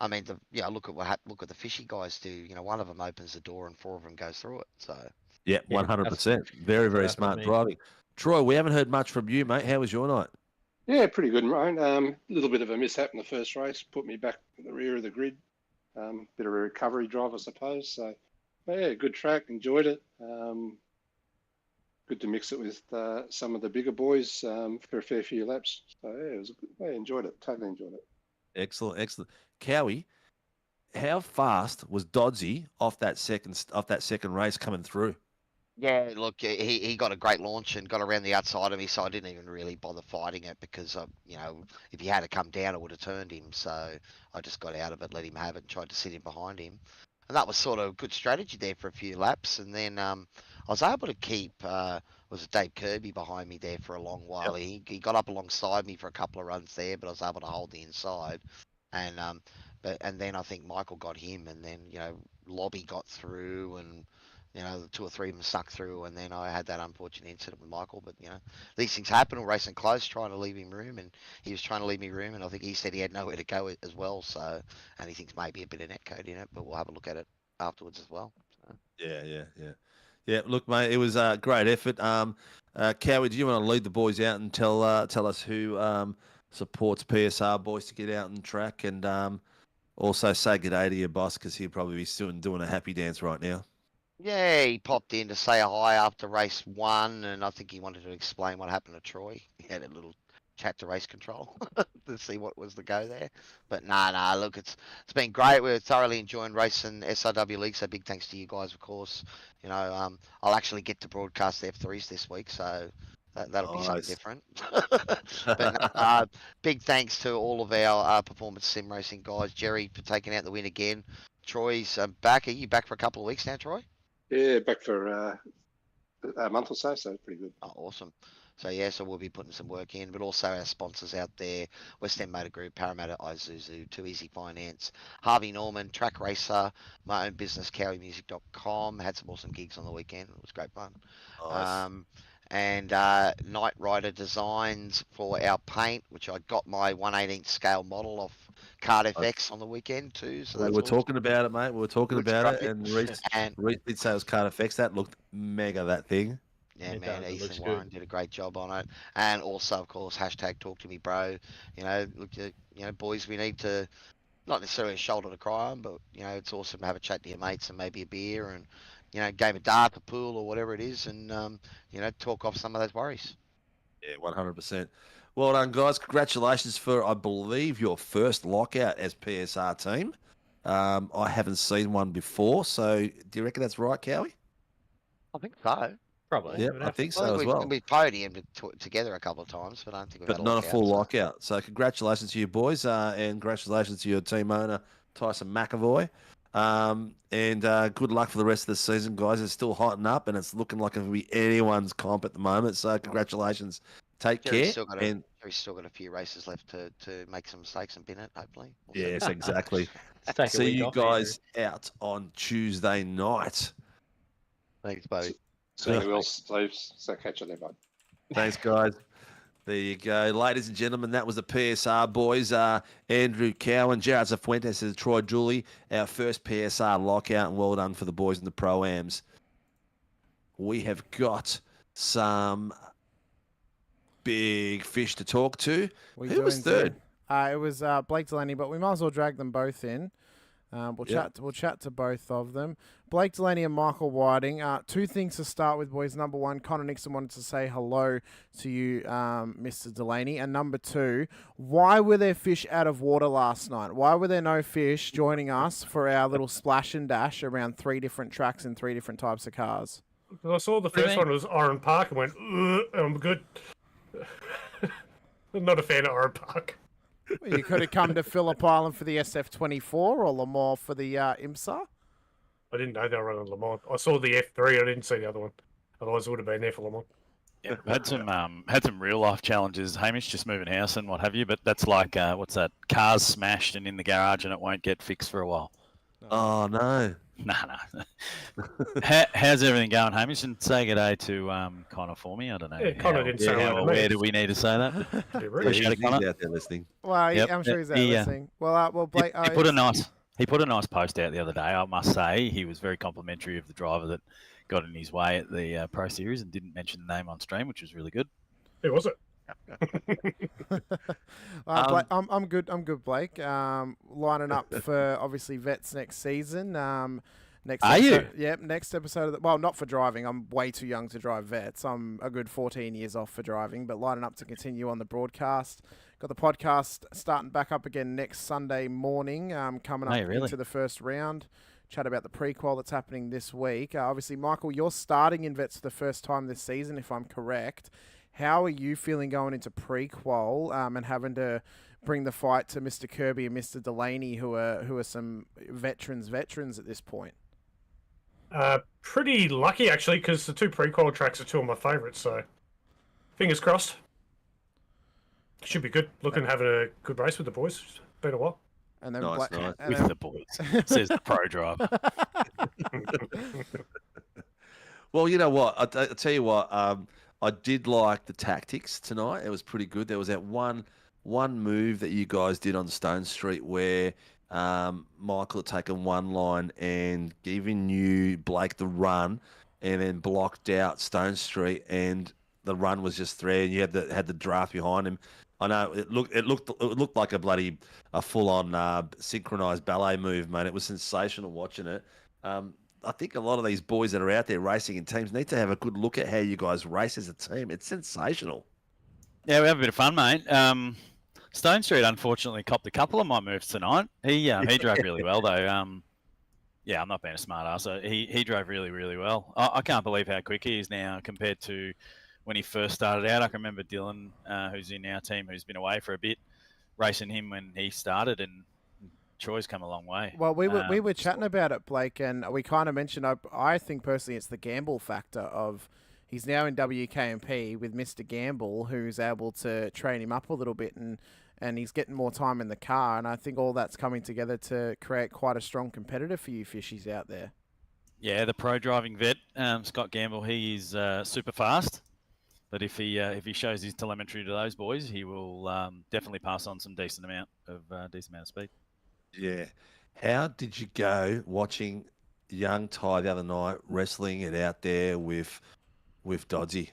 I mean, look at the fishy guys do. One of them opens the door and 4 of them goes through it. So yeah, 100%. Very, very smart driving. Troy, we haven't heard much from you, mate. How was your night? Yeah, pretty good, mate. A little bit of a mishap in the first race, put me back at the rear of the grid. Bit of a recovery drive, I suppose. So, yeah, good track, enjoyed it. Good to mix it with some of the bigger boys for a fair few laps. So, yeah, I enjoyed it. Totally enjoyed it. Excellent, excellent. Cowie, how fast was Dodsey off that second race coming through? yeah, look, he got a great launch and got around the outside of me, so I didn't even really bother fighting it because if he had to come down, I would have turned him. So I just got out of it, let him have it, and tried to sit in behind him, and that was sort of a good strategy there for a few laps. And then I was able to keep was Dave Kirby behind me there for a long while. He got up alongside me for a couple of runs there, but I was able to hold the inside. And and then I think Michael got him, and then Lobby got through, and the 2 or 3 of them stuck through, and then I had that unfortunate incident with Michael. But these things happen. We're racing close, trying to leave him room, and he was trying to leave me room, and I think he said he had nowhere to go as well. So, and he thinks maybe a bit of netcode in it, but we'll have a look at it afterwards as well. So. Yeah. Look, mate, it was a great effort. Cowie, do you want to lead the boys out and tell us who supports PSR boys to get out on track, and also say good day to your boss because he'll probably be still doing a happy dance right now. Yeah, he popped in to say hi after race 1, and I think he wanted to explain what happened to Troy. He had a little chat to race control to see what was the go there. But nah, look, it's been great. We're thoroughly enjoying racing SRW League, so big thanks to you guys, of course. I'll actually get to broadcast the F3s this week, so that'll be something different. But big thanks to all of our performance sim racing guys. Jerry for taking out the win again. Troy's back. Are you back for a couple of weeks now, Troy? Yeah, back for a month or so pretty good. Oh, awesome. So we'll be putting some work in, but also our sponsors out there, West End Motor Group, Parramatta Isuzu, Too Easy Finance, Harvey Norman, Track Racer, my own business, CowieMusic.com. Had some awesome gigs on the weekend. It was great fun. Nice. And Knight Rider Designs for our paint, which I got my 1/18 scale model off Card FX on the weekend too. So we were talking about it, mate. We were talking about it, and Reece did say it was Card FX. That looked mega, that thing. Yeah, man, Ethan Warren did a great job on it. And also, of course, # talk to me, bro. Look, boys, we need to, not necessarily a shoulder to cry on, but, it's awesome to have a chat to your mates and maybe a beer and, game of dart, a pool or whatever it is, and, talk off some of those worries. Yeah, 100%. Well done, guys. Congratulations for, I believe, your first lockout as PSR team. I haven't seen one before, so do you reckon that's right, Cowie? I think so. Probably. Yeah, I think so as well. We've podiumed together a couple of times, but I don't think we've had not a full lockout. So congratulations to you boys, and congratulations to your team owner, Tyson McAvoy. And good luck for the rest of the season, guys. It's still hotting up, and it's looking like it will be anyone's comp at the moment. So congratulations. Take care. Jerry's still got a few races left to make some mistakes and bin it, hopefully. Yes, exactly. See you guys out on Tuesday night. Thanks, buddy. So we'll so catch you there, bud. Thanks, guys. There you go. Ladies and gentlemen, that was the PSR boys. Andrew Cowan, Gerard Zafuentes, and Troy Dooley, our first PSR lockout, and well done for the boys in the Pro-Ams. We have got some big fish to talk to. Who was third? It was Blake Delaney, but we might as well drag them both in. We'll chat to both of them. Blake Delaney and Michael Whiting. Two things to start with, boys. Number one, Connor Nixon wanted to say hello to you, Mr. Delaney. And number two, why were there fish out of water last night? Why were there no fish joining us for our little splash and dash around 3 different tracks and 3 different types of cars? I saw the first one was Oran Park and went, I'm good. I'm not a fan of Oran Park. Well, you could have come to Phillip Island for the SF24 or Le Mans for the IMSA. I didn't know they were running Le Mans. I saw the F3. I didn't see the other one. Otherwise, it would have been there for Le Mans. Yeah, had some real life challenges, Hamish, just moving house and what have you. But that's like what's that? Cars smashed and in the garage, and it won't get fixed for a while. Oh no. No. How's everything going, Hamish? And say good day to Connor for me. I don't know. Yeah, Connor didn't say how aware do we need to say that? Appreciate it, Connor. He's out there listening. Well, I'm sure he's out listening. Well, Blake, he put a nice post out the other day. I must say he was very complimentary of the driver that got in his way at the Pro Series and didn't mention the name on stream, which was really good. Who was it? Blake, I'm good, Blake. Lining up for obviously vets next season. Next episode, yep, next episode of not for driving. I'm way too young to drive vets. I'm a good 14 years off for driving, but lining up to continue on the broadcast. Got the podcast starting back up again next Sunday morning. Coming up into the first round. Chat about the prequel that's happening this week. Obviously, Michael, you're starting in vets for the first time this season, if I'm correct. How are you feeling going into prequel and having to bring the fight to Mr. Kirby and Mr. Delaney, who are some veterans at this point? Pretty lucky, actually, because the 2 prequel tracks are 2 of my favourites, so fingers crossed. Should be good. Looking having a good race with the boys. It's been a while. And then nice. With the boys, says the pro driver. Well, you know what? I'll tell you what. I did like the tactics tonight. It was pretty good. There was that one move that you guys did on Stone Street where Michael had taken one line and given you Blake the run, and then blocked out Stone Street, and the run was just there, and you had the draft behind him. I know it looked like a full on synchronized ballet move, mate. It was sensational watching it. I think a lot of these boys that are out there racing in teams need to have a good look at how you guys race as a team. It's sensational. Yeah, we have a bit of fun, mate. Stone Street unfortunately copped a couple of my moves tonight. He drove really well though. Yeah, I'm not being a smart ass. He drove really, really well. I can't believe how quick he is now compared to when he first started out. I can remember Dylan, who's in our team, who's been away for a bit, racing him when he started, and Troy's come a long way. Well, we were chatting about it, Blake, and we kind of mentioned, I think personally it's the gamble factor of he's now in WKMP with Mr. Gamble, who's able to train him up a little bit, and he's getting more time in the car, and I think all that's coming together to create quite a strong competitor for you fishies out there. Yeah, the pro driving vet, Scott Gamble, he is super fast. But if he shows his telemetry to those boys, he will definitely pass on some decent amount of speed. Yeah. How did you go watching young Ty the other night wrestling it out there with Dodgy?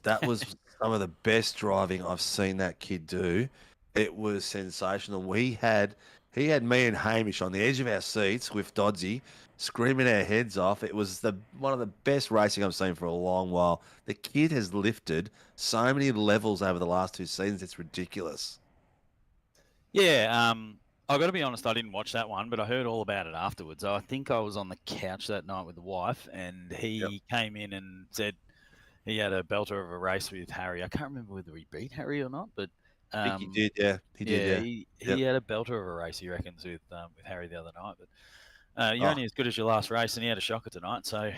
That was some of the best driving I've seen that kid do. It was sensational. He had me and Hamish on the edge of our seats with Dodgy, screaming our heads off. It was one of the best racing I've seen for a long while. The kid has lifted so many levels over the last 2 seasons. It's ridiculous. Yeah, I've got to be honest, I didn't watch that one, but I heard all about it afterwards. I think I was on the couch that night with the wife, and he came in and said he had a belter of a race with Harry. I can't remember whether he beat Harry or not, but I think he did, yeah. He did. He had a belter of a race, he reckons, with Harry the other night. But you're only as good as your last race, and he had a shocker tonight. So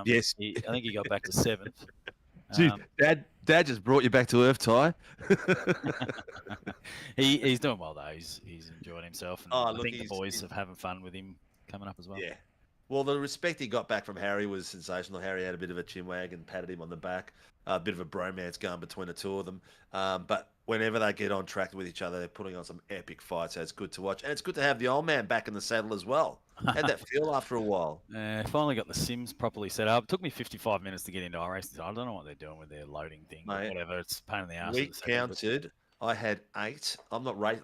yes, I think he got back to 7th. Dude, Dad just brought you back to earth, Ty. He's doing well though. He's enjoying himself, and I think the boys are having fun with him coming up as well. Yeah. Well, the respect he got back from Harry was sensational. Harry had a bit of a chinwag and patted him on the back. A bit of a bromance going between the two of them. But whenever they get on track with each other, they're putting on some epic fights. So it's good to watch. And it's good to have the old man back in the saddle as well. Had that feel after a while. Finally got the sims properly set up. It took me 55 minutes to get into iRacing. I don't know what they're doing with their loading thing. Mate, whatever. It's a pain in the ass. We counted. I had 8. I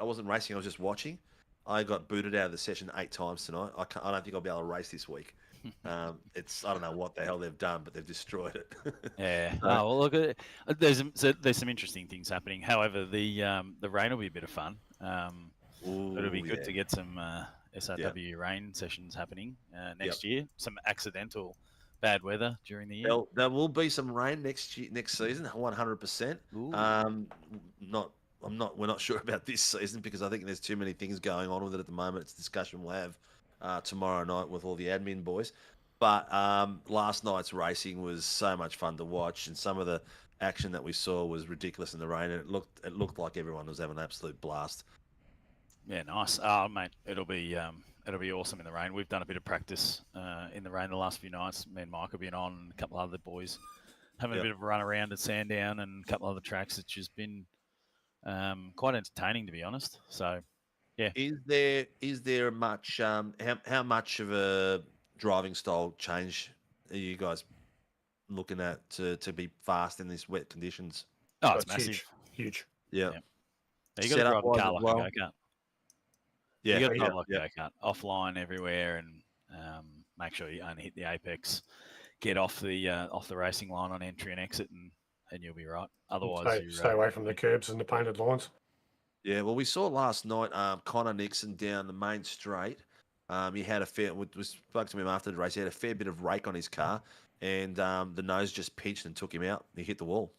wasn't racing. I was just watching. I got booted out of the session 8 times tonight. I don't think I'll be able to race this week. I don't know what the hell they've done, but they've destroyed it. Yeah. Oh, well, look, there's some interesting things happening. However, the rain will be a bit of fun. It'll be good to get some SRW rain sessions happening next year. Some accidental bad weather during the year. There will be some rain next season, 100%. We're not sure about this season because I think there's too many things going on with it at the moment. It's a discussion we'll have tomorrow night with all the admin boys. But last night's racing was so much fun to watch, and some of the action that we saw was ridiculous in the rain, and it looked like everyone was having an absolute blast. Yeah, nice. Mate, it'll be awesome in the rain. We've done a bit of practice in the rain the last few nights. Me and Mike have been on, a couple of other boys having a bit of a run around at Sandown and a couple of other tracks. It's just been quite entertaining, to be honest. So, yeah. Is there much? How much of a driving style change are you guys looking at to be fast in these wet conditions? Oh, it's massive. Huge. Yeah. You got to drive the car like a go-kart. Yeah, you got to drive like a go-kart, offline everywhere, and make sure you only hit the apex. Get off the racing line on entry and exit, and you'll be right. Otherwise, stay away from the curbs and the painted lines. Yeah, well, we saw last night Connor Nixon down the main straight. He had we spoke to him after the race. He had a fair bit of rake on his car, and the nose just pinched and took him out. He hit the wall.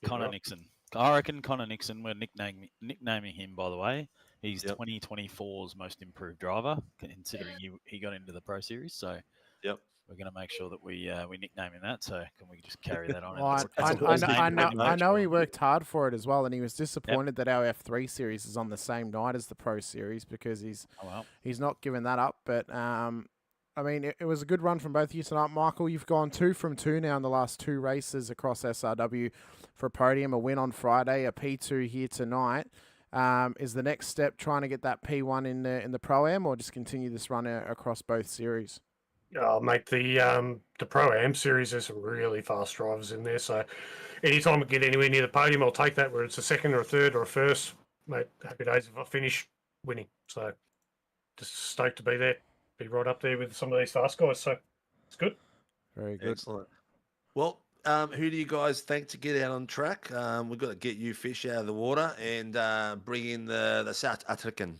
Connor Nixon. I reckon Connor Nixon, we're nicknaming him, by the way. He's 2024's most improved driver, considering he got into the Pro Series. So we're going to make sure that we nickname him that. So can we just carry that on? Well, I know he worked hard for it as well, and he was disappointed that our F3 Series is on the same night as the Pro Series because he's not given that up. But I mean, it was a good run from both of you tonight. Michael, you've gone 2 from 2 now in the last 2 races across SRW for a podium, a win on Friday, a P2 here tonight. Is the next step trying to get that P1 in the Pro-Am, or just continue this run across both series? Oh, mate, the Pro-Am series, there's some really fast drivers in there. So anytime we get anywhere near the podium, I'll take that, whether it's a second or a third or a first. Mate, happy days if I finish winning. So just stoked to be there, be right up there with some of these fast guys. So it's good. Very good. Excellent. Well, who do you guys think to get out on track? We've got to get you fish out of the water and bring in the South African.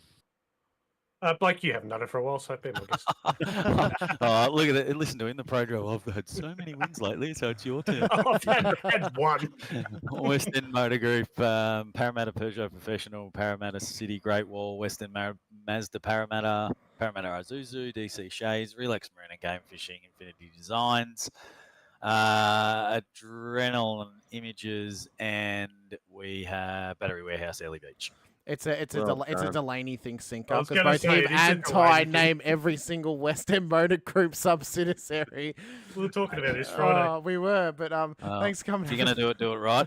Blake, you haven't done it for a while, so be my guest. Oh, look at it. Listen to him, the pro drive. I've had so many wins lately, so it's your turn. I've had one. West End Motor Group, Parramatta Peugeot Professional, Parramatta City Great Wall, West End Mazda Parramatta, Parramatta Isuzu, DC Shays, Relax Marina Game Fishing, Infinity Designs, Adrenaline Images, and we have Battery Warehouse, Early Beach. It's a Delaney thing, Cinko, because both him and Ty name every single West End Motor Group subsidiary. We were talking about this Friday. We were, but thanks for coming. If you're going to do it right.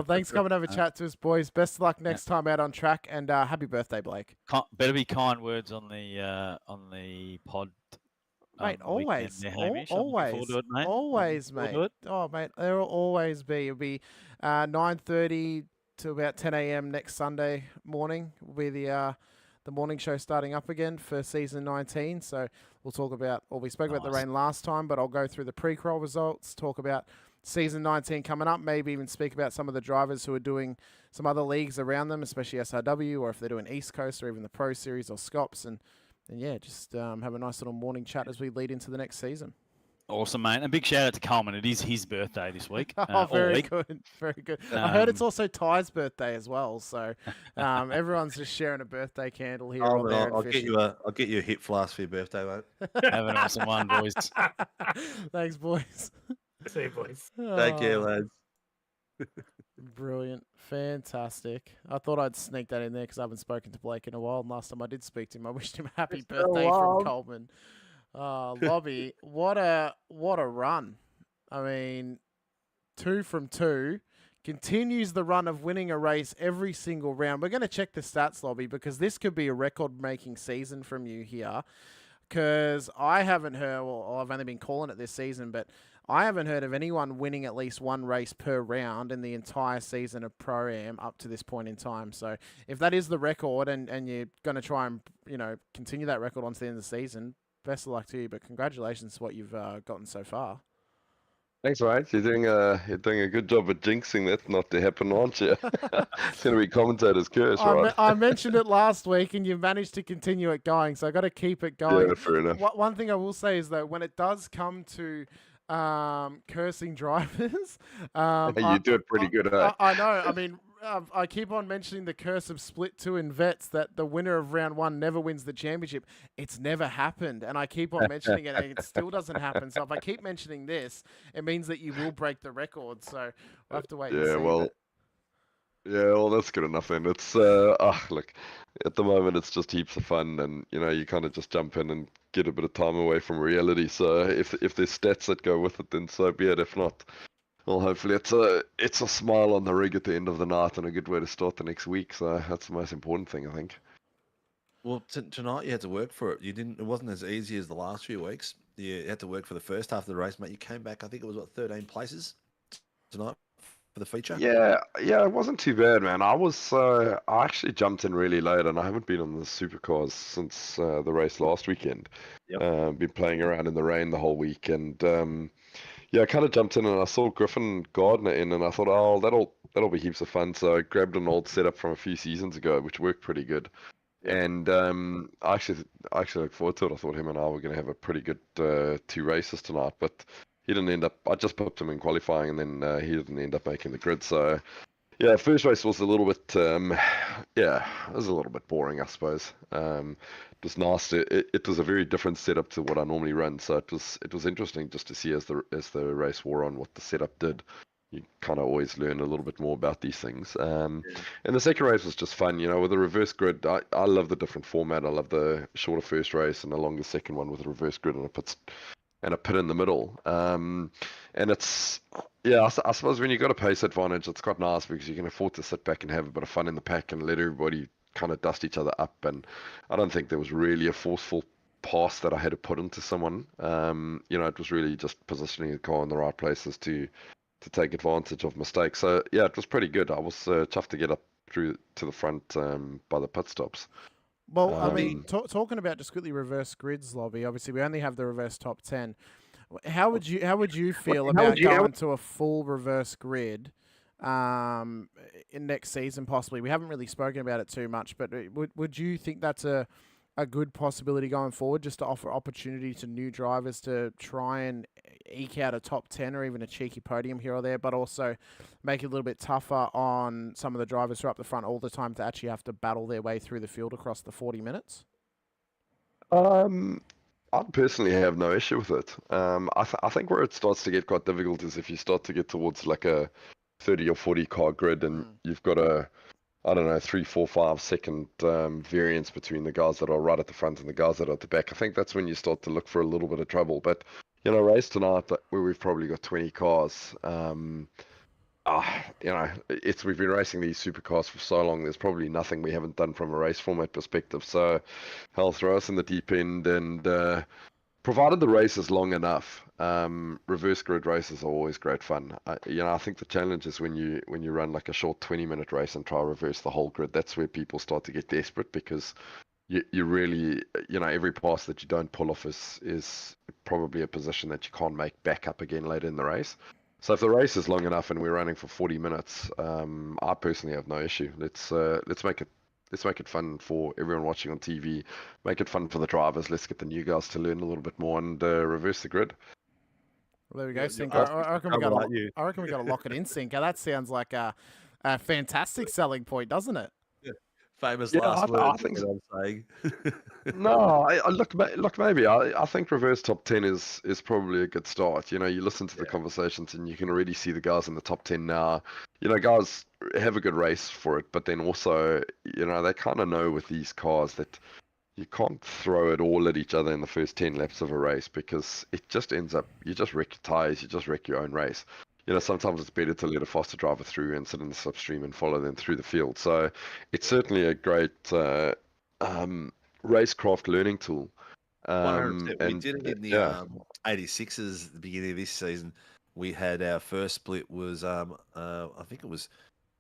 Thanks for coming over to chat to us, boys. Best of luck next time out on track, and happy birthday, Blake. Better be kind words on the pod. Mate, always, always, mate. Oh, mate, there will always be. It'll be 9:30 to about 10 a.m. next Sunday morning will be the morning show starting up again for season 19. So we'll talk about, we spoke about the rain last time, but I'll go through the pre-crawl results, talk about season 19 coming up, maybe even speak about some of the drivers who are doing some other leagues around them, especially SRW, or if they're doing East Coast or even the Pro Series or Scops, and yeah, just have a nice little morning chat as we lead into the next season. Awesome, mate. And a big shout out to Coleman. It is his birthday this week. Very good. Very good. I heard it's also Ty's birthday as well. So everyone's just sharing a birthday candle here. I'll get you a hip flask for your birthday, mate. Have an awesome one, boys. Thanks, boys. See you, boys. Take care, lads. Brilliant. Fantastic. I thought I'd sneak that in there because I haven't spoken to Blake in a while. And last time I did speak to him, I wished him a happy birthday from Coleman. Lobby, what a run. I mean, 2 from 2, continues the run of winning a race every single round. We're going to check the stats, Lobby, because this could be a record-making season from you here. Because I haven't heard, well, I've only been calling it this season, but I haven't heard of anyone winning at least one race per round in the entire season of Pro-Am up to this point in time. So if that is the record and you're going to try and, continue that record onto the end of the season, best of luck to you. But congratulations to what you've gotten so far. Thanks, mate. You're doing a good job at jinxing that not to happen, aren't you? It's going to be commentator's curse, right? I mentioned it last week, and you've managed to continue it going, so I got to keep it going. Yeah, fair enough. One thing I will say is that when it does come to cursing drivers, you do it pretty good, eh? I know. I mean, I keep on mentioning the curse of split 2 in vets, that the winner of round 1 never wins the championship. It's never happened, and I keep on mentioning it, and it still doesn't happen. So if I keep mentioning this, it means that you will break the record. So we'll have to wait and see. Well, that's good enough then. It's look, at the moment it's just heaps of fun, and you kind of just jump in and get a bit of time away from reality. So if there's stats that go with it, then so be it. If not, well, hopefully it's a smile on the rig at the end of the night and a good way to start the next week. So that's the most important thing, I think. Well, tonight you had to work for it. It wasn't as easy as the last few weeks. You had to work for the first half of the race, mate. You came back, I think it was 13 places tonight for the feature. Yeah, it wasn't too bad, man. I actually jumped in really late, and I haven't been on the Supercars since the race last weekend. Yep. Been playing around in the rain the whole week, and I kind of jumped in and I saw Griffin Gardner in, and I thought, oh, that'll be heaps of fun. So I grabbed an old setup from a few seasons ago, which worked pretty good. And I actually look forward to it. I thought him and I were going to have a pretty good 2 races tonight, but he didn't end up. I just pipped him in qualifying, and then he didn't end up making the grid. So yeah, first race was a little bit it was a little bit boring, I suppose. It was nice. It was a very different setup to what I normally run, so it was interesting just to see as the race wore on what the setup did. You kind of always learn a little bit more about these things. And the second race was just fun, with the reverse grid. I love the different format. I love the shorter first race and a longer second one with a reverse grid and a pit in the middle. And it's, I suppose when you've got a pace advantage, it's quite nice because you can afford to sit back and have a bit of fun in the pack and let everybody kind of dust each other up. And I don't think there was really a forceful pass that I had to put into someone. It was really just positioning the car in the right places to take advantage of mistakes. So yeah, it was pretty good. I was chuffed to get up through to the front by the pit stops. Well, I mean, talking about just quickly reverse grids, Lobby. Obviously, we only have the reverse top 10. How would you feel about going to a full reverse grid in next season? Possibly, we haven't really spoken about it too much, but would you think that's a good possibility going forward, just to offer opportunity to new drivers to try and eke out a top 10 or even a cheeky podium here or there, but also make it a little bit tougher on some of the drivers who are up the front all the time to actually have to battle their way through the field across the 40 minutes? I personally have no issue with it. I think where it starts to get quite difficult is if you start to get towards like a 30 or 40 car grid and you've got a 3, 4, 5 second variance between the guys that are right at the front and the guys that are at the back. I think that's when you start to look for a little bit of trouble. But, race tonight where we've probably got 20 cars, we've been racing these supercars for so long, there's probably nothing we haven't done from a race format perspective. So hell, throw us in the deep end, and provided the race is long enough, reverse grid races are always great fun. I think the challenge is when you run like a short 20-minute race and try to reverse the whole grid. That's where people start to get desperate, because you really, every pass that you don't pull off is probably a position that you can't make back up again later in the race. So if the race is long enough and we're running for 40 minutes, I personally have no issue. Let's make it fun for everyone watching on TV. Make it fun for the drivers. Let's get the new guys to learn a little bit more and reverse the grid. Well, there we go, Sinko. I reckon we got to lock it in, Sinko. That sounds like a fantastic selling point, doesn't it? Yeah. Famous last words. I think I'm saying. No, look, maybe. I think reverse top 10 is probably a good start. You listen to the conversations and you can already see the guys in the top 10 now. Guys have a good race for it, but then also, they kind of know with these cars that you can't throw it all at each other in the first 10 laps of a race, because it just ends up, you just wreck your tires, you just wreck your own race. Sometimes it's better to let a faster driver through and sit in the slipstream and follow them through the field. So it's certainly a great racecraft learning tool. 100%. We And did it in the yeah, 86s at the beginning of this season. We had our first split was I think it was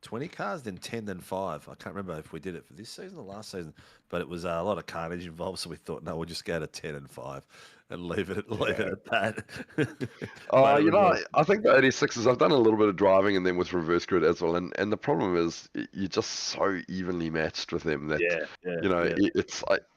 20 cars, then 10, then 5. I can't remember if we did it for this season or last season, but it was a lot of carnage involved. So we thought, no, we'll just go to 10 and 5 and leave it at that. But it you was know, I think the 86s, I've done a little bit of driving in them with reverse grid as well, and the problem is you're just so evenly matched with them that you know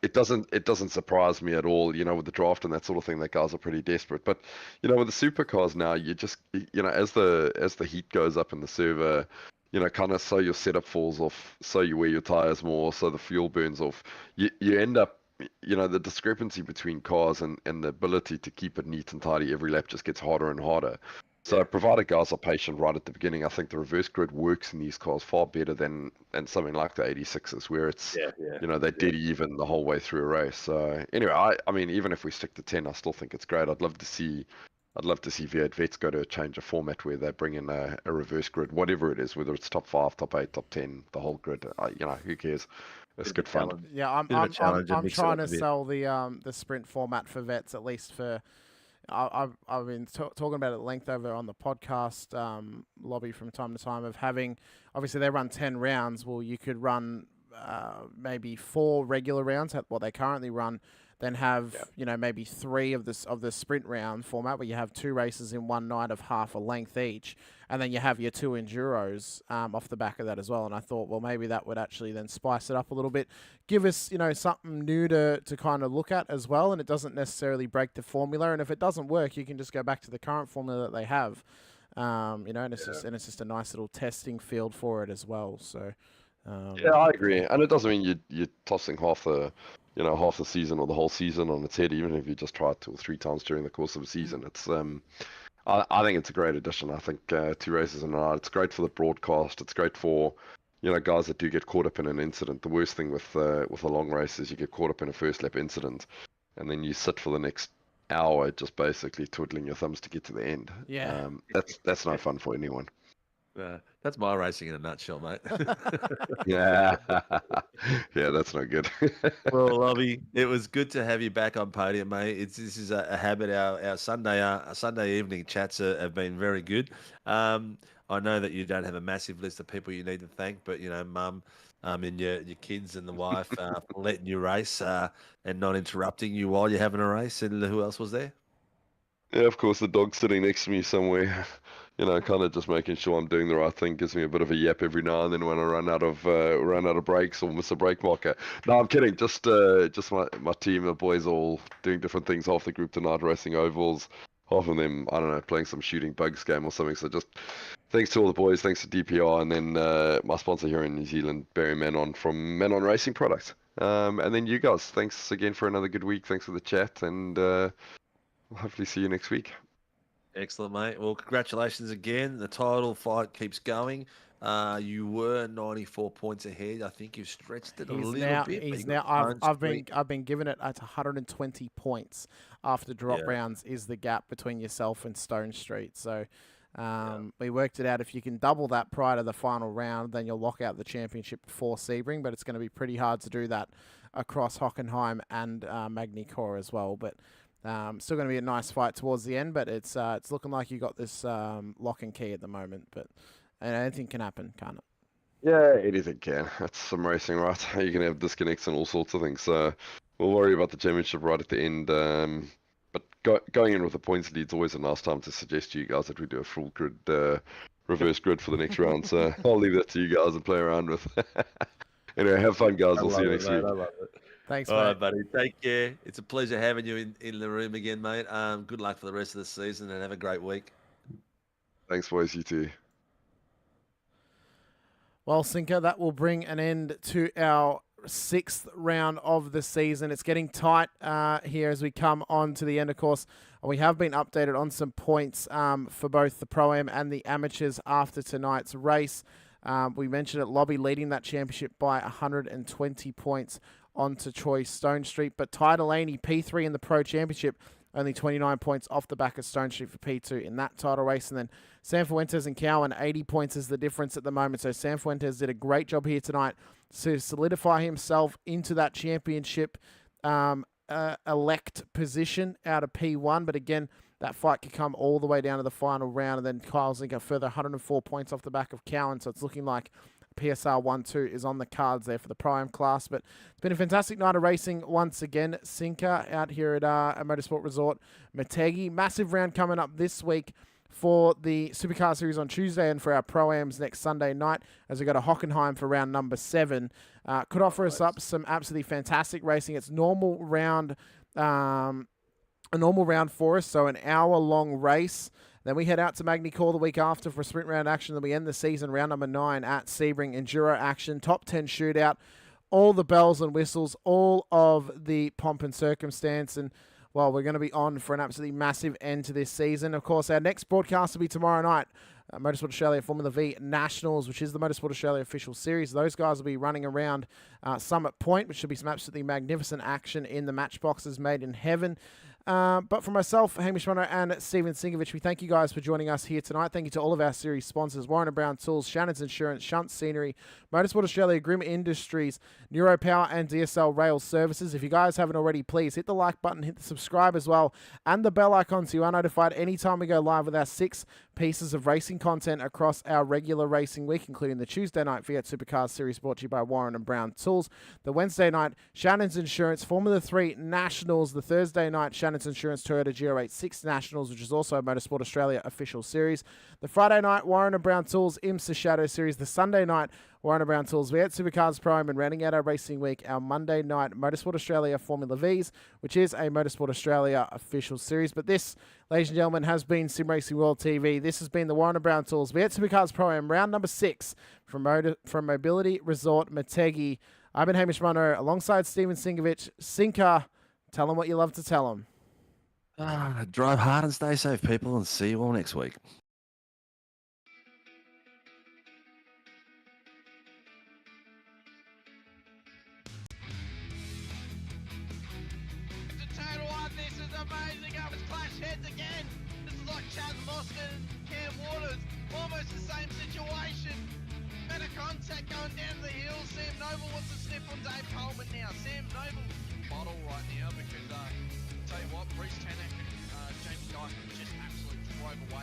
it doesn't surprise me at all. You know, with the draft and that sort of thing, that guys are pretty desperate. But you know, with the supercars now, you just as the heat goes up in the server. You know, kind of so your setup falls off, so you wear your tires more, so the fuel burns off. You end up, you know, the discrepancy between cars and the ability to keep it neat and tidy every lap just gets harder and harder. So provided guys are patient right at the beginning, I think the reverse grid works in these cars far better than something like the 86s, where it's, you know, they're dead even the whole way through a race. So anyway, I mean, even if we stick to 10, I still think it's great. I'd love to see V8 Vets go to a change of format where they bring in a reverse grid, whatever it is, whether it's top 5, top 8, top 10, the whole grid. You know, who cares? It's good fun. Yeah, I'm trying to sell the sprint format for vets, at least for. I've been talking about it at length over on the podcast lobby from time to time of having. Obviously, they run 10 rounds. Well, you could run maybe 4 regular rounds, what they currently run. Then have maybe 3 of the sprint round format where you have 2 races in one night of half a length each, and then you have your 2 enduros off the back of that as well. And I thought, well, maybe that would actually then spice it up a little bit, give us something new to kind of look at as well, and it doesn't necessarily break the formula. And if it doesn't work, you can just go back to the current formula that they have, and it's just a nice little testing field for it as well. So yeah, I agree, and it doesn't mean you're tossing half the season or the whole season on its head, even if you just try it 2 or 3 times during the course of a season. It's I think it's a great addition. I think 2 races in a night. It's great for the broadcast. It's great for guys that do get caught up in an incident. The worst thing with a long race is you get caught up in a first lap incident, and then you sit for the next hour just basically twiddling your thumbs to get to the end. Yeah, that's no fun for anyone. That's my racing in a nutshell, mate. yeah, that's no good. Well, Lobby, it was good to have you back on podium, mate. This is a habit. Our Sunday evening chats have been very good. I know that you don't have a massive list of people you need to thank, but Mum, and your kids and the wife for letting you race and not interrupting you while you're having a race. And who else was there? Yeah, of course, the dog's sitting next to me somewhere. Kind of just making sure I'm doing the right thing. Gives me a bit of a yap every now and then when I run out of breaks or miss a brake marker. No, I'm kidding. Just my team, the boys, all doing different things. Half the group tonight racing ovals. Half of them, I don't know, playing some shooting bugs game or something. So just thanks to all the boys. Thanks to DPR, and then my sponsor here in New Zealand, Barry Manon from Manon Racing Products. And then you guys. Thanks again for another good week. Thanks for the chat, and we'll hopefully see you next week. Excellent, mate. Well, congratulations again. The title fight keeps going. You were 94 points ahead. I think you've stretched it a little bit. He's now. I've been given it at 120 points after drop rounds is the gap between yourself and Stone Street. So we worked it out. If you can double that prior to the final round, then you'll lock out the championship before Sebring. But it's going to be pretty hard to do that across Hockenheim and Magny Core as well. But still going to be a nice fight towards the end, but it's looking like you got this lock and key at the moment. But anything can happen, can't it? Yeah, anything can. That's some racing, right? You can have disconnects and all sorts of things. So we'll worry about the championship right at the end. But going in with the points lead is always a nice time to suggest to you guys that we do a full grid, reverse grid for the next round. So I'll leave that to you guys and play around with. Anyway, have fun, guys. We'll see you next week. I love it. Thanks, All mate. right, buddy. Take care. It's a pleasure having you in the room again, mate. Good luck for the rest of the season and have a great week. Thanks, boys. You too. Well, Sinker, that will bring an end to our 6th round of the season. It's getting tight here as we come on to the end, of course. We have been updated on some points for both the Pro-Am and the amateurs after tonight's race. We mentioned it, Lobby leading that championship by 120 points onto Troy Stone Street, but Ty Delaney, P3 in the Pro Championship, only 29 points off the back of Stone Street for P2 in that title race. And then Sam Fuentes and Cowan, 80 points is the difference at the moment. So Sam Fuentes did a great job here tonight to solidify himself into that championship elect position out of P1, but again, that fight could come all the way down to the final round, and then Kyle Zinker further 104 points off the back of Cowan, so it's looking like PSR 1-2 is on the cards there for the Pro-Am class. But it's been a fantastic night of racing once again. Sinker out here at Motorsport Resort Motegi. Massive round coming up this week for the Supercar Series on Tuesday and for our Pro-Ams next Sunday night as we go to Hockenheim for round number 7. Could offer us up some absolutely fantastic racing. It's normal round, a normal round for us, so an hour-long race. Then we head out to Magny Court the week after for sprint round action. Then we end the season round number 9 at Sebring Enduro action. Top 10 shootout. All the bells and whistles. All of the pomp and circumstance. And, well, we're going to be on for an absolutely massive end to this season. Of course, our next broadcast will be tomorrow night. Motorsport Australia Formula V Nationals, which is the Motorsport Australia official series. Those guys will be running around Summit Point, which should be some absolutely magnificent action in the match boxes made in heaven. But for myself, Hamish Munro and Stephen Sinkovic, we thank you guys for joining us here tonight. Thank you to all of our series sponsors, Warren & Brown Tools, Shannon's Insurance, Shunt Scenery, Motorsport Australia, Grim Industries, NeuroPower, and DSL Rail Services. If you guys haven't already, please hit the like button, hit the subscribe as well, and the bell icon so you are notified anytime we go live with our 6 pieces of racing content across our regular racing week, including the Tuesday night Fiat Supercars series brought to you by Warren & Brown Tools, the Wednesday night Shannon's Insurance Formula 3 Nationals, the Thursday night Shannon's Insurance Toyota GR86 Nationals, which is also a Motorsport Australia official series, the Friday night Warren & Brown Tools IMSA Shadow Series, the Sunday night Warren & Brown Tools Fiat Supercars Pro-Am, and rounding out our racing week, our Monday night Motorsport Australia Formula Vs, which is a Motorsport Australia official series. But this, ladies and gentlemen, has been Sim Racing World TV. This has been the Warren & Brown Tools Fiat Supercars Pro-Am, round number 6 from Mobility Resort Motegi. I've been Hamish Munro alongside Stephen Sinkovic. Sinker, tell them what you love to tell them. Drive hard and stay safe, people, and see you all next week. Amazing, I was clash heads again. This is like Chaz Mostert and Cam Waters, almost the same situation. Better contact going down the hill. Sam Noble wants to sniff on Dave Coleman now. Sam Noble bottle right now because tell you what, Bruce Tanak and Jamie Dyke just absolutely drove away.